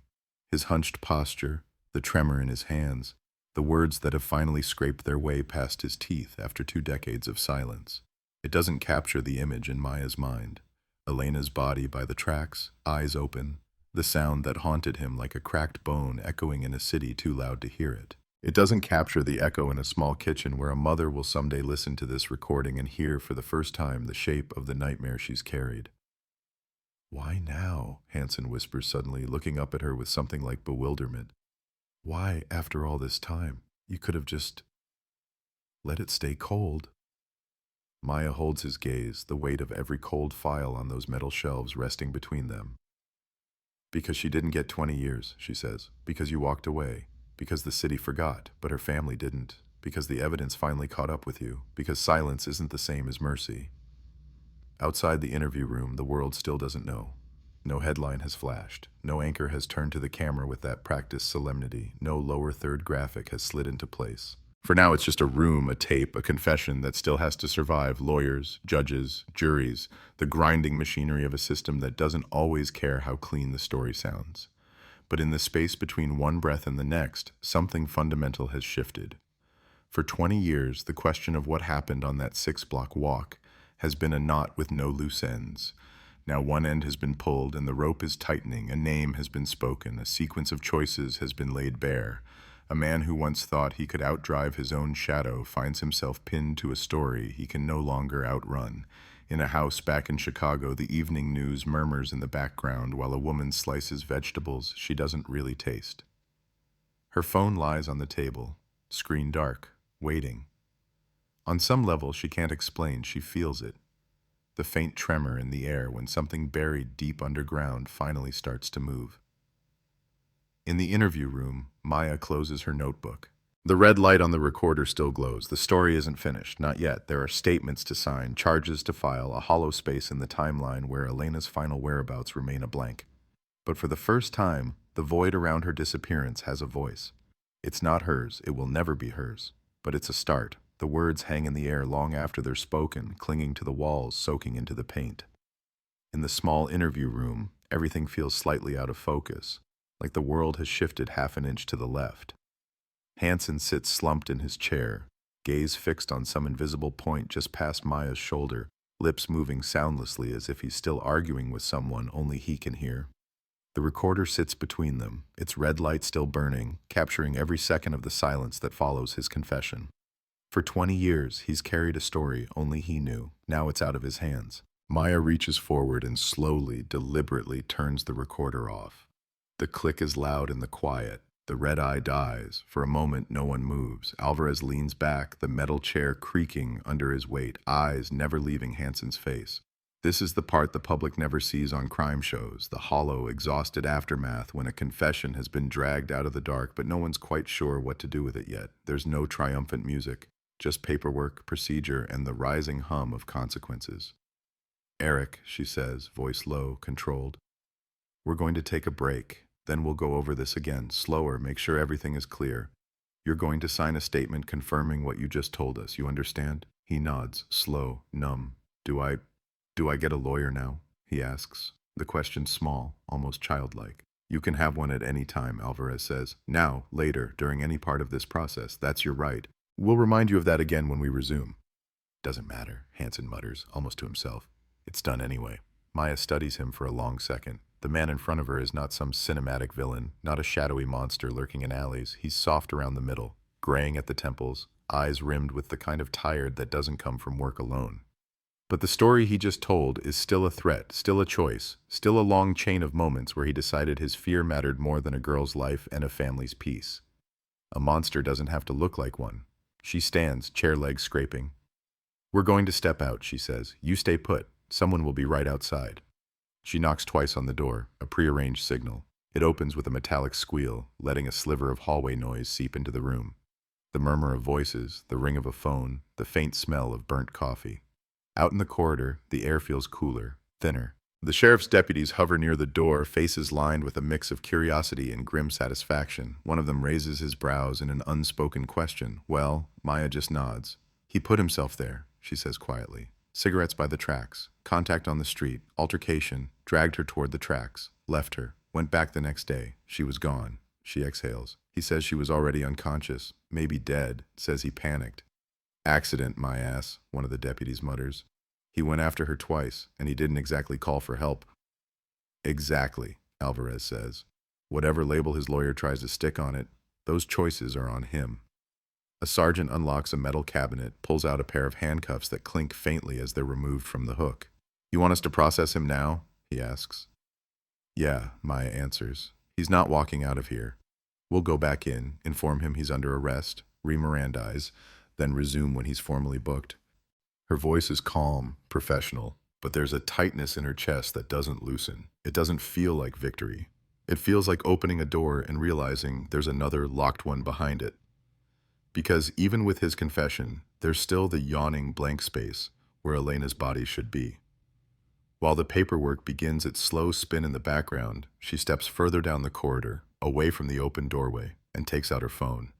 His hunched posture, the tremor in his hands, the words that have finally scraped their way past his teeth after 2 decades of silence. It doesn't capture the image in Maya's mind. Elena's body by the tracks, eyes open, the sound that haunted him like a cracked bone echoing in a city too loud to hear it. It doesn't capture the echo in a small kitchen where a mother will someday listen to this recording and hear for the first time the shape of the nightmare she's carried. Why now? Hanson whispers suddenly, looking up at her with something like bewilderment. Why, after all this time? You could have just let it stay cold. Maya holds his gaze, the weight of every cold file on those metal shelves resting between them. Because she didn't get 20 years, she says. Because you walked away. Because the city forgot, but her family didn't. Because the evidence finally caught up with you. Because silence isn't the same as mercy. Outside the interview room, the world still doesn't know. No headline has flashed. No anchor has turned to the camera with that practiced solemnity. No lower third graphic has slid into place. For now, it's just a room, a tape, a confession that still has to survive lawyers, judges, juries, the grinding machinery of a system that doesn't always care how clean the story sounds. But in the space between one breath and the next, something fundamental has shifted. For 20 years, the question of what happened on that 6-block walk has been a knot with no loose ends. Now one end has been pulled and the rope is tightening, a name has been spoken, a sequence of choices has been laid bare. A man who once thought he could outdrive his own shadow finds himself pinned to a story he can no longer outrun. In a house back in Chicago, the evening news murmurs in the background while a woman slices vegetables she doesn't really taste. Her phone lies on the table, screen dark, waiting. On some level, she can't explain, she feels it. The faint tremor in the air when something buried deep underground finally starts to move. In the interview room, Maya closes her notebook. The red light on the recorder still glows. The story isn't finished, not yet. There are statements to sign, charges to file, a hollow space in the timeline where Elena's final whereabouts remain a blank. But for the first time, the void around her disappearance has a voice. It's not hers, it will never be hers. But it's a start. The words hang in the air long after they're spoken, clinging to the walls, soaking into the paint. In the small interview room, everything feels slightly out of focus, like the world has shifted half an inch to the left. Hanson sits slumped in his chair, gaze fixed on some invisible point just past Maya's shoulder, lips moving soundlessly as if he's still arguing with someone only he can hear. The recorder sits between them, its red light still burning, capturing every second of the silence that follows his confession. For 20 years, he's carried a story only he knew. Now it's out of his hands. Maya reaches forward and slowly, deliberately turns the recorder off. The click is loud in the quiet. The red eye dies. For a moment, no one moves. Alvarez leans back, the metal chair creaking under his weight, eyes never leaving Hanson's face. This is the part the public never sees on crime shows, the hollow, exhausted aftermath when a confession has been dragged out of the dark, but no one's quite sure what to do with it yet. There's no triumphant music, just paperwork, procedure, and the rising hum of consequences. Eric, she says, voice low, controlled. We're going to take a break. Then we'll go over this again, slower, make sure everything is clear. You're going to sign a statement confirming what you just told us, you understand? He nods, slow, numb. Do I get a lawyer now? He asks. The question small, almost childlike. You can have one at any time, Alvarez says. Now, later, during any part of this process. That's your right. We'll remind you of that again when we resume. Doesn't matter, Hanson mutters, almost to himself. It's done anyway. Maya studies him for a long second. The man in front of her is not some cinematic villain, not a shadowy monster lurking in alleys. He's soft around the middle, graying at the temples, eyes rimmed with the kind of tired that doesn't come from work alone. But the story he just told is still a threat, still a choice, still a long chain of moments where he decided his fear mattered more than a girl's life and a family's peace. A monster doesn't have to look like one. She stands, chair legs scraping. "We're going to step out," she says. "You stay put. Someone will be right outside." She knocks twice on the door, a prearranged signal. It opens with a metallic squeal, letting a sliver of hallway noise seep into the room. The murmur of voices, the ring of a phone, the faint smell of burnt coffee. Out in the corridor, the air feels cooler, thinner. The sheriff's deputies hover near the door, faces lined with a mix of curiosity and grim satisfaction. One of them raises his brows in an unspoken question. "Well," Maya just nods. "He put himself there," she says quietly. Cigarettes by the tracks, contact on the street, altercation, dragged her toward the tracks, left her, went back the next day. She was gone. She exhales. He says she was already unconscious, maybe dead, says he panicked. "Accident, my ass," one of the deputies mutters. "He went after her twice, and he didn't exactly call for help." "Exactly," Alvarez says. "Whatever label his lawyer tries to stick on it, those choices are on him." A sergeant unlocks a metal cabinet, pulls out a pair of handcuffs that clink faintly as they're removed from the hook. "You want us to process him now?" he asks. "Yeah," Maya answers. "He's not walking out of here. We'll go back in, inform him he's under arrest, re-Mirandize, then resume when he's formally booked." Her voice is calm, professional, but there's a tightness in her chest that doesn't loosen. It doesn't feel like victory. It feels like opening a door and realizing there's another locked one behind it. Because even with his confession, there's still the yawning blank space where Elena's body should be. While the paperwork begins its slow spin in the background, she steps further down the corridor, away from the open doorway, and takes out her phone.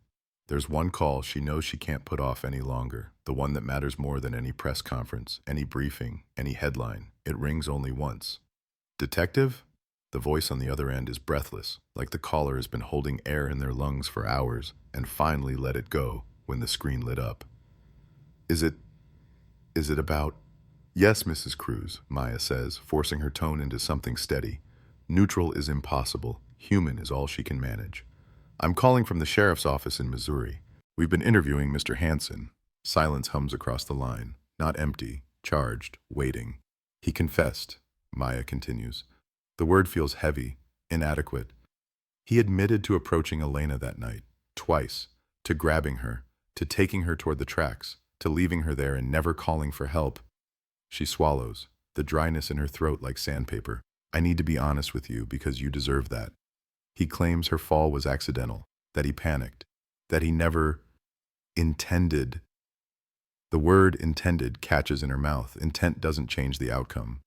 There's one call she knows she can't put off any longer, the one that matters more than any press conference, any briefing, any headline. It rings only once. "Detective?" The voice on the other end is breathless, like the caller has been holding air in their lungs for hours and finally let it go when the screen lit up. Is it about... "Yes, Mrs. Cruz," Maya says, forcing her tone into something steady. "Neutral is impossible. Human is all she can manage. I'm calling from the sheriff's office in Missouri. We've been interviewing Mr. Hansen." Silence hums across the line. Not empty, charged, waiting. "He confessed," Maya continues. The word feels heavy, inadequate. He admitted to approaching Elena that night, twice, to grabbing her, to taking her toward the tracks, to leaving her there and never calling for help. She swallows, the dryness in her throat like sandpaper. "I need to be honest with you because you deserve that." He claims her fall was accidental, that he panicked, that he never intended. The word intended catches in her mouth. Intent doesn't change the outcome.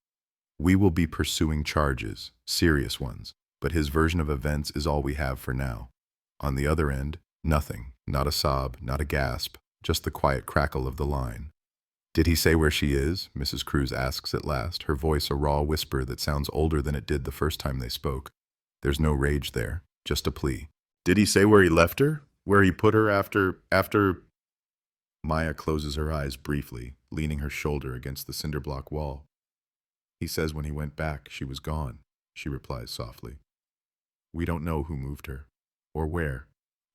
"We will be pursuing charges, serious ones, but his version of events is all we have for now." On the other end, nothing, not a sob, not a gasp, just the quiet crackle of the line. "Did he say where she is?" Mrs. Cruz asks at last, her voice a raw whisper that sounds older than it did the first time they spoke. There's no rage there, just a plea. "Did he say where he left her? Where he put her after... Maya closes her eyes briefly, leaning her shoulder against the cinder block wall. "He says when he went back, she was gone," she replies softly. "We don't know who moved her, or where,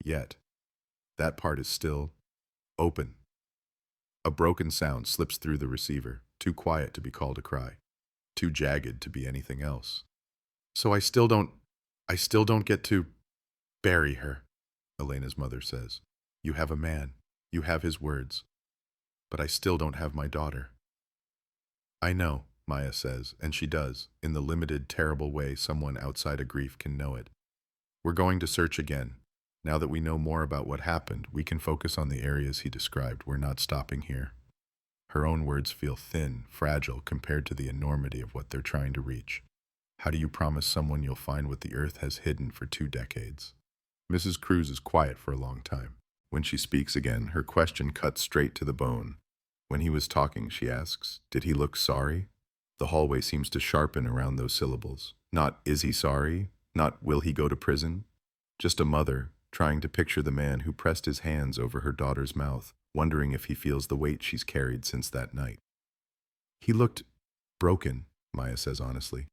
yet. That part is still open." A broken sound slips through the receiver, too quiet to be called a cry, too jagged to be anything else. "So I still don't get to bury her," Elena's mother says. "You have a man. You have his words. But I still don't have my daughter." "I know," Maya says, and she does, in the limited, terrible way someone outside of grief can know it. "We're going to search again. Now that we know more about what happened, we can focus on the areas he described. We're not stopping here." Her own words feel thin, fragile, compared to the enormity of what they're trying to reach. How do you promise someone you'll find what the earth has hidden for 2 decades? Mrs. Cruz is quiet for a long time. When she speaks again, her question cuts straight to the bone. When he was talking, she asks, "Did he look sorry?" The hallway seems to sharpen around those syllables. Not, "Is he sorry?" Not, "Will he go to prison?" Just a mother, trying to picture the man who pressed his hands over her daughter's mouth, wondering if he feels the weight she's carried since that night. "He looked broken," Maya says honestly.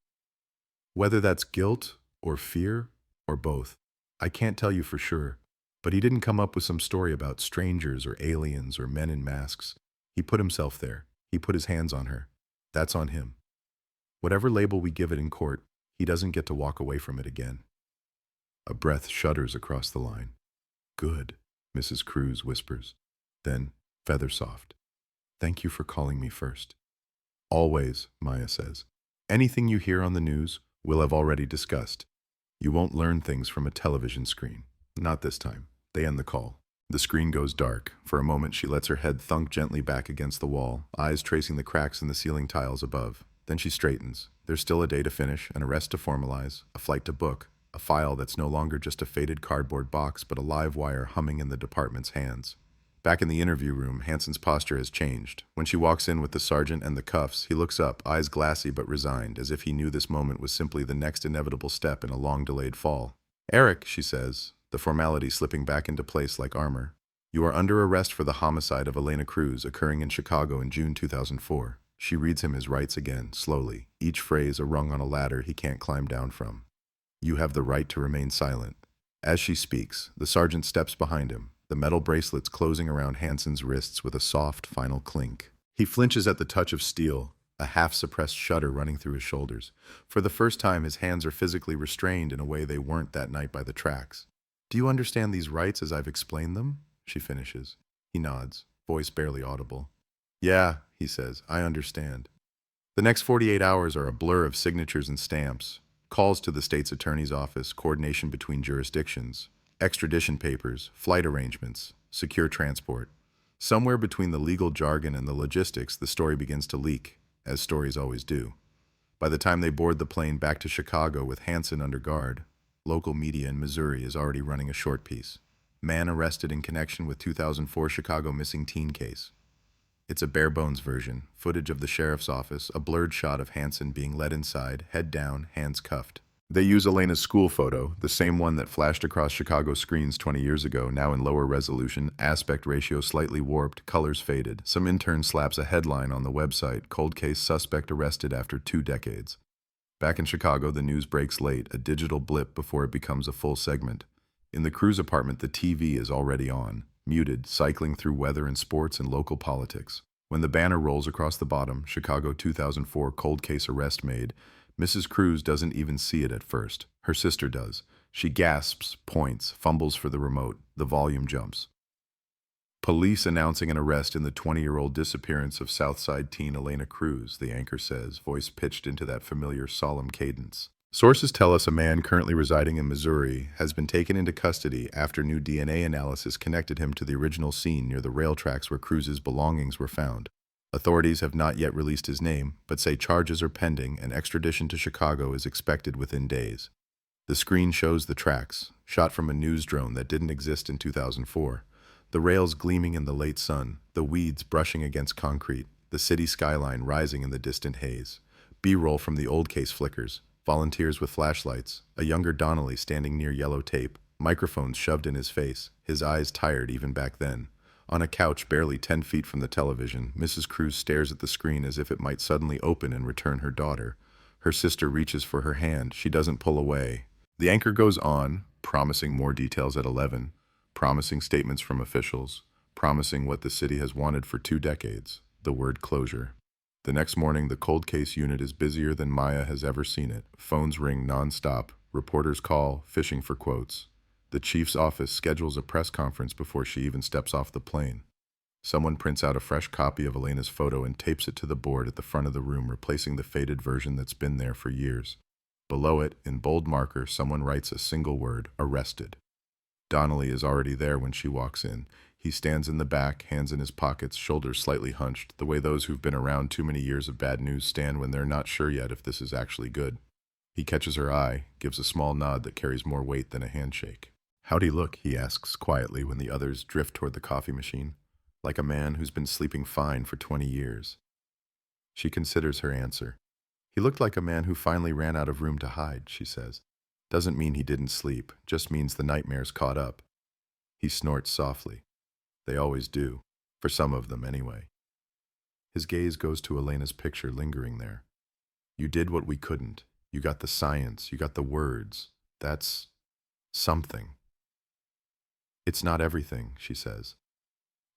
"Whether that's guilt or fear or both, I can't tell you for sure, but he didn't come up with some story about strangers or aliens or men in masks. He put himself there, He put his hands on her. That's on him. Whatever label we give it in court, he doesn't get to walk away from it again. A breath shudders across the line. Good, Mrs. Cruz whispers. Then, feather soft. Thank you for calling me first. Always, Maya says. Anything you hear on the news, we'll have already discussed. You won't learn things from a television screen. Not this time. They end the call. The screen goes dark. For a moment, she lets her head thunk gently back against the wall, eyes tracing the cracks in the ceiling tiles above. Then she straightens. There's still a day to finish, an arrest to formalize, a flight to book, a file that's no longer just a faded cardboard box, but a live wire humming in the department's hands. Back in the interview room, Hanson's posture has changed. When she walks in with the sergeant and the cuffs, he looks up, eyes glassy but resigned, as if he knew this moment was simply the next inevitable step in a long-delayed fall. Eric, she says, the formality slipping back into place like armor. You are under arrest for the homicide of Elena Cruz occurring in Chicago in June 2004. She reads him his rights again, slowly, each phrase a rung on a ladder he can't climb down from. You have the right to remain silent. As she speaks, the sergeant steps behind him, the metal bracelets closing around Hanson's wrists with a soft, final clink. He flinches at the touch of steel, a half-suppressed shudder running through his shoulders. For the first time, his hands are physically restrained in a way they weren't that night by the tracks. Do you understand these rights as I've explained them? She finishes. He nods, voice barely audible. Yeah, he says, I understand. The next 48 hours are a blur of signatures and stamps, calls to the state's attorney's office, coordination between jurisdictions, extradition papers, flight arrangements, secure transport. Somewhere between the legal jargon and the logistics, the story begins to leak, as stories always do. By the time they board the plane back to Chicago with Hanson under guard, local media in Missouri is already running a short piece. Man arrested in connection with 2004 Chicago missing teen case. It's a bare-bones version, footage of the sheriff's office, a blurred shot of Hanson being led inside, head down, hands cuffed. They use Elena's school photo, the same one that flashed across Chicago screens 20 years ago, now in lower resolution, aspect ratio slightly warped, colors faded. Some intern slaps a headline on the website, cold case suspect arrested after 2 decades. Back in Chicago, the news breaks late, a digital blip before it becomes a full segment. In the Cruz apartment, the TV is already on, muted, cycling through weather and sports and local politics. When the banner rolls across the bottom, Chicago 2004 cold case arrest made, Mrs. Cruz doesn't even see it at first. Her sister does. She gasps, points, fumbles for the remote. The volume jumps. Police announcing an arrest in the 20-year-old disappearance of Southside teen Elena Cruz, the anchor says, voice pitched into that familiar solemn cadence. Sources tell us a man currently residing in Missouri has been taken into custody after new DNA analysis connected him to the original scene near the rail tracks where Cruz's belongings were found. Authorities have not yet released his name, but say charges are pending and extradition to Chicago is expected within days. The screen shows the tracks, shot from a news drone that didn't exist in 2004. The rails gleaming in the late sun, the weeds brushing against concrete, the city skyline rising in the distant haze. B-roll from the old case flickers, volunteers with flashlights, a younger Donnelly standing near yellow tape, microphones shoved in his face, his eyes tired even back then. On a couch barely 10 feet from the television, Mrs. Cruz stares at the screen as if it might suddenly open and return her daughter. Her sister reaches for her hand. She doesn't pull away. The anchor goes on, promising more details at 11, promising statements from officials, promising what the city has wanted for 2 decades, the word closure. The next morning, the cold case unit is busier than Maya has ever seen it. Phones ring nonstop. Reporters call, fishing for quotes. The chief's office schedules a press conference before she even steps off the plane. Someone prints out a fresh copy of Elena's photo and tapes it to the board at the front of the room, replacing the faded version that's been there for years. Below it, in bold marker, someone writes a single word, arrested. Donnelly is already there when she walks in. He stands in the back, hands in his pockets, shoulders slightly hunched, the way those who've been around too many years of bad news stand when they're not sure yet if this is actually good. He catches her eye, gives a small nod that carries more weight than a handshake. How'd he look? He asks quietly when the others drift toward the coffee machine. Like a man who's been sleeping fine for 20 years. She considers her answer. He looked like a man who finally ran out of room to hide, she says. Doesn't mean he didn't sleep, just means the nightmares caught up. He snorts softly. They always do, for some of them anyway. His gaze goes to Elena's picture lingering there. You did what we couldn't. You got the science, you got the words. That's something. It's not everything, she says.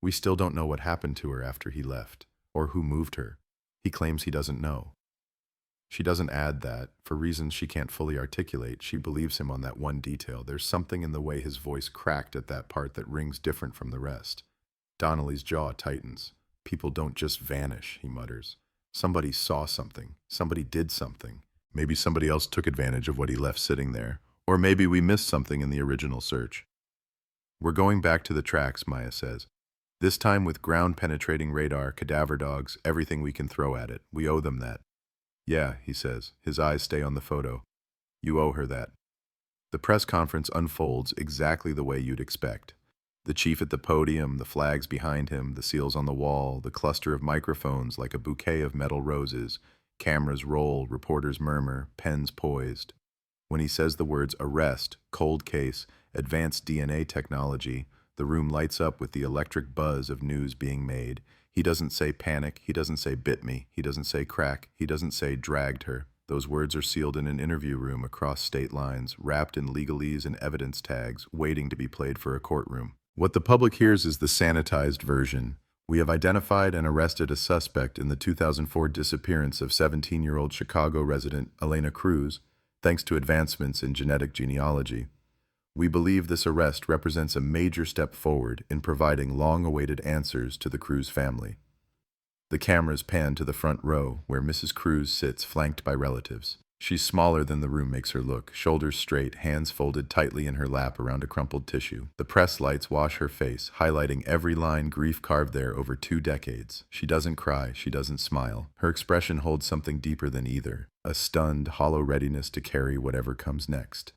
We still don't know what happened to her after he left. or who moved her. He claims he doesn't know. She doesn't add that, for reasons she can't fully articulate, she believes him on that one detail. There's something in the way his voice cracked at that part that rings different from the rest. Donnelly's jaw tightens. People don't just vanish, he mutters. Somebody saw something. Somebody did something. Maybe somebody else took advantage of what he left sitting there. Or maybe we missed something in the original search. We're going back to the tracks, Maya says. This time with ground-penetrating radar, cadaver dogs, everything we can throw at it. We owe them that. Yeah, he says. His eyes stay on the photo. You owe her that. The press conference unfolds exactly the way you'd expect. The chief at the podium, the flags behind him, the seals on the wall, the cluster of microphones like a bouquet of metal roses. Cameras roll, reporters murmur, pens poised. When he says the words arrest, cold case, advanced DNA technology, the room lights up with the electric buzz of news being made. He doesn't say panic, he doesn't say bit me, he doesn't say crack, he doesn't say dragged her. Those words are sealed in an interview room across state lines, wrapped in legalese and evidence tags, waiting to be played for a courtroom. What the public hears is the sanitized version. We have identified and arrested a suspect in the 2004 disappearance of 17-year-old Chicago resident Elena Cruz, thanks to advancements in genetic genealogy. We believe this arrest represents a major step forward in providing long-awaited answers to the Cruz family. The cameras pan to the front row, where Mrs. Cruz sits flanked by relatives. She's smaller than the room makes her look, shoulders straight, hands folded tightly in her lap around a crumpled tissue. The press lights wash her face, highlighting every line grief carved there over 2 decades. She doesn't cry, she doesn't smile. Her expression holds something deeper than either, a stunned, hollow readiness to carry whatever comes next.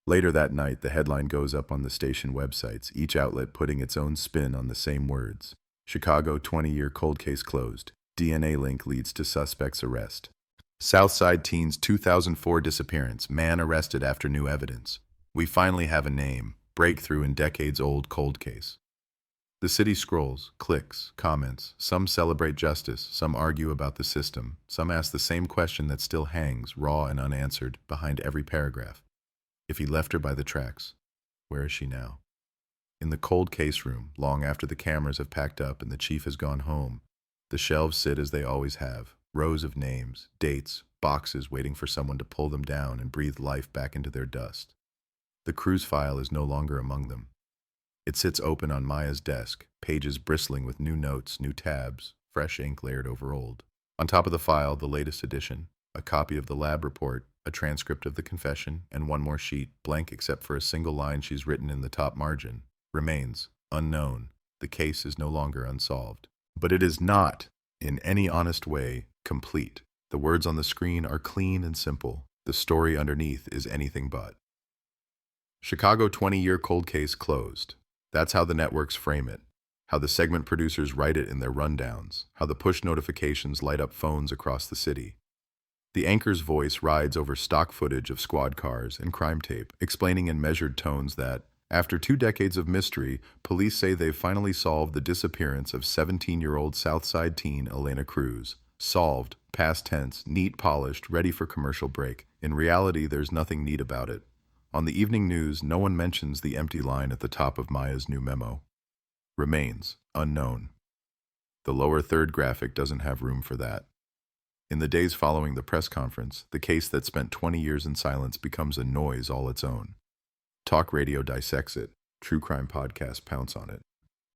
Later that night, the headline goes up on the station websites, each outlet putting its own spin on the same words. Chicago 20-year cold case closed. DNA link leads to suspect's arrest. Southside teen's 2004 disappearance. Man arrested after new evidence. We finally have a name. Breakthrough in decades-old cold case. The city scrolls, clicks, comments. Some celebrate justice. Some argue about the system. Some ask the same question that still hangs, raw and unanswered, behind every paragraph. If he left her by the tracks, where is she now? In the cold case room, long after the cameras have packed up and the chief has gone home, the shelves sit as they always have, rows of names, dates, boxes waiting for someone to pull them down and breathe life back into their dust. The Cruz file is no longer among them. It sits open on Maya's desk, pages bristling with new notes, new tabs, fresh ink layered over old. On top of the file, the latest edition, a copy of the lab report, a transcript of the confession, and one more sheet, blank except for a single line she's written in the top margin. Remains unknown. The case is no longer unsolved. But it is not, in any honest way, complete. The words on the screen are clean and simple. The story underneath is anything but. Chicago 20-year cold case closed. That's how the networks frame it. How the segment producers write it in their rundowns. How the push notifications light up phones across the city. The anchor's voice rides over stock footage of squad cars and crime tape, explaining in measured tones that, after 2 decades of mystery, police say they've finally solved the disappearance of 17-year-old Southside teen Elena Cruz. Solved, past tense, neat, polished, ready for commercial break. In reality, there's nothing neat about it. On the evening news, no one mentions the empty line at the top of Maya's new memo. Remains unknown. The lower third graphic doesn't have room for that. In the days following the press conference, the case that spent 20 years in silence becomes a noise all its own. Talk radio dissects it. True crime podcasts pounce on it.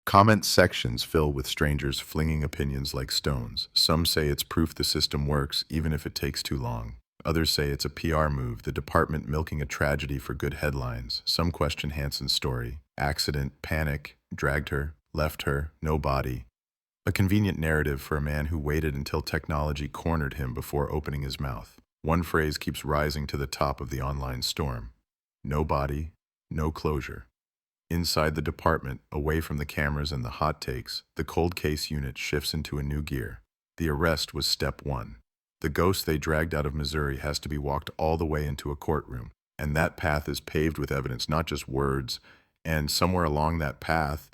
Comment sections fill with strangers flinging opinions like stones. Some say it's proof the system works, even if it takes too long. Others say it's a PR move, the department milking a tragedy for good headlines. Some question Hanson's story. Accident, panic, dragged her, left her, no body. A convenient narrative for a man who waited until technology cornered him before opening his mouth. One phrase keeps rising to the top of the online storm. No body, no closure. Inside the department, away from the cameras and the hot takes, the cold case unit shifts into a new gear. The arrest was step 1. The ghost they dragged out of Missouri has to be walked all the way into a courtroom, and that path is paved with evidence, not just words, and somewhere along that path,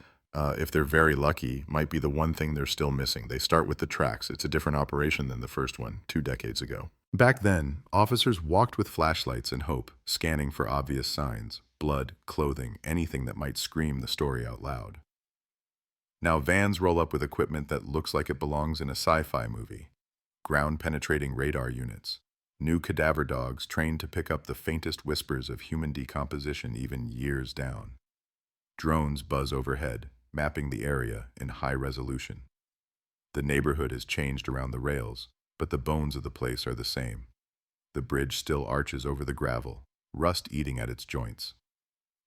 if they're very lucky, might be the one thing they're still missing. They start with the tracks. It's a different operation than the first one, 2 decades ago. Back then, officers walked with flashlights and hope, scanning for obvious signs, blood, clothing, anything that might scream the story out loud. Now vans roll up with equipment that looks like it belongs in a sci-fi movie. Ground-penetrating radar units. New cadaver dogs trained to pick up the faintest whispers of human decomposition even years down. Drones buzz overhead, mapping the area in high resolution. The neighborhood has changed around the rails, but the bones of the place are the same. The bridge still arches over the gravel, rust eating at its joints.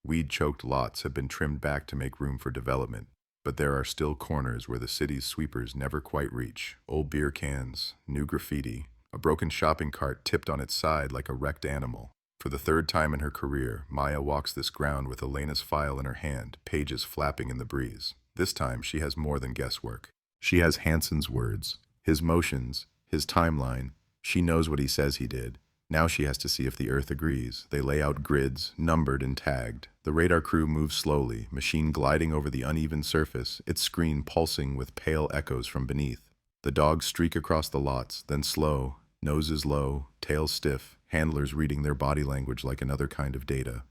Weed-choked lots have been trimmed back to make room for development, but there are still corners where the city's sweepers never quite reach. Old beer cans, new graffiti, a broken shopping cart tipped on its side like a wrecked animal. For the third time in her career, Maya walks this ground with Elena's file in her hand, pages flapping in the breeze. This time, she has more than guesswork. She has Hanson's words, his motions, his timeline. She knows what he says he did. Now she has to see if the Earth agrees. They lay out grids, numbered and tagged. The radar crew moves slowly, machine gliding over the uneven surface, its screen pulsing with pale echoes from beneath. The dogs streak across the lots, then slow, noses low, tails stiff, handlers reading their body language like another kind of data.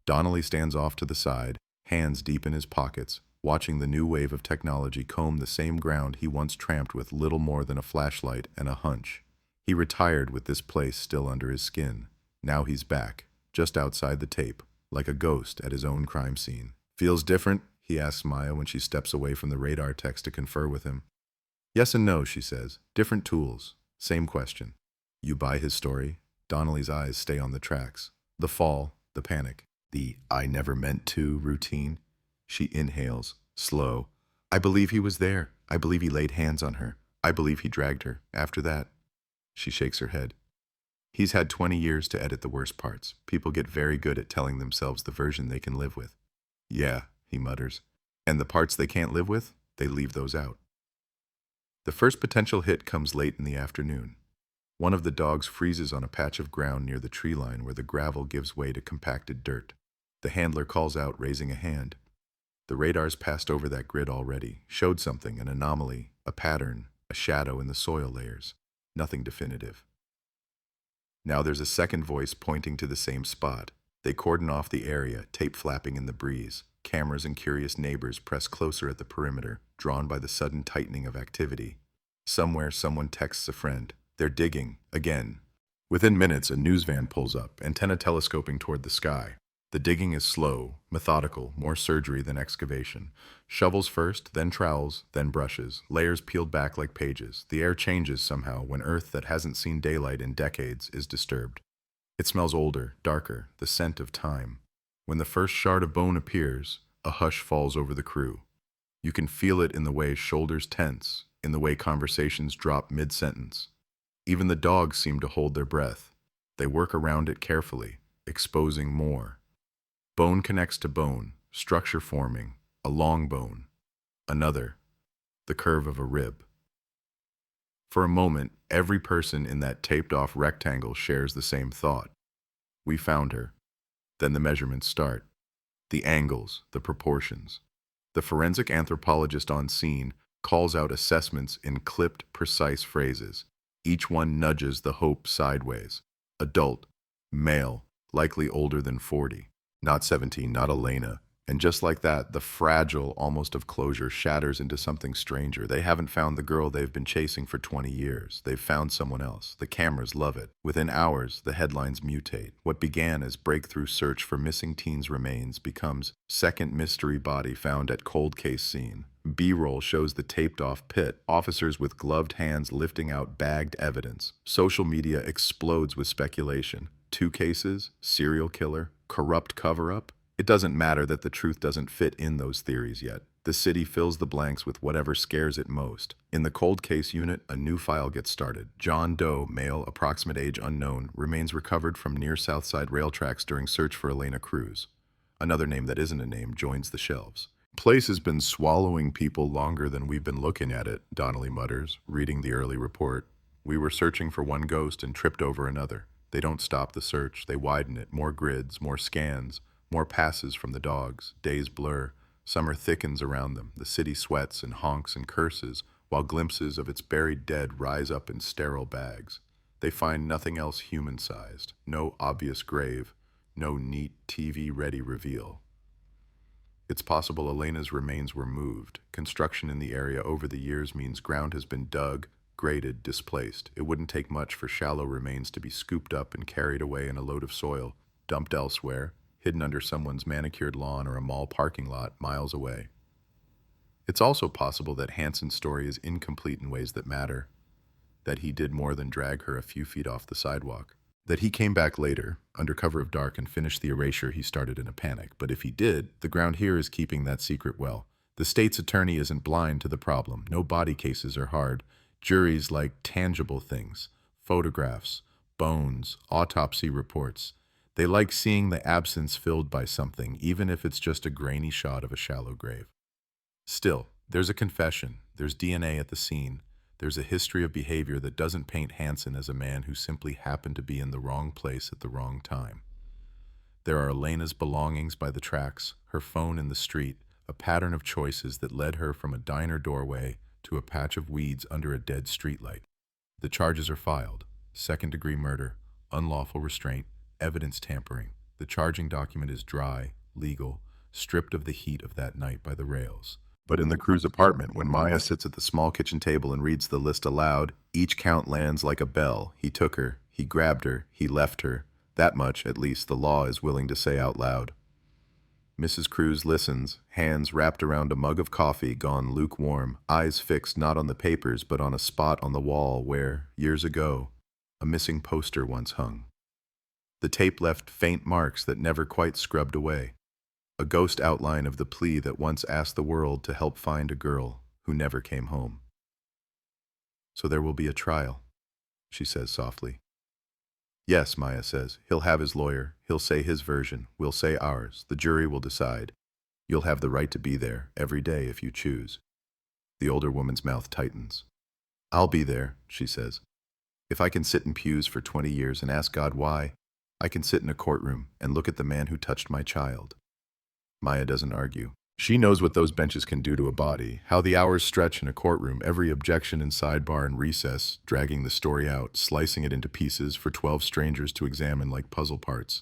Donnelly stands off to the side, hands deep in his pockets, watching the new wave of technology comb the same ground he once tramped with little more than a flashlight and a hunch. He retired with this place still under his skin. Now he's back, just outside the tape, like a ghost at his own crime scene. Feels different? He asks Maya when she steps away from the radar techs to confer with him. Yes and no, she says. Different tools. Same question. You buy his story? Donnelly's eyes stay on the tracks. The fall, the panic, the I never meant to routine. She inhales, slow. I believe he was there. I believe he laid hands on her. I believe he dragged her. After that, she shakes her head. He's had 20 years to edit the worst parts. People get very good at telling themselves the version they can live with. Yeah, he mutters. And the parts they can't live with, they leave those out. The first potential hit comes late in the afternoon. One of the dogs freezes on a patch of ground near the tree line where the gravel gives way to compacted dirt. The handler calls out, raising a hand. The radars passed over that grid already, showed something, an anomaly, a pattern, a shadow in the soil layers. Nothing definitive. Now there's a second voice pointing to the same spot. They cordon off the area, tape flapping in the breeze. Cameras and curious neighbors press closer at the perimeter, drawn by the sudden tightening of activity. Somewhere someone texts a friend. They're digging, again. Within minutes, a news van pulls up, antenna telescoping toward the sky. The digging is slow, methodical, more surgery than excavation. Shovels first, then trowels, then brushes, layers peeled back like pages. The air changes somehow when earth that hasn't seen daylight in decades is disturbed. It smells older, darker, the scent of time. When the first shard of bone appears, a hush falls over the crew. You can feel it in the way shoulders tense, in the way conversations drop mid-sentence. Even the dogs seem to hold their breath. They work around it carefully, exposing more. Bone connects to bone, structure forming, a long bone, another, the curve of a rib. For a moment, every person in that taped-off rectangle shares the same thought. We found her. Then the measurements start. The angles, the proportions. The forensic anthropologist on scene calls out assessments in clipped, precise phrases. Each one nudges the hope sideways. Adult, male, likely older than 40. Not 17, not Elena. And just like that, the fragile, almost of closure, shatters into something stranger. They haven't found the girl they've been chasing for 20 years. They've found someone else. The cameras love it. Within hours, the headlines mutate. What began as breakthrough search for missing teens' remains becomes second mystery body found at cold case scene. B-roll shows the taped-off pit, officers with gloved hands lifting out bagged evidence. Social media explodes with speculation. 2 cases, serial killer, corrupt cover-up. It doesn't matter that the truth doesn't fit in those theories yet. The city fills the blanks with whatever scares it most. In the cold case unit, a new file gets started. Lt.Joe, male, approximate age unknown, remains recovered from near Southside rail tracks during search for Elena Cruz. Another name that isn't a name joins the shelves. Place has been swallowing people longer than we've been looking at it, Donnelly mutters, reading the early report. We were searching for one ghost and tripped over another. They don't stop the search. They widen it. More grids, more scans, more passes from the dogs. Days blur. Summer thickens around them. The city sweats and honks and curses, while glimpses of its buried dead rise up in sterile bags. They find nothing else human-sized. No obvious grave. No neat, TV-ready reveal. It's possible Elena's remains were moved. Construction in the area over the years means ground has been dug, graded, displaced. It wouldn't take much for shallow remains to be scooped up and carried away in a load of soil, dumped elsewhere, hidden under someone's manicured lawn or a mall parking lot miles away. It's also possible that Hanson's story is incomplete in ways that matter, that he did more than drag her a few feet off the sidewalk, that he came back later, under cover of dark, and finished the erasure he started in a panic. But if he did, the ground here is keeping that secret well. The state's attorney isn't blind to the problem. No body cases are hard. Juries like tangible things, photographs, bones, autopsy reports. They like seeing the absence filled by something, even if it's just a grainy shot of a shallow grave. Still, there's a confession, there's DNA at the scene, there's a history of behavior that doesn't paint Hanson as a man who simply happened to be in the wrong place at the wrong time. There are Elena's belongings by the tracks, her phone in the street, a pattern of choices that led her from a diner doorway to a patch of weeds under a dead streetlight. The charges are filed: second-degree murder, unlawful restraint, evidence tampering. The charging document is dry, legal, stripped of the heat of that night by the rails. But in the Cruz apartment, when Maya sits at the small kitchen table and reads the list aloud, each count lands like a bell. He took her, he grabbed her, he left her. That much, at least, the law is willing to say out loud. Mrs. Cruz listens, hands wrapped around a mug of coffee gone lukewarm, eyes fixed not on the papers but on a spot on the wall where, years ago, a missing poster once hung. The tape left faint marks that never quite scrubbed away. A ghost outline of the plea that once asked the world to help find a girl who never came home. So there will be a trial, she says softly. Yes, Maya says. He'll have his lawyer. He'll say his version. We'll say ours. The jury will decide. You'll have the right to be there every day if you choose. The older woman's mouth tightens. I'll be there, she says. If I can sit in pews for 20 years and ask God why, I can sit in a courtroom and look at the man who touched my child. Maya doesn't argue. She knows what those benches can do to a body, how the hours stretch in a courtroom, every objection and sidebar and recess, dragging the story out, slicing it into pieces for 12 strangers to examine like puzzle parts.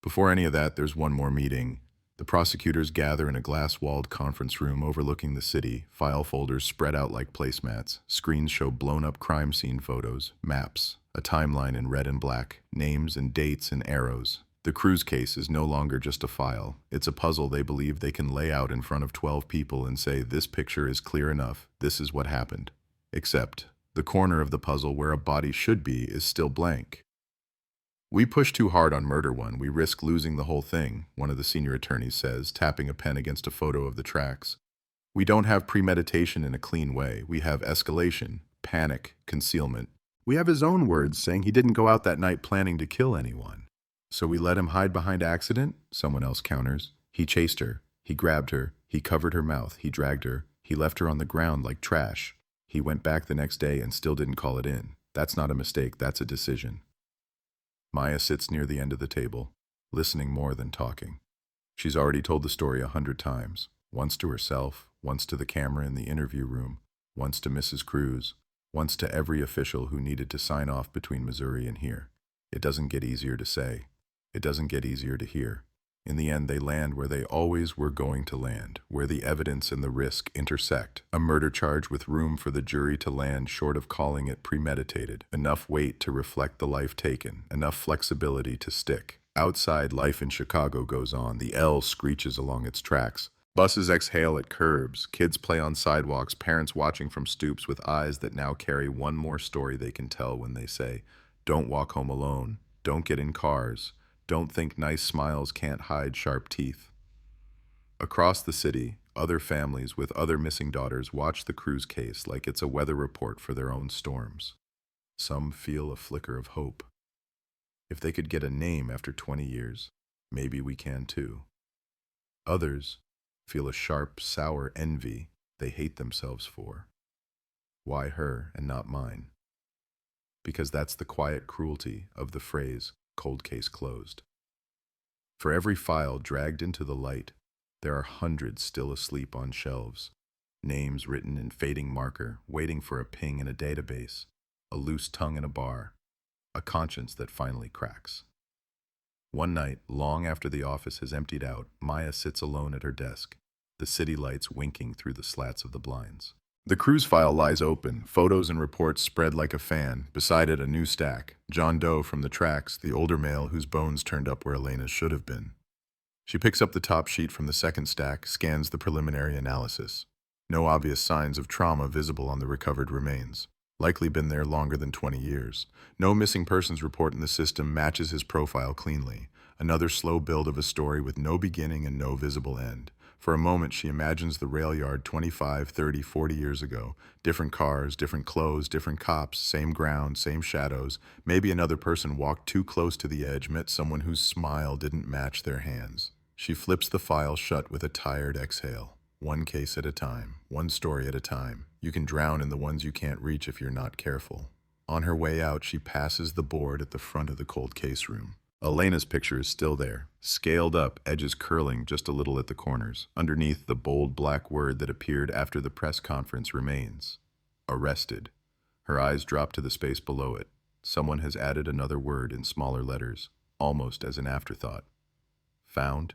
Before any of that, there's one more meeting. The prosecutors gather in a glass-walled conference room overlooking the city, file folders spread out like placemats, screens show blown-up crime scene photos, maps, a timeline in red and black, names and dates and arrows. The Cruz case is no longer just a file. It's a puzzle they believe they can lay out in front of 12 people and say, this picture is clear enough, this is what happened. Except, the corner of the puzzle where a body should be is still blank. We push too hard on murder one, we risk losing the whole thing, one of the senior attorneys says, tapping a pen against a photo of the tracks. We don't have premeditation in a clean way. We have escalation, panic, concealment. We have his own words saying he didn't go out that night planning to kill anyone. So we let him hide behind accident? Someone else counters. He chased her. He grabbed her. He covered her mouth. He dragged her. He left her on the ground like trash. He went back the next day and still didn't call it in. That's not a mistake. That's a decision. Maya sits near the end of the table, listening more than talking. She's already told the story 100 times. Once to herself, once to the camera in the interview room, once to Mrs. Cruz, once to every official who needed to sign off between Missouri and here. It doesn't get easier to say. It doesn't get easier to hear. In the end, they land where they always were going to land, where the evidence and the risk intersect. A murder charge with room for the jury to land short of calling it premeditated. Enough weight to reflect the life taken. Enough flexibility to stick. Outside, life in Chicago goes on. The L screeches along its tracks. Buses exhale at curbs. Kids play on sidewalks. Parents watching from stoops with eyes that now carry one more story they can tell when they say, "Don't walk home alone. Don't get in cars. Don't think nice smiles can't hide sharp teeth." Across the city, other families with other missing daughters watch the Cruz case like it's a weather report for their own storms. Some feel a flicker of hope. If they could get a name after 20 years, maybe we can too. Others feel a sharp, sour envy they hate themselves for. Why her and not mine? Because that's the quiet cruelty of the phrase, cold case closed. For every file dragged into the light, there are hundreds still asleep on shelves, names written in fading marker, waiting for a ping in a database, a loose tongue in a bar, a conscience that finally cracks. One night, long after the office has emptied out, Maya sits alone at her desk, the city lights winking through the slats of the blinds. The cruise file lies open, photos and reports spread like a fan. Beside it, a new stack. John Doe from the tracks, the older male whose bones turned up where Elena's should have been. She picks up the top sheet from the second stack, scans the preliminary analysis. No obvious signs of trauma visible on the recovered remains. Likely been there longer than 20 years. No missing persons report in the system matches his profile cleanly. Another slow build of a story with no beginning and no visible end. For a moment, she imagines the rail yard 25, 30, 40 years ago. Different cars, different clothes, different cops, same ground, same shadows. Maybe another person walked too close to the edge, met someone whose smile didn't match their hands. She flips the file shut with a tired exhale. One case at a time, one story at a time. You can drown in the ones you can't reach if you're not careful. On her way out, she passes the board at the front of the cold case room. Elena's picture is still there, scaled up, edges curling just a little at the corners. Underneath, the bold black word that appeared after the press conference remains. Arrested. Her eyes drop to the space below it. Someone has added another word in smaller letters, almost as an afterthought. Found?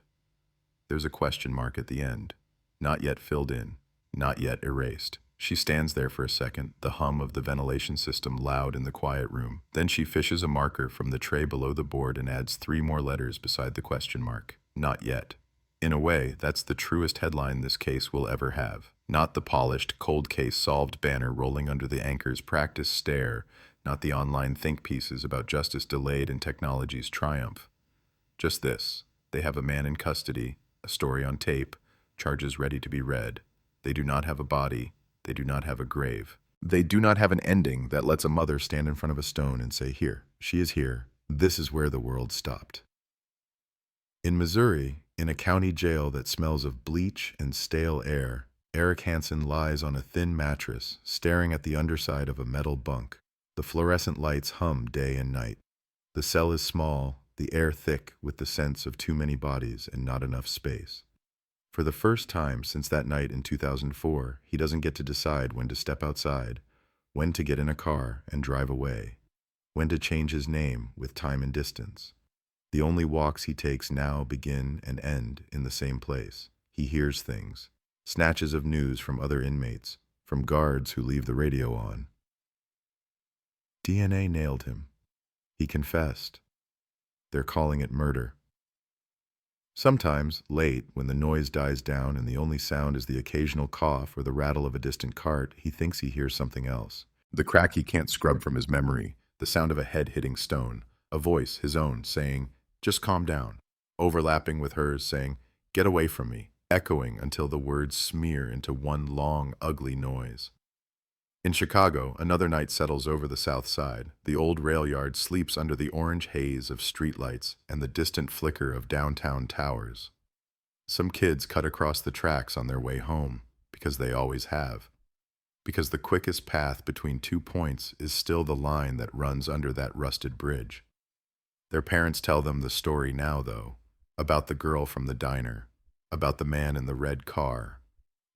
There's a question mark at the end. Not yet filled in, not yet erased. She stands there for a second, the hum of the ventilation system loud in the quiet room. Then she fishes a marker from the tray below the board and adds 3 more letters beside the question mark. Not yet. In a way, that's the truest headline this case will ever have. Not the polished, cold case solved banner rolling under the anchor's practice stare, not the online think pieces about justice delayed and technology's triumph. Just this. They have a man in custody, a story on tape, charges ready to be read. They do not have a body. They do not have a grave. They do not have an ending that lets a mother stand in front of a stone and say, "Here, she is here. This is where the world stopped." In Missouri, in a county jail that smells of bleach and stale air, Eric Hansen lies on a thin mattress, staring at the underside of a metal bunk. The fluorescent lights hum day and night. The cell is small, the air thick with the sense of too many bodies and not enough space. For the first time since that night in 2004, he doesn't get to decide when to step outside, when to get in a car and drive away, when to change his name with time and distance. The only walks he takes now begin and end in the same place. He hears things, snatches of news from other inmates, from guards who leave the radio on. DNA nailed him. He confessed. They're calling it murder. Sometimes, late, when the noise dies down and the only sound is the occasional cough or the rattle of a distant cart, he thinks he hears something else. The crack he can't scrub from his memory, the sound of a head hitting stone, a voice, his own, saying, "Just calm down," overlapping with hers saying, "Get away from me," echoing until the words smear into one long, ugly noise. In Chicago, another night settles over the south side. The old rail yard sleeps under the orange haze of streetlights and the distant flicker of downtown towers. Some kids cut across the tracks on their way home, because they always have. Because the quickest path between 2 points is still the line that runs under that rusted bridge. Their parents tell them the story now, though, about the girl from the diner, about the man in the red car,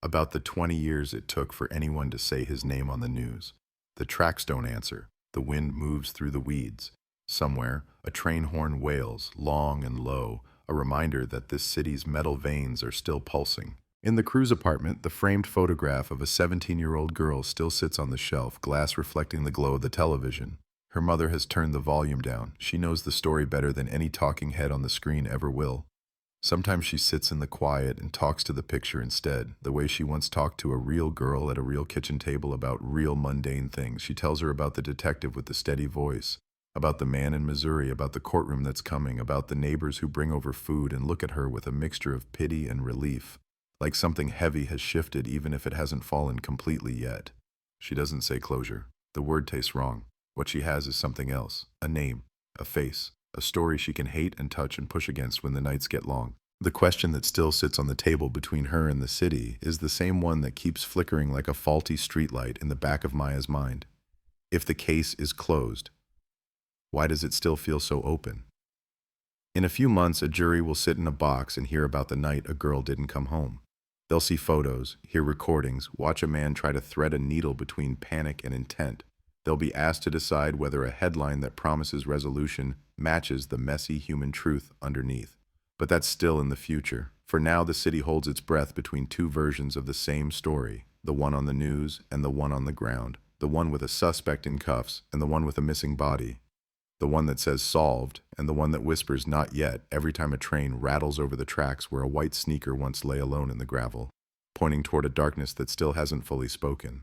about the 20 years it took for anyone to say his name on the news. The tracks don't answer. The wind moves through the weeds. Somewhere, a train horn wails, long and low, a reminder that this city's metal veins are still pulsing. In the cruise apartment, the framed photograph of a 17-year-old girl still sits on the shelf, glass reflecting the glow of the television. Her mother has turned the volume down. She knows the story better than any talking head on the screen ever will. Sometimes she sits in the quiet and talks to the picture instead, the way she once talked to a real girl at a real kitchen table about real mundane things. She tells her about the detective with the steady voice, about the man in Missouri, about the courtroom that's coming, about the neighbors who bring over food and look at her with a mixture of pity and relief, like something heavy has shifted even if it hasn't fallen completely yet. She doesn't say closure. The word tastes wrong. What she has is something else, a name, a face, a story she can hate and touch and push against when the nights get long. The question that still sits on the table between her and the city is the same one that keeps flickering like a faulty streetlight in the back of Maya's mind. If the case is closed, why does it still feel so open? In a few months, a jury will sit in a box and hear about the night a girl didn't come home. They'll see photos, hear recordings, watch a man try to thread a needle between panic and intent. They'll be asked to decide whether a headline that promises resolution matches the messy human truth underneath. But that's still in the future. For now, the city holds its breath between two versions of the same story, the one on the news and the one on the ground, the one with a suspect in cuffs and the one with a missing body, the one that says solved and the one that whispers not yet every time a train rattles over the tracks where a white sneaker once lay alone in the gravel, pointing toward a darkness that still hasn't fully spoken.